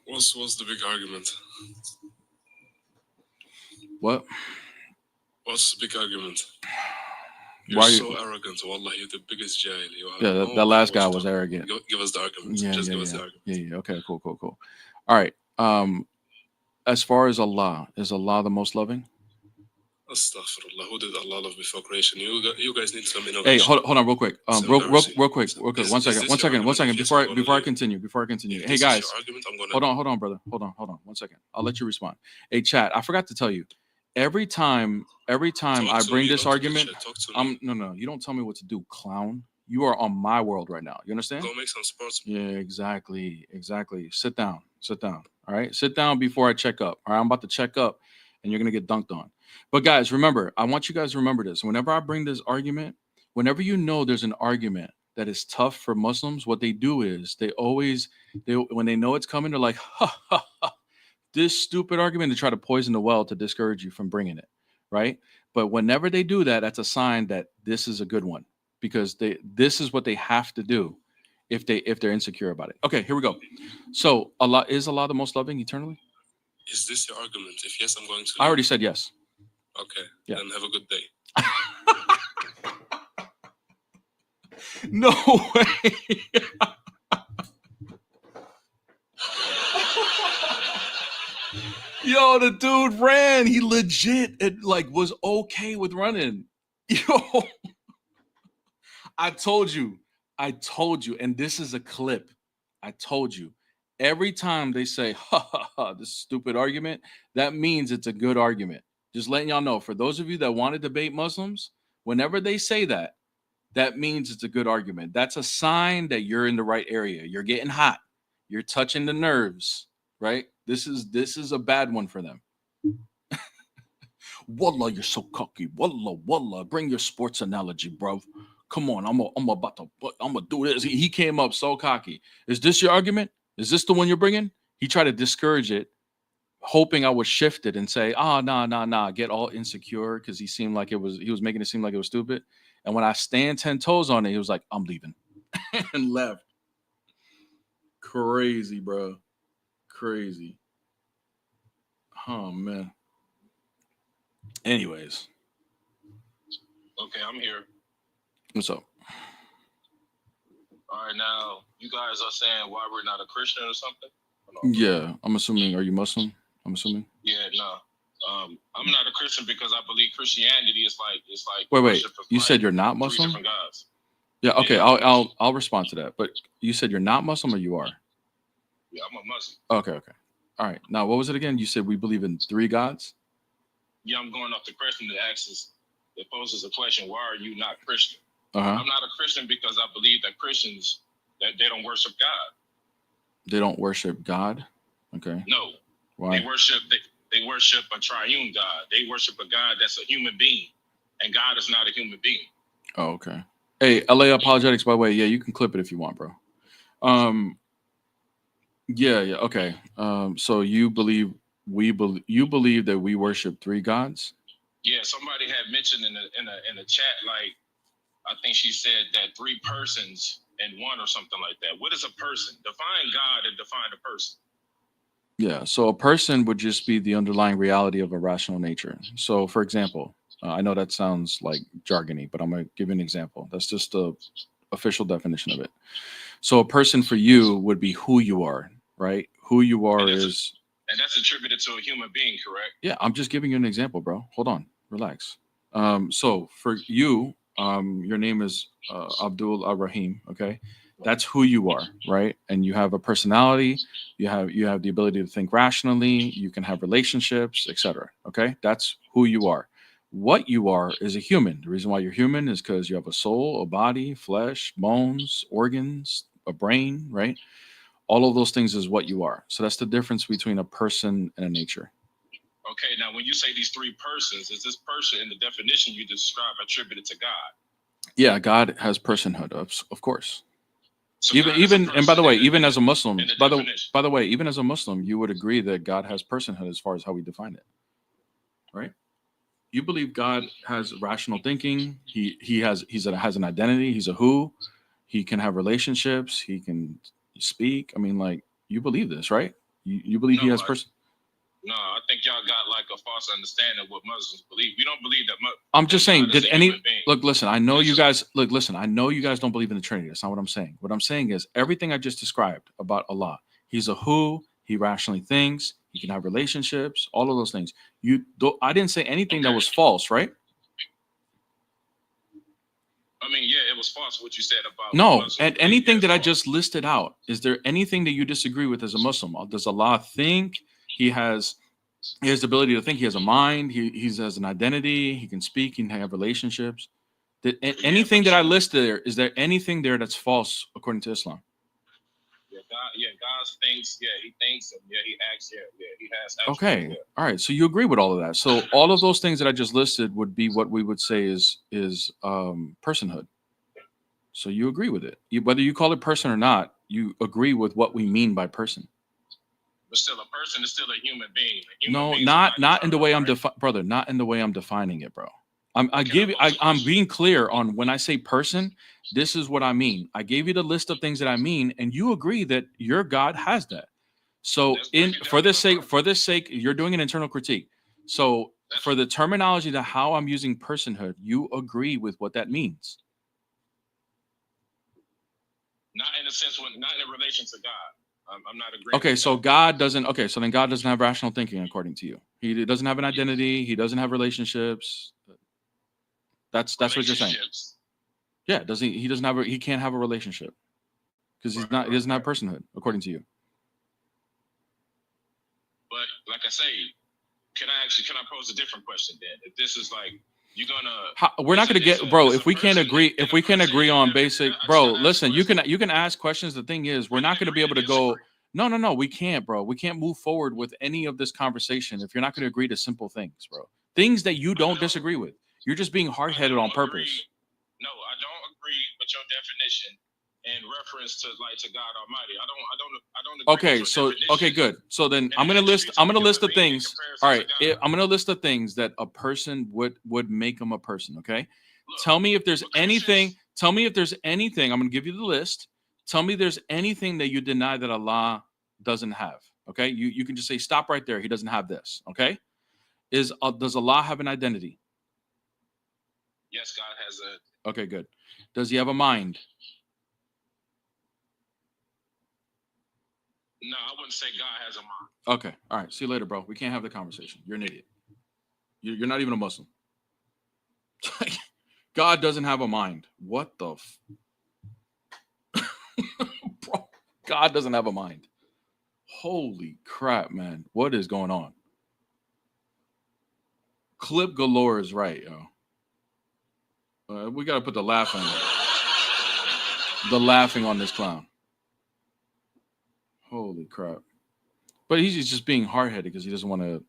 What's the big argument? What? What's the big argument? You're Why so arrogant. Wallah, you're the biggest jail. Yeah, that last guy was arrogant. Give us the argument. Yeah, Just give us the argument. Yeah. Okay, cool. All right. As far as Allah, is Allah the most loving? Astaghfirullah. Who did Allah love before creation? You guys need some innovation. Hey, hold on real quick. Real quick. One second. Before I continue. Hey guys, hold on, brother. Hold on. 1 second. I'll let you respond. Hey, chat. I forgot to tell you. Every time I bring this argument, no. You don't tell me what to do, clown. You are on my world right now. You understand? Go make some sports. Yeah, exactly. Sit down. All right, sit down before I check up. All right, I'm about to check up, and you're gonna get dunked on. But guys, remember, I want you guys to remember this. Whenever I bring this argument, whenever you know there's an argument that is tough for Muslims, what they do is when they know it's coming, they're like, ha, this stupid argument, to try to poison the well to discourage you from bringing it, right? But whenever they do that, that's a sign that this is a good one, because this is what they have to do if they're insecure about it. Okay, here we go. So Allah the most loving eternally? Is this your argument? If yes, I'm going to. I already said yes. Okay. Yeah. Then have a good day. No way. Yo, the dude ran. He legit was okay with running. Yo, I told you. And this is a clip. I told you. Every time they say, ha, ha, ha, this stupid argument, that means it's a good argument. Just letting y'all know, for those of you that want to debate Muslims, whenever they say that, that means it's a good argument. That's a sign that you're in the right area. You're getting hot. You're touching the nerves, right? This is a bad one for them. Wallah, you're so cocky. Wallah. Bring your sports analogy, bro. Come on, I'm gonna do this. He came up so cocky. Is this your argument? Is this the one you're bringing? He tried to discourage it, hoping I would shift it and say, nah, get all insecure, because he was making it seem like it was stupid. And when I stand 10 toes on it, he was like, I'm leaving. And left. Crazy, bro. Crazy. Oh, man. Anyways. Okay, I'm here. What's up? All right, now, you guys are saying why we're not a Christian or something? Yeah, I'm assuming. Are you Muslim? I'm assuming. Yeah, no. I'm not a Christian because I believe Christianity is like Wait. worship of, You like, said you're not 3 Muslim? different gods. Yeah, okay. I'll respond to that. But you said you're not Muslim, or you are? Yeah, I'm a Muslim. Okay. All right. Now, what was it again? You said we believe in 3 gods? Yeah, I'm going off the question that poses a question. Why are you not Christian? Uh-huh. I'm not a Christian because I believe that Christians, that they don't worship God. They don't worship God? Okay. No. Why? They worship a triune God. They worship a God that's a human being, and God is not a human being. Oh, okay. Hey, LA Apologetics, by the way. Yeah, you can clip it if you want, bro. Yeah, okay. So you believe that we worship 3 gods? Yeah, somebody had mentioned in the chat, like, I think she said that 3 persons in one or something like that. What is a person? Define God and define a person. Yeah, so a person would just be the underlying reality of a rational nature. So, for example, I know that sounds like jargony, but I'm going to give you an example. That's just the official definition of it. So a person for you would be who you are, right? Who you are is... And that's attributed to a human being, correct? Yeah, I'm just giving you an example, bro. Hold on, relax. So for you, your name is Abdul Ar-Rahim, okay? That's who you are, right? And you have a personality, you have the ability to think rationally, you can have relationships, etc. Okay? That's who you are. What you are is a human. The reason why you're human is because you have a soul, a body, flesh, bones, organs, a brain, right? All of those things is what you are. So that's the difference between a person and a nature. Okay, now when you say these 3 persons, is this person in the definition you describe attributed to God? Yeah, God has personhood, of course. So even and by the way, even as a Muslim, by the way, even as a Muslim, you would agree that God has personhood as far as how we define it, right? You believe God has rational thinking. He has an identity. He's a who. He can have relationships. He can speak. I mean, like, you believe this, right? You believe he has person. No, I think y'all got like a false understanding of what Muslims believe. We don't believe that. I'm just saying, listen, I know you guys don't believe in the Trinity. That's not what I'm saying. What I'm saying is everything I just described about Allah. He's a who, he rationally thinks, he can have relationships, all of those things. I didn't say anything that was false, right? I mean, yeah, it was false what you said about no, and anything that I just listed out, is there anything that you disagree with as a Muslim? Does Allah think? He has the ability to think. He has a mind. He has an identity. He can speak. He can have relationships. Anything that I listed there, is there anything there that's false according to Islam? Yeah, God thinks. Yeah, he thinks. And yeah, he acts. Yeah, he has. Okay, yeah. All right. So you agree with all of that. So all of those things that I just listed would be what we would say is personhood. So you agree with it. Whether you call it person or not, you agree with what we mean by person. But still, a person is still a human being. No, not in the way I'm brother. Not in the way I'm defining it, bro. I'm being clear on when I say person, this is what I mean. I gave you the list of things that I mean, and you agree that your God has that. So for this sake, you're doing an internal critique. So for the terminology that how I'm using personhood, you agree with what that means. Not in a sense, not in relation to God. I'm not agreeing. Okay, so God doesn't. Okay, so then God doesn't have rational thinking, according to you. He doesn't have an identity. He doesn't have relationships. That's what you're saying. Yeah, does he? He doesn't have. He can't have a relationship because he's not. He doesn't have personhood, according to you. But like I say, can I pose a different question then? If this is like you're gonna, we're not gonna get, bro. If we can't agree, on basic, bro. Listen, you can ask questions. The thing is, we're not gonna be able to go. No, we can't, bro. We can't move forward with any of this conversation if you're not gonna agree to simple things, bro. Things that you don't disagree with. You're just being hard-headed on purpose. No, I don't agree with your definition in reference to God Almighty. I don't agree Okay, with your definition. okay, good. So then I'm gonna list the things. All right, I'm gonna list the things that a person would make them a person. Okay, tell me if there's anything. Tell me if there's anything. I'm gonna give you the list. Tell me if there's anything that you deny that Allah doesn't have. Okay, you can just say stop right there. He doesn't have this. Okay, does Allah have an identity? Yes, God has a. Okay, good. Does he have a mind? No, I wouldn't say God has a mind. Okay, all right. See you later, bro. We can't have the conversation. You're an idiot. You're not even a Muslim. God doesn't have a mind. What the bro, God doesn't have a mind. Holy crap, man. What is going on? Clip galore is right, yo. We got to put the laughing on this clown. Holy crap. But he's just being hard-headed because he doesn't want to.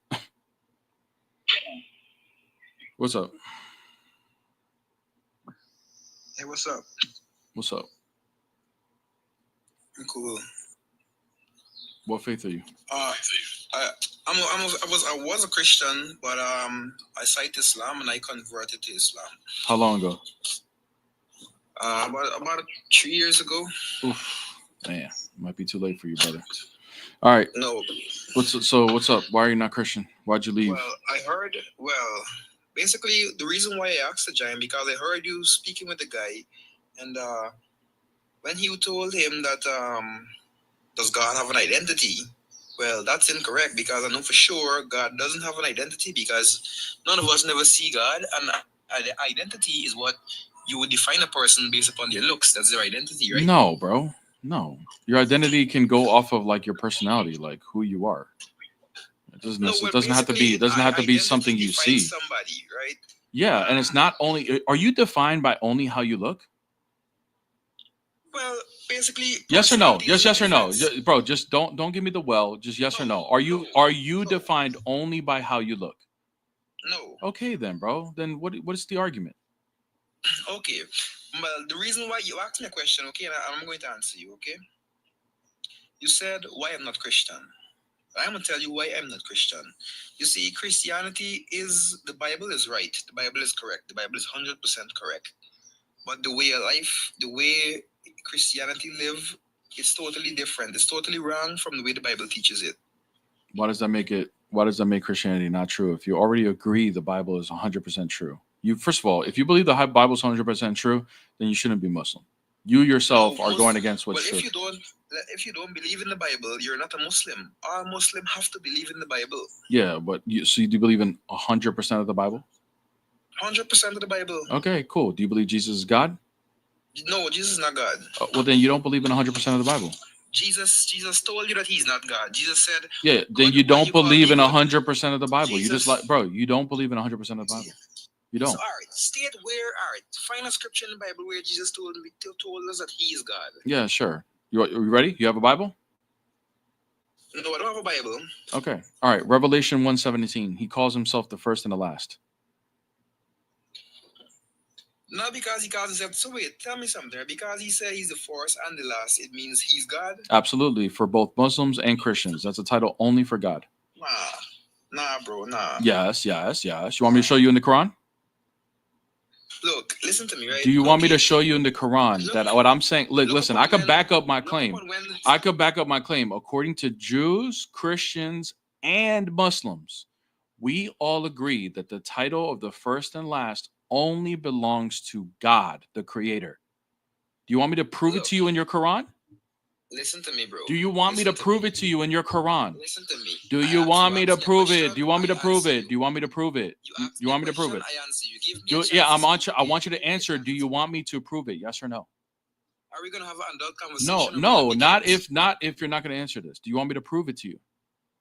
What's up? Hey, what's up? What's up? I'm cool. What faith are you? I was a Christian, but I cite Islam and I converted to Islam. How long ago? About 3 years ago. Oof, man, might be too late for you, brother. All right. No. What's up? Why are you not Christian? Why'd you leave? Well, I heard. Well, basically, the reason why I asked the giant because I heard you speaking with the guy, and when you told him that does God have an identity? Well, that's incorrect because I know for sure God doesn't have an identity because none of us never see God, and identity is what you would define a person based upon their looks. That's their identity, right? No, bro. No. Your identity can go off of like your personality, like who you are. It doesn't have to be. It doesn't have to be something you see. Somebody, right? Yeah, and it's not only. Are you defined by only how you look? Well, basically. Yes or no? Yes or no, bro. Just don't give me the well. Just yes or no. Are you defined only by how you look? No. Okay, then, bro. Then what is the argument? Okay. Well, the reason why you asked me a question, okay, and I'm going to answer you, okay? You said why I'm not Christian. I'm going to tell you why I'm not Christian. You see, Christianity the Bible is right. The Bible is correct. The Bible is 100% correct. But the way of life, the way Christianity live, it's totally different. It's totally wrong from the way the Bible teaches it. Why does that make Christianity not true? If you already agree the Bible is 100% true. First of all, if you believe the Bible is 100% true, then you shouldn't be Muslim. You yourself are going against what's true. If you don't believe in the Bible, you're not a Muslim. All Muslims have to believe in the Bible. Yeah, but you do believe in 100% of the Bible? 100% of the Bible. Okay, cool. Do you believe Jesus is God? No, Jesus is not God. Well, then you don't believe in 100% of the Bible. Jesus told you that he's not God. Jesus said. Yeah, then you don't believe in 100% of the Bible. You just you don't believe in 100% of the Bible. You don't. So, all right, state where. All right, find a scripture in the Bible where Jesus told us that he is God. Yeah, sure. You ready? You have a Bible? No, I don't have a Bible. Okay. All right. Revelation 1:17. He calls himself the first and the last. Not because he calls himself. So wait, tell me something. Because he said he's the first and the last, it means he's God? Absolutely. For both Muslims and Christians. That's a title only for God. Nah, bro, nah. Yes. You want me to show you in the Quran? Look, listen to me, right? Do you want me to show you in the Quran that what I'm saying? Look, listen, I could back up my claim. I could back up my claim. According to Jews, Christians, and Muslims, we all agree that the title of the first and last only belongs to God, the Creator. Do you want me to prove it to you in your Quran? Listen to me, bro. Do you want me to prove it to you in your Quran? Listen to me. Do you want me to prove it? Do you want me to prove it? Do you want me to prove it? Do you want me to prove it? I answer you. Give me a chance Yeah, to I want you to answer. Do you want me to prove it? Yes or no? Are we gonna have an adult conversation? No, not if you're not going to answer this. Do you want me to prove it to you?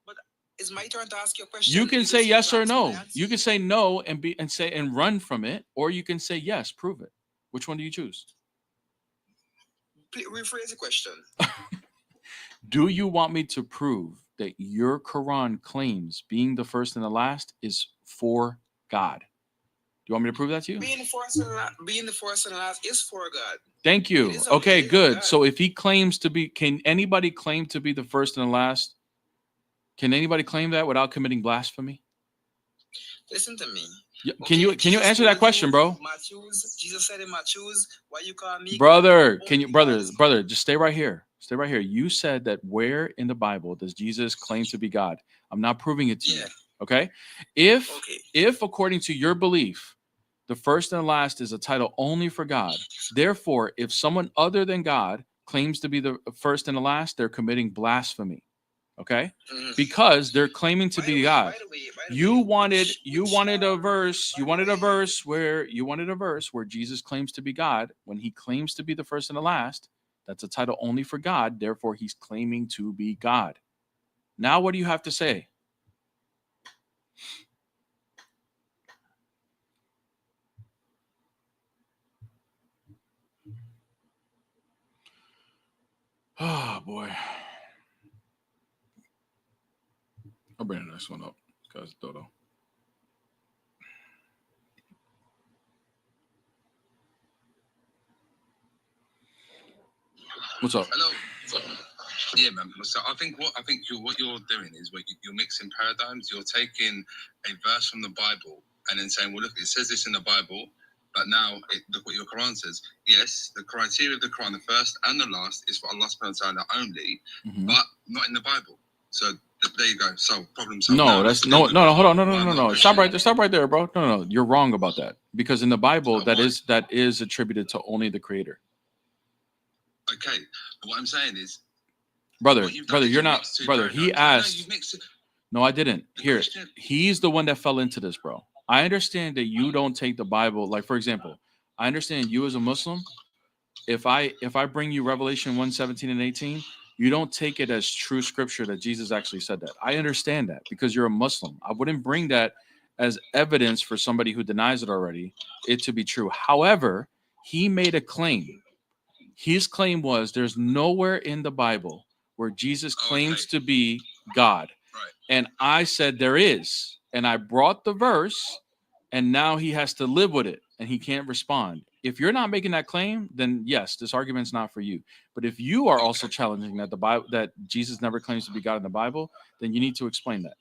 But it's my turn to ask you a question. You can say yes or no. You can say no and run from it, or you can say yes, prove it. Which one do you choose? Please rephrase the question. Do you want me to prove that your Quran claims being the first and the last is for God? Do you want me to prove that to you? Being the first and last is for God. Thank you. It is Okay, it is good. God. So if he claims to be, can anybody claim to be the first and the last? Can anybody claim that without committing blasphemy? Listen to me. Can you answer that question, bro? Jesus said in Matthew, why you call me Brother, brother, just stay right here. Stay right here. You said that where in the Bible does Jesus claim to be God? I'm not proving it to you. Okay? If according to your belief, the first and last is a title only for God, therefore, if someone other than God claims to be the first and the last, they're committing blasphemy. Okay? Because they're claiming to be God. You wanted a verse where Jesus claims to be God. When he claims to be the first and the last, that's a title only for God. Therefore, he's claiming to be God. Now, what do you have to say? Oh, boy. I'll bring the next one up, guys. Dodo. What's up? Hello. Yeah, man. So I think what you're doing is you're mixing paradigms. You're taking a verse from the Bible and then saying, well, look, it says this in the Bible, but now look what your Quran says. Yes, the criteria of the Quran, the first and the last, is for Allah subhanahu wa ta'ala only, but not in the Bible. So there you go. So problem solved. No, Now, that's no. Hold on, no. Stop right there, bro. No. You're wrong about that because in the Bible, that is attributed to only the Creator. Okay, but what I'm saying is, brother, you're not, brother. He asked. No, I didn't. Here, he's the one that fell into this, bro. I understand that you don't take the Bible. Like, for example, I understand you as a Muslim. If I bring you Revelation 1:17 and 18, you don't take it as true scripture that Jesus actually said that. I understand that because you're a Muslim. I wouldn't bring that as evidence for somebody who denies it already, it to be true. However, he made a claim. His claim was there's nowhere in the Bible where Jesus claims to be God. And I said there is. And I brought the verse, and now he has to live with it, and he can't respond. If you're not making that claim, then yes, this argument's not for you. But if you are also challenging that the Bible, that Jesus never claims to be God in the Bible, then you need to explain that.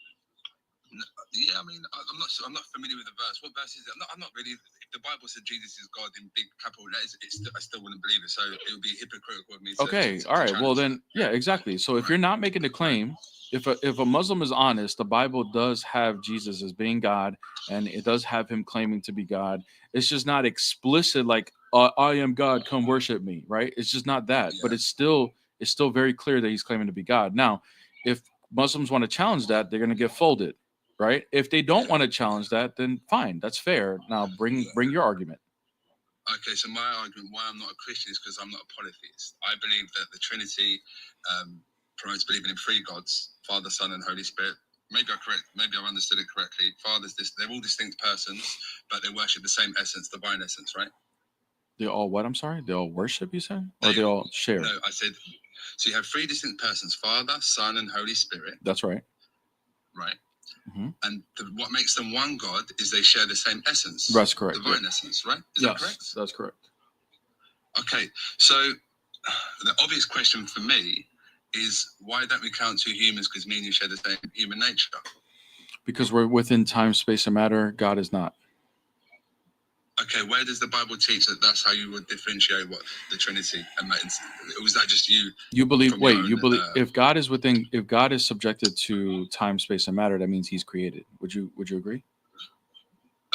Yeah, I mean, I'm not familiar with the verse. What verse is it? I'm not really. If the Bible said Jesus is God in big capital letters, I still wouldn't believe it. So it would be hypocritical of me. All right. Well, then, yeah, exactly. So if you're not making the claim, if a Muslim is honest, the Bible does have Jesus as being God, and it does have him claiming to be God. It's just not explicit, like I am God, come worship me, right? It's just not that. But it's still very clear that he's claiming to be God. Now, if Muslims want to challenge that, they're going to get folded. Right? If they don't want to challenge that, then fine, that's fair. Now bring your argument. Okay, so my argument why I'm not a Christian is because I'm not a polytheist. I believe that the Trinity promotes believing in three gods: Father, Son, and Holy Spirit. Maybe I've understood it correctly. They're all distinct persons, but they worship the same essence, divine essence, right? They all what? I'm sorry, they all worship. You said, or they all share? No, I said. So you have three distinct persons: Father, Son, and Holy Spirit. That's right. Right. Mm-hmm. And what makes them one God is they share the same essence. That's correct. Divine essence, right? Is that correct? That's correct. Okay, so the obvious question for me is why don't we count two humans because me and you share the same human nature? Because we're within time, space, and matter. God is not. Okay, where does the Bible teach that that's how you would differentiate what the Trinity? And was that just you? You believe? from your Wait, own, you believe if God is within, if God is subjected to time, space, and matter, that means He's created. Would you agree?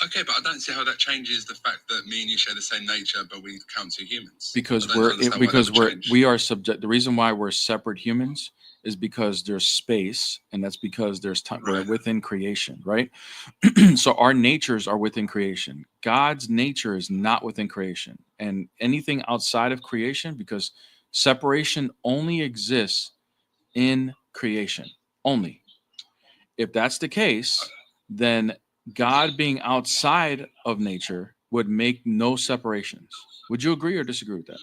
Okay, but I don't see how that changes the fact that me and you share the same nature, but we count two humans. Because I don't understand why that would change. we are subject. The reason why we're separate humans is because there's space, and that's because there's time. We're within creation, right? So our natures are within creation. God's nature is not within creation, and anything outside of creation, because separation only exists in creation. Only. If that's the case, then God being outside of nature would make no separations. Would you agree or disagree with that?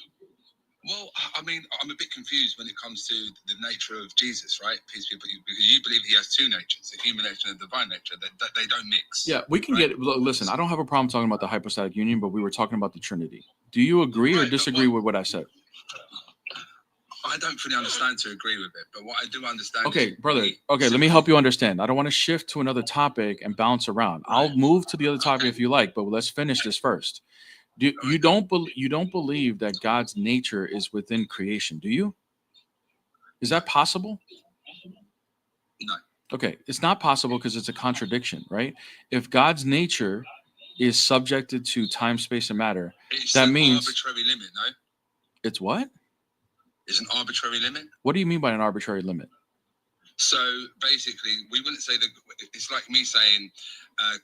Well, I mean, I'm a bit confused when it comes to the nature of Jesus, right? Peace be upon you, because you believe he has two natures, a human nature and a divine nature, that they don't mix. Yeah, we can get. Listen, I don't have a problem talking about the hypostatic union, but we were talking about the Trinity. Do you agree or disagree with what I said? I don't fully understand to agree with it, but what I do understand. Okay, is brother. Okay, let me help you understand. I don't want to shift to another topic and bounce around. I'll move to the other topic if you like, but let's finish this first. You don't believe that God's nature is within creation, do you? Is that possible? No. Okay, it's not possible because it's a contradiction, right? If God's nature is subjected to time, space, and matter, It's that an means arbitrary limit, no? it's what? It's an arbitrary limit. What do you mean by an arbitrary limit? So basically, we wouldn't say that. It's like me saying,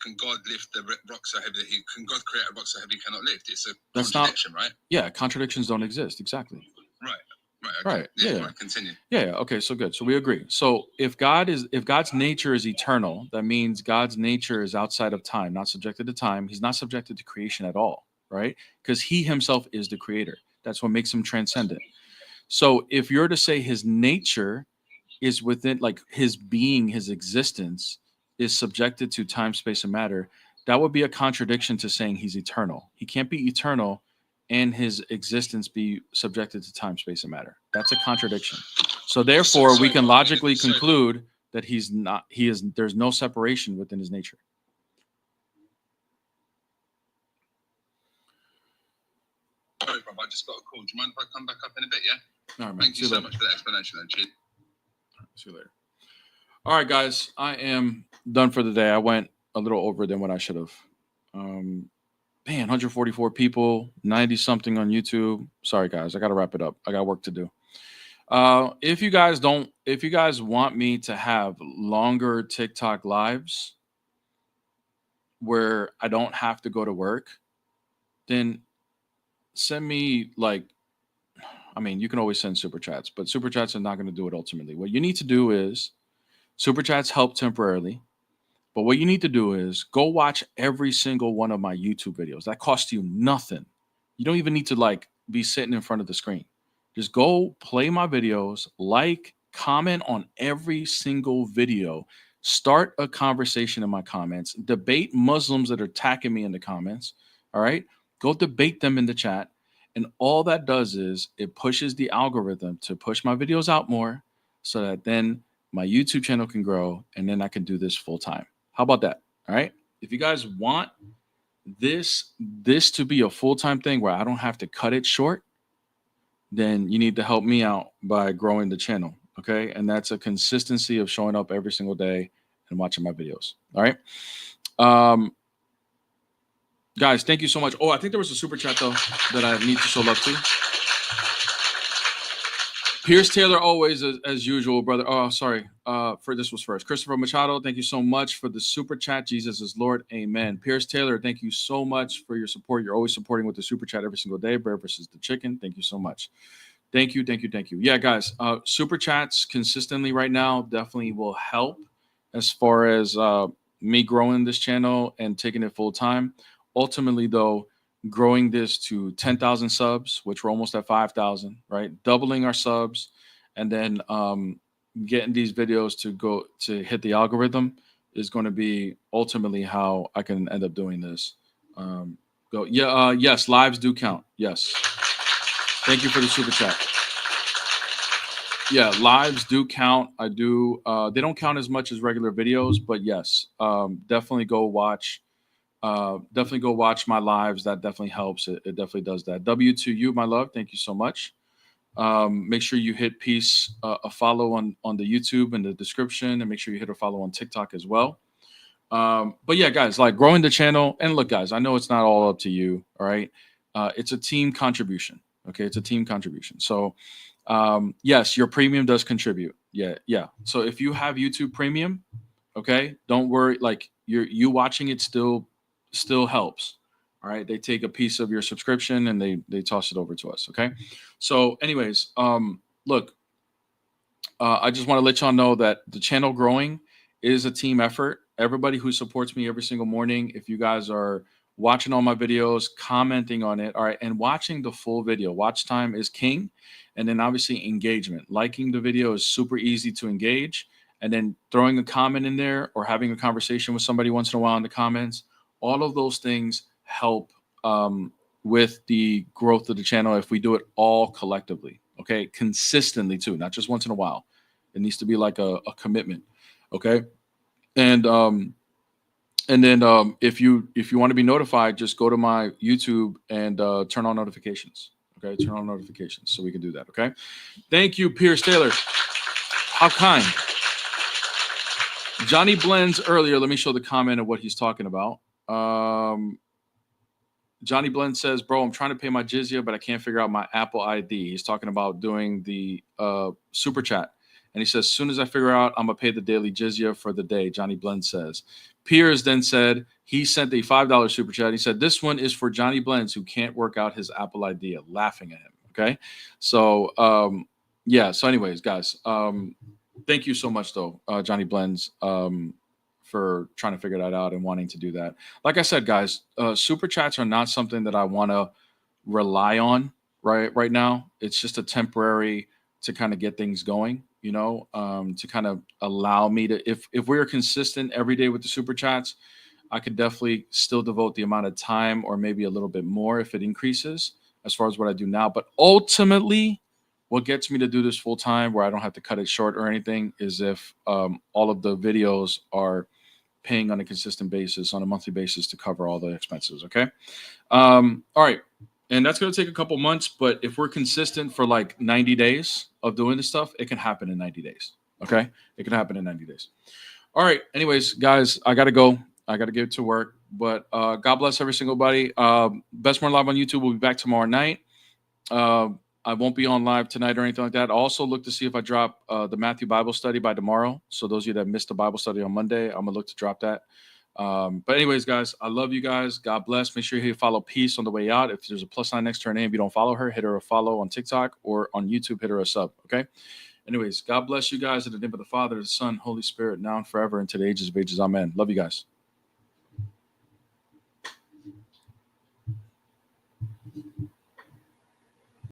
"Can God lift the rock so heavy that he can? God create a rock so heavy he cannot lift?" It's a contradiction, right? Yeah, contradictions don't exist. Exactly. Right. Okay. Right. Yeah. Right, continue. Yeah. Okay. So good. So we agree. So if God's nature is eternal, that means God's nature is outside of time, not subjected to time. He's not subjected to creation at all, right? Because he himself is the creator. That's what makes him transcendent. So if you're to say his nature is within, like his being, his existence is subjected to time, space, and matter, that would be a contradiction to saying he's eternal. He can't be eternal and his existence be subjected to time, space, and matter. That's a contradiction. So therefore, we can logically conclude that there's no separation within his nature. Sorry, bro, I just got a call. Do you mind if I come back up in a bit, yeah? All right, man. Thank you so much for that explanation, then. Cheers. See you later. All right, guys, I am done for the day. I went a little over than what I should have. Man, 144 people, 90 something on YouTube. Sorry, guys, I got to wrap it up. I got work to do. If you guys want me to have longer TikTok lives where I don't have to go to work, then send me you can always send super chats, but super chats are not going to do it ultimately. What you need to do is super chats help temporarily, but what you need to do is go watch every single one of my YouTube videos. That costs you nothing. You don't even need to be sitting in front of the screen. Just go play my videos, comment on every single video, start a conversation in my comments, debate Muslims that are attacking me in the comments. All right, go debate them in the chat. And all that does is it pushes the algorithm to push my videos out more so that then my YouTube channel can grow and then I can do this full time. How about that? All right. If you guys want this to be a full-time thing where I don't have to cut it short, then you need to help me out by growing the channel. Okay. And that's a consistency of showing up every single day and watching my videos. All right. Guys, thank you so much. Oh, I think there was a super chat though that I need to show love to. Pierce Taylor, always as usual, brother. Oh, sorry. This was first. Christopher Machado, thank you so much for the super chat. Jesus is Lord. Amen. Pierce Taylor, thank you so much for your support. You're always supporting with the super chat every single day. Bear versus the chicken. Thank you so much. Thank you. Yeah, guys, super chats consistently right now definitely will help as far as me growing this channel and taking it full time. Ultimately, though, growing this to 10,000 subs, which we're almost at 5,000, right? Doubling our subs and then getting these videos to hit the algorithm is going to be ultimately how I can end up doing this. Yes, lives do count. Yes. Thank you for the super chat. Yeah, lives do count. I do. They don't count as much as regular videos, but yes, definitely go watch definitely go watch my lives. That definitely helps. It definitely does that. W to you, my love. Thank you so much. Make sure you hit Peace a follow on the YouTube in the description, and make sure you hit a follow on TikTok as well. But yeah, guys, like growing the channel. And look, guys, I know it's not all up to you. All right. It's a team contribution. Okay. It's a team contribution. So, yes, your premium does contribute. Yeah. Yeah. So if you have YouTube premium, okay, don't worry. Like you watching it still helps. All right. They take a piece of your subscription and they toss it over to us. Okay. So anyways, look, I just want to let y'all know that the channel growing is a team effort. Everybody who supports me every single morning, if you guys are watching all my videos, commenting on it, all right, and watching the full video, watch time is king. And then obviously engagement. Liking the video is super easy to engage. And then throwing a comment in there or having a conversation with somebody once in a while in the comments, all of those things help with the growth of the channel if we do it all collectively. Okay, consistently too, not just once in a while. It needs to be like a commitment. Okay, and then if you want to be notified, just go to my YouTube and turn on notifications. Okay, turn on notifications so we can do that. Okay, thank you, Pierce Taylor. How kind. Johnny Blends earlier. Let me show the comment of what he's talking about. Johnny Blend says, bro, I'm trying to pay my jizya, but I can't figure out my Apple ID. He's talking about doing the super chat. And he says, as soon as I figure out, I'm going to pay the daily jizya for the day, Johnny Blend says. Piers then said, he sent a $5 super chat. He said, this one is for Johnny Blends who can't work out his Apple ID, laughing at him. Okay. So, yeah. So anyways, guys, thank you so much, though, Johnny Blends, for trying to figure that out and wanting to do that. Like I said, guys, super chats are not something that I want to rely on right now. It's just a temporary to kind of get things going, you know, to kind of allow me to, if we're consistent every day with the super chats, I could definitely still devote the amount of time or maybe a little bit more if it increases as far as what I do now. But ultimately, what gets me to do this full time where I don't have to cut it short or anything is if all of the videos are paying on a consistent basis, on a monthly basis to cover all the expenses. Okay. All right. And that's going to take a couple months, but if we're consistent for like 90 days of doing this stuff, it can happen in 90 days. Okay. It can happen in 90 days. All right. Anyways, guys, I got to go. I got to get to work, but God bless every single body. Best More Live on YouTube. We'll be back tomorrow night. I won't be on live tonight or anything like that. I'll also look to see if I drop the Matthew Bible study by tomorrow. So those of you that missed the Bible study on Monday, I'm going to look to drop that. But anyways, guys, I love you guys. God bless. Make sure you follow Peace on the way out. If there's a plus sign next to her name, if you don't follow her, hit her a follow on TikTok or on YouTube, hit her a sub. Okay. Anyways, God bless you guys in the name of the Father, the Son, Holy Spirit, now and forever, and to the ages of ages. Amen. Love you guys.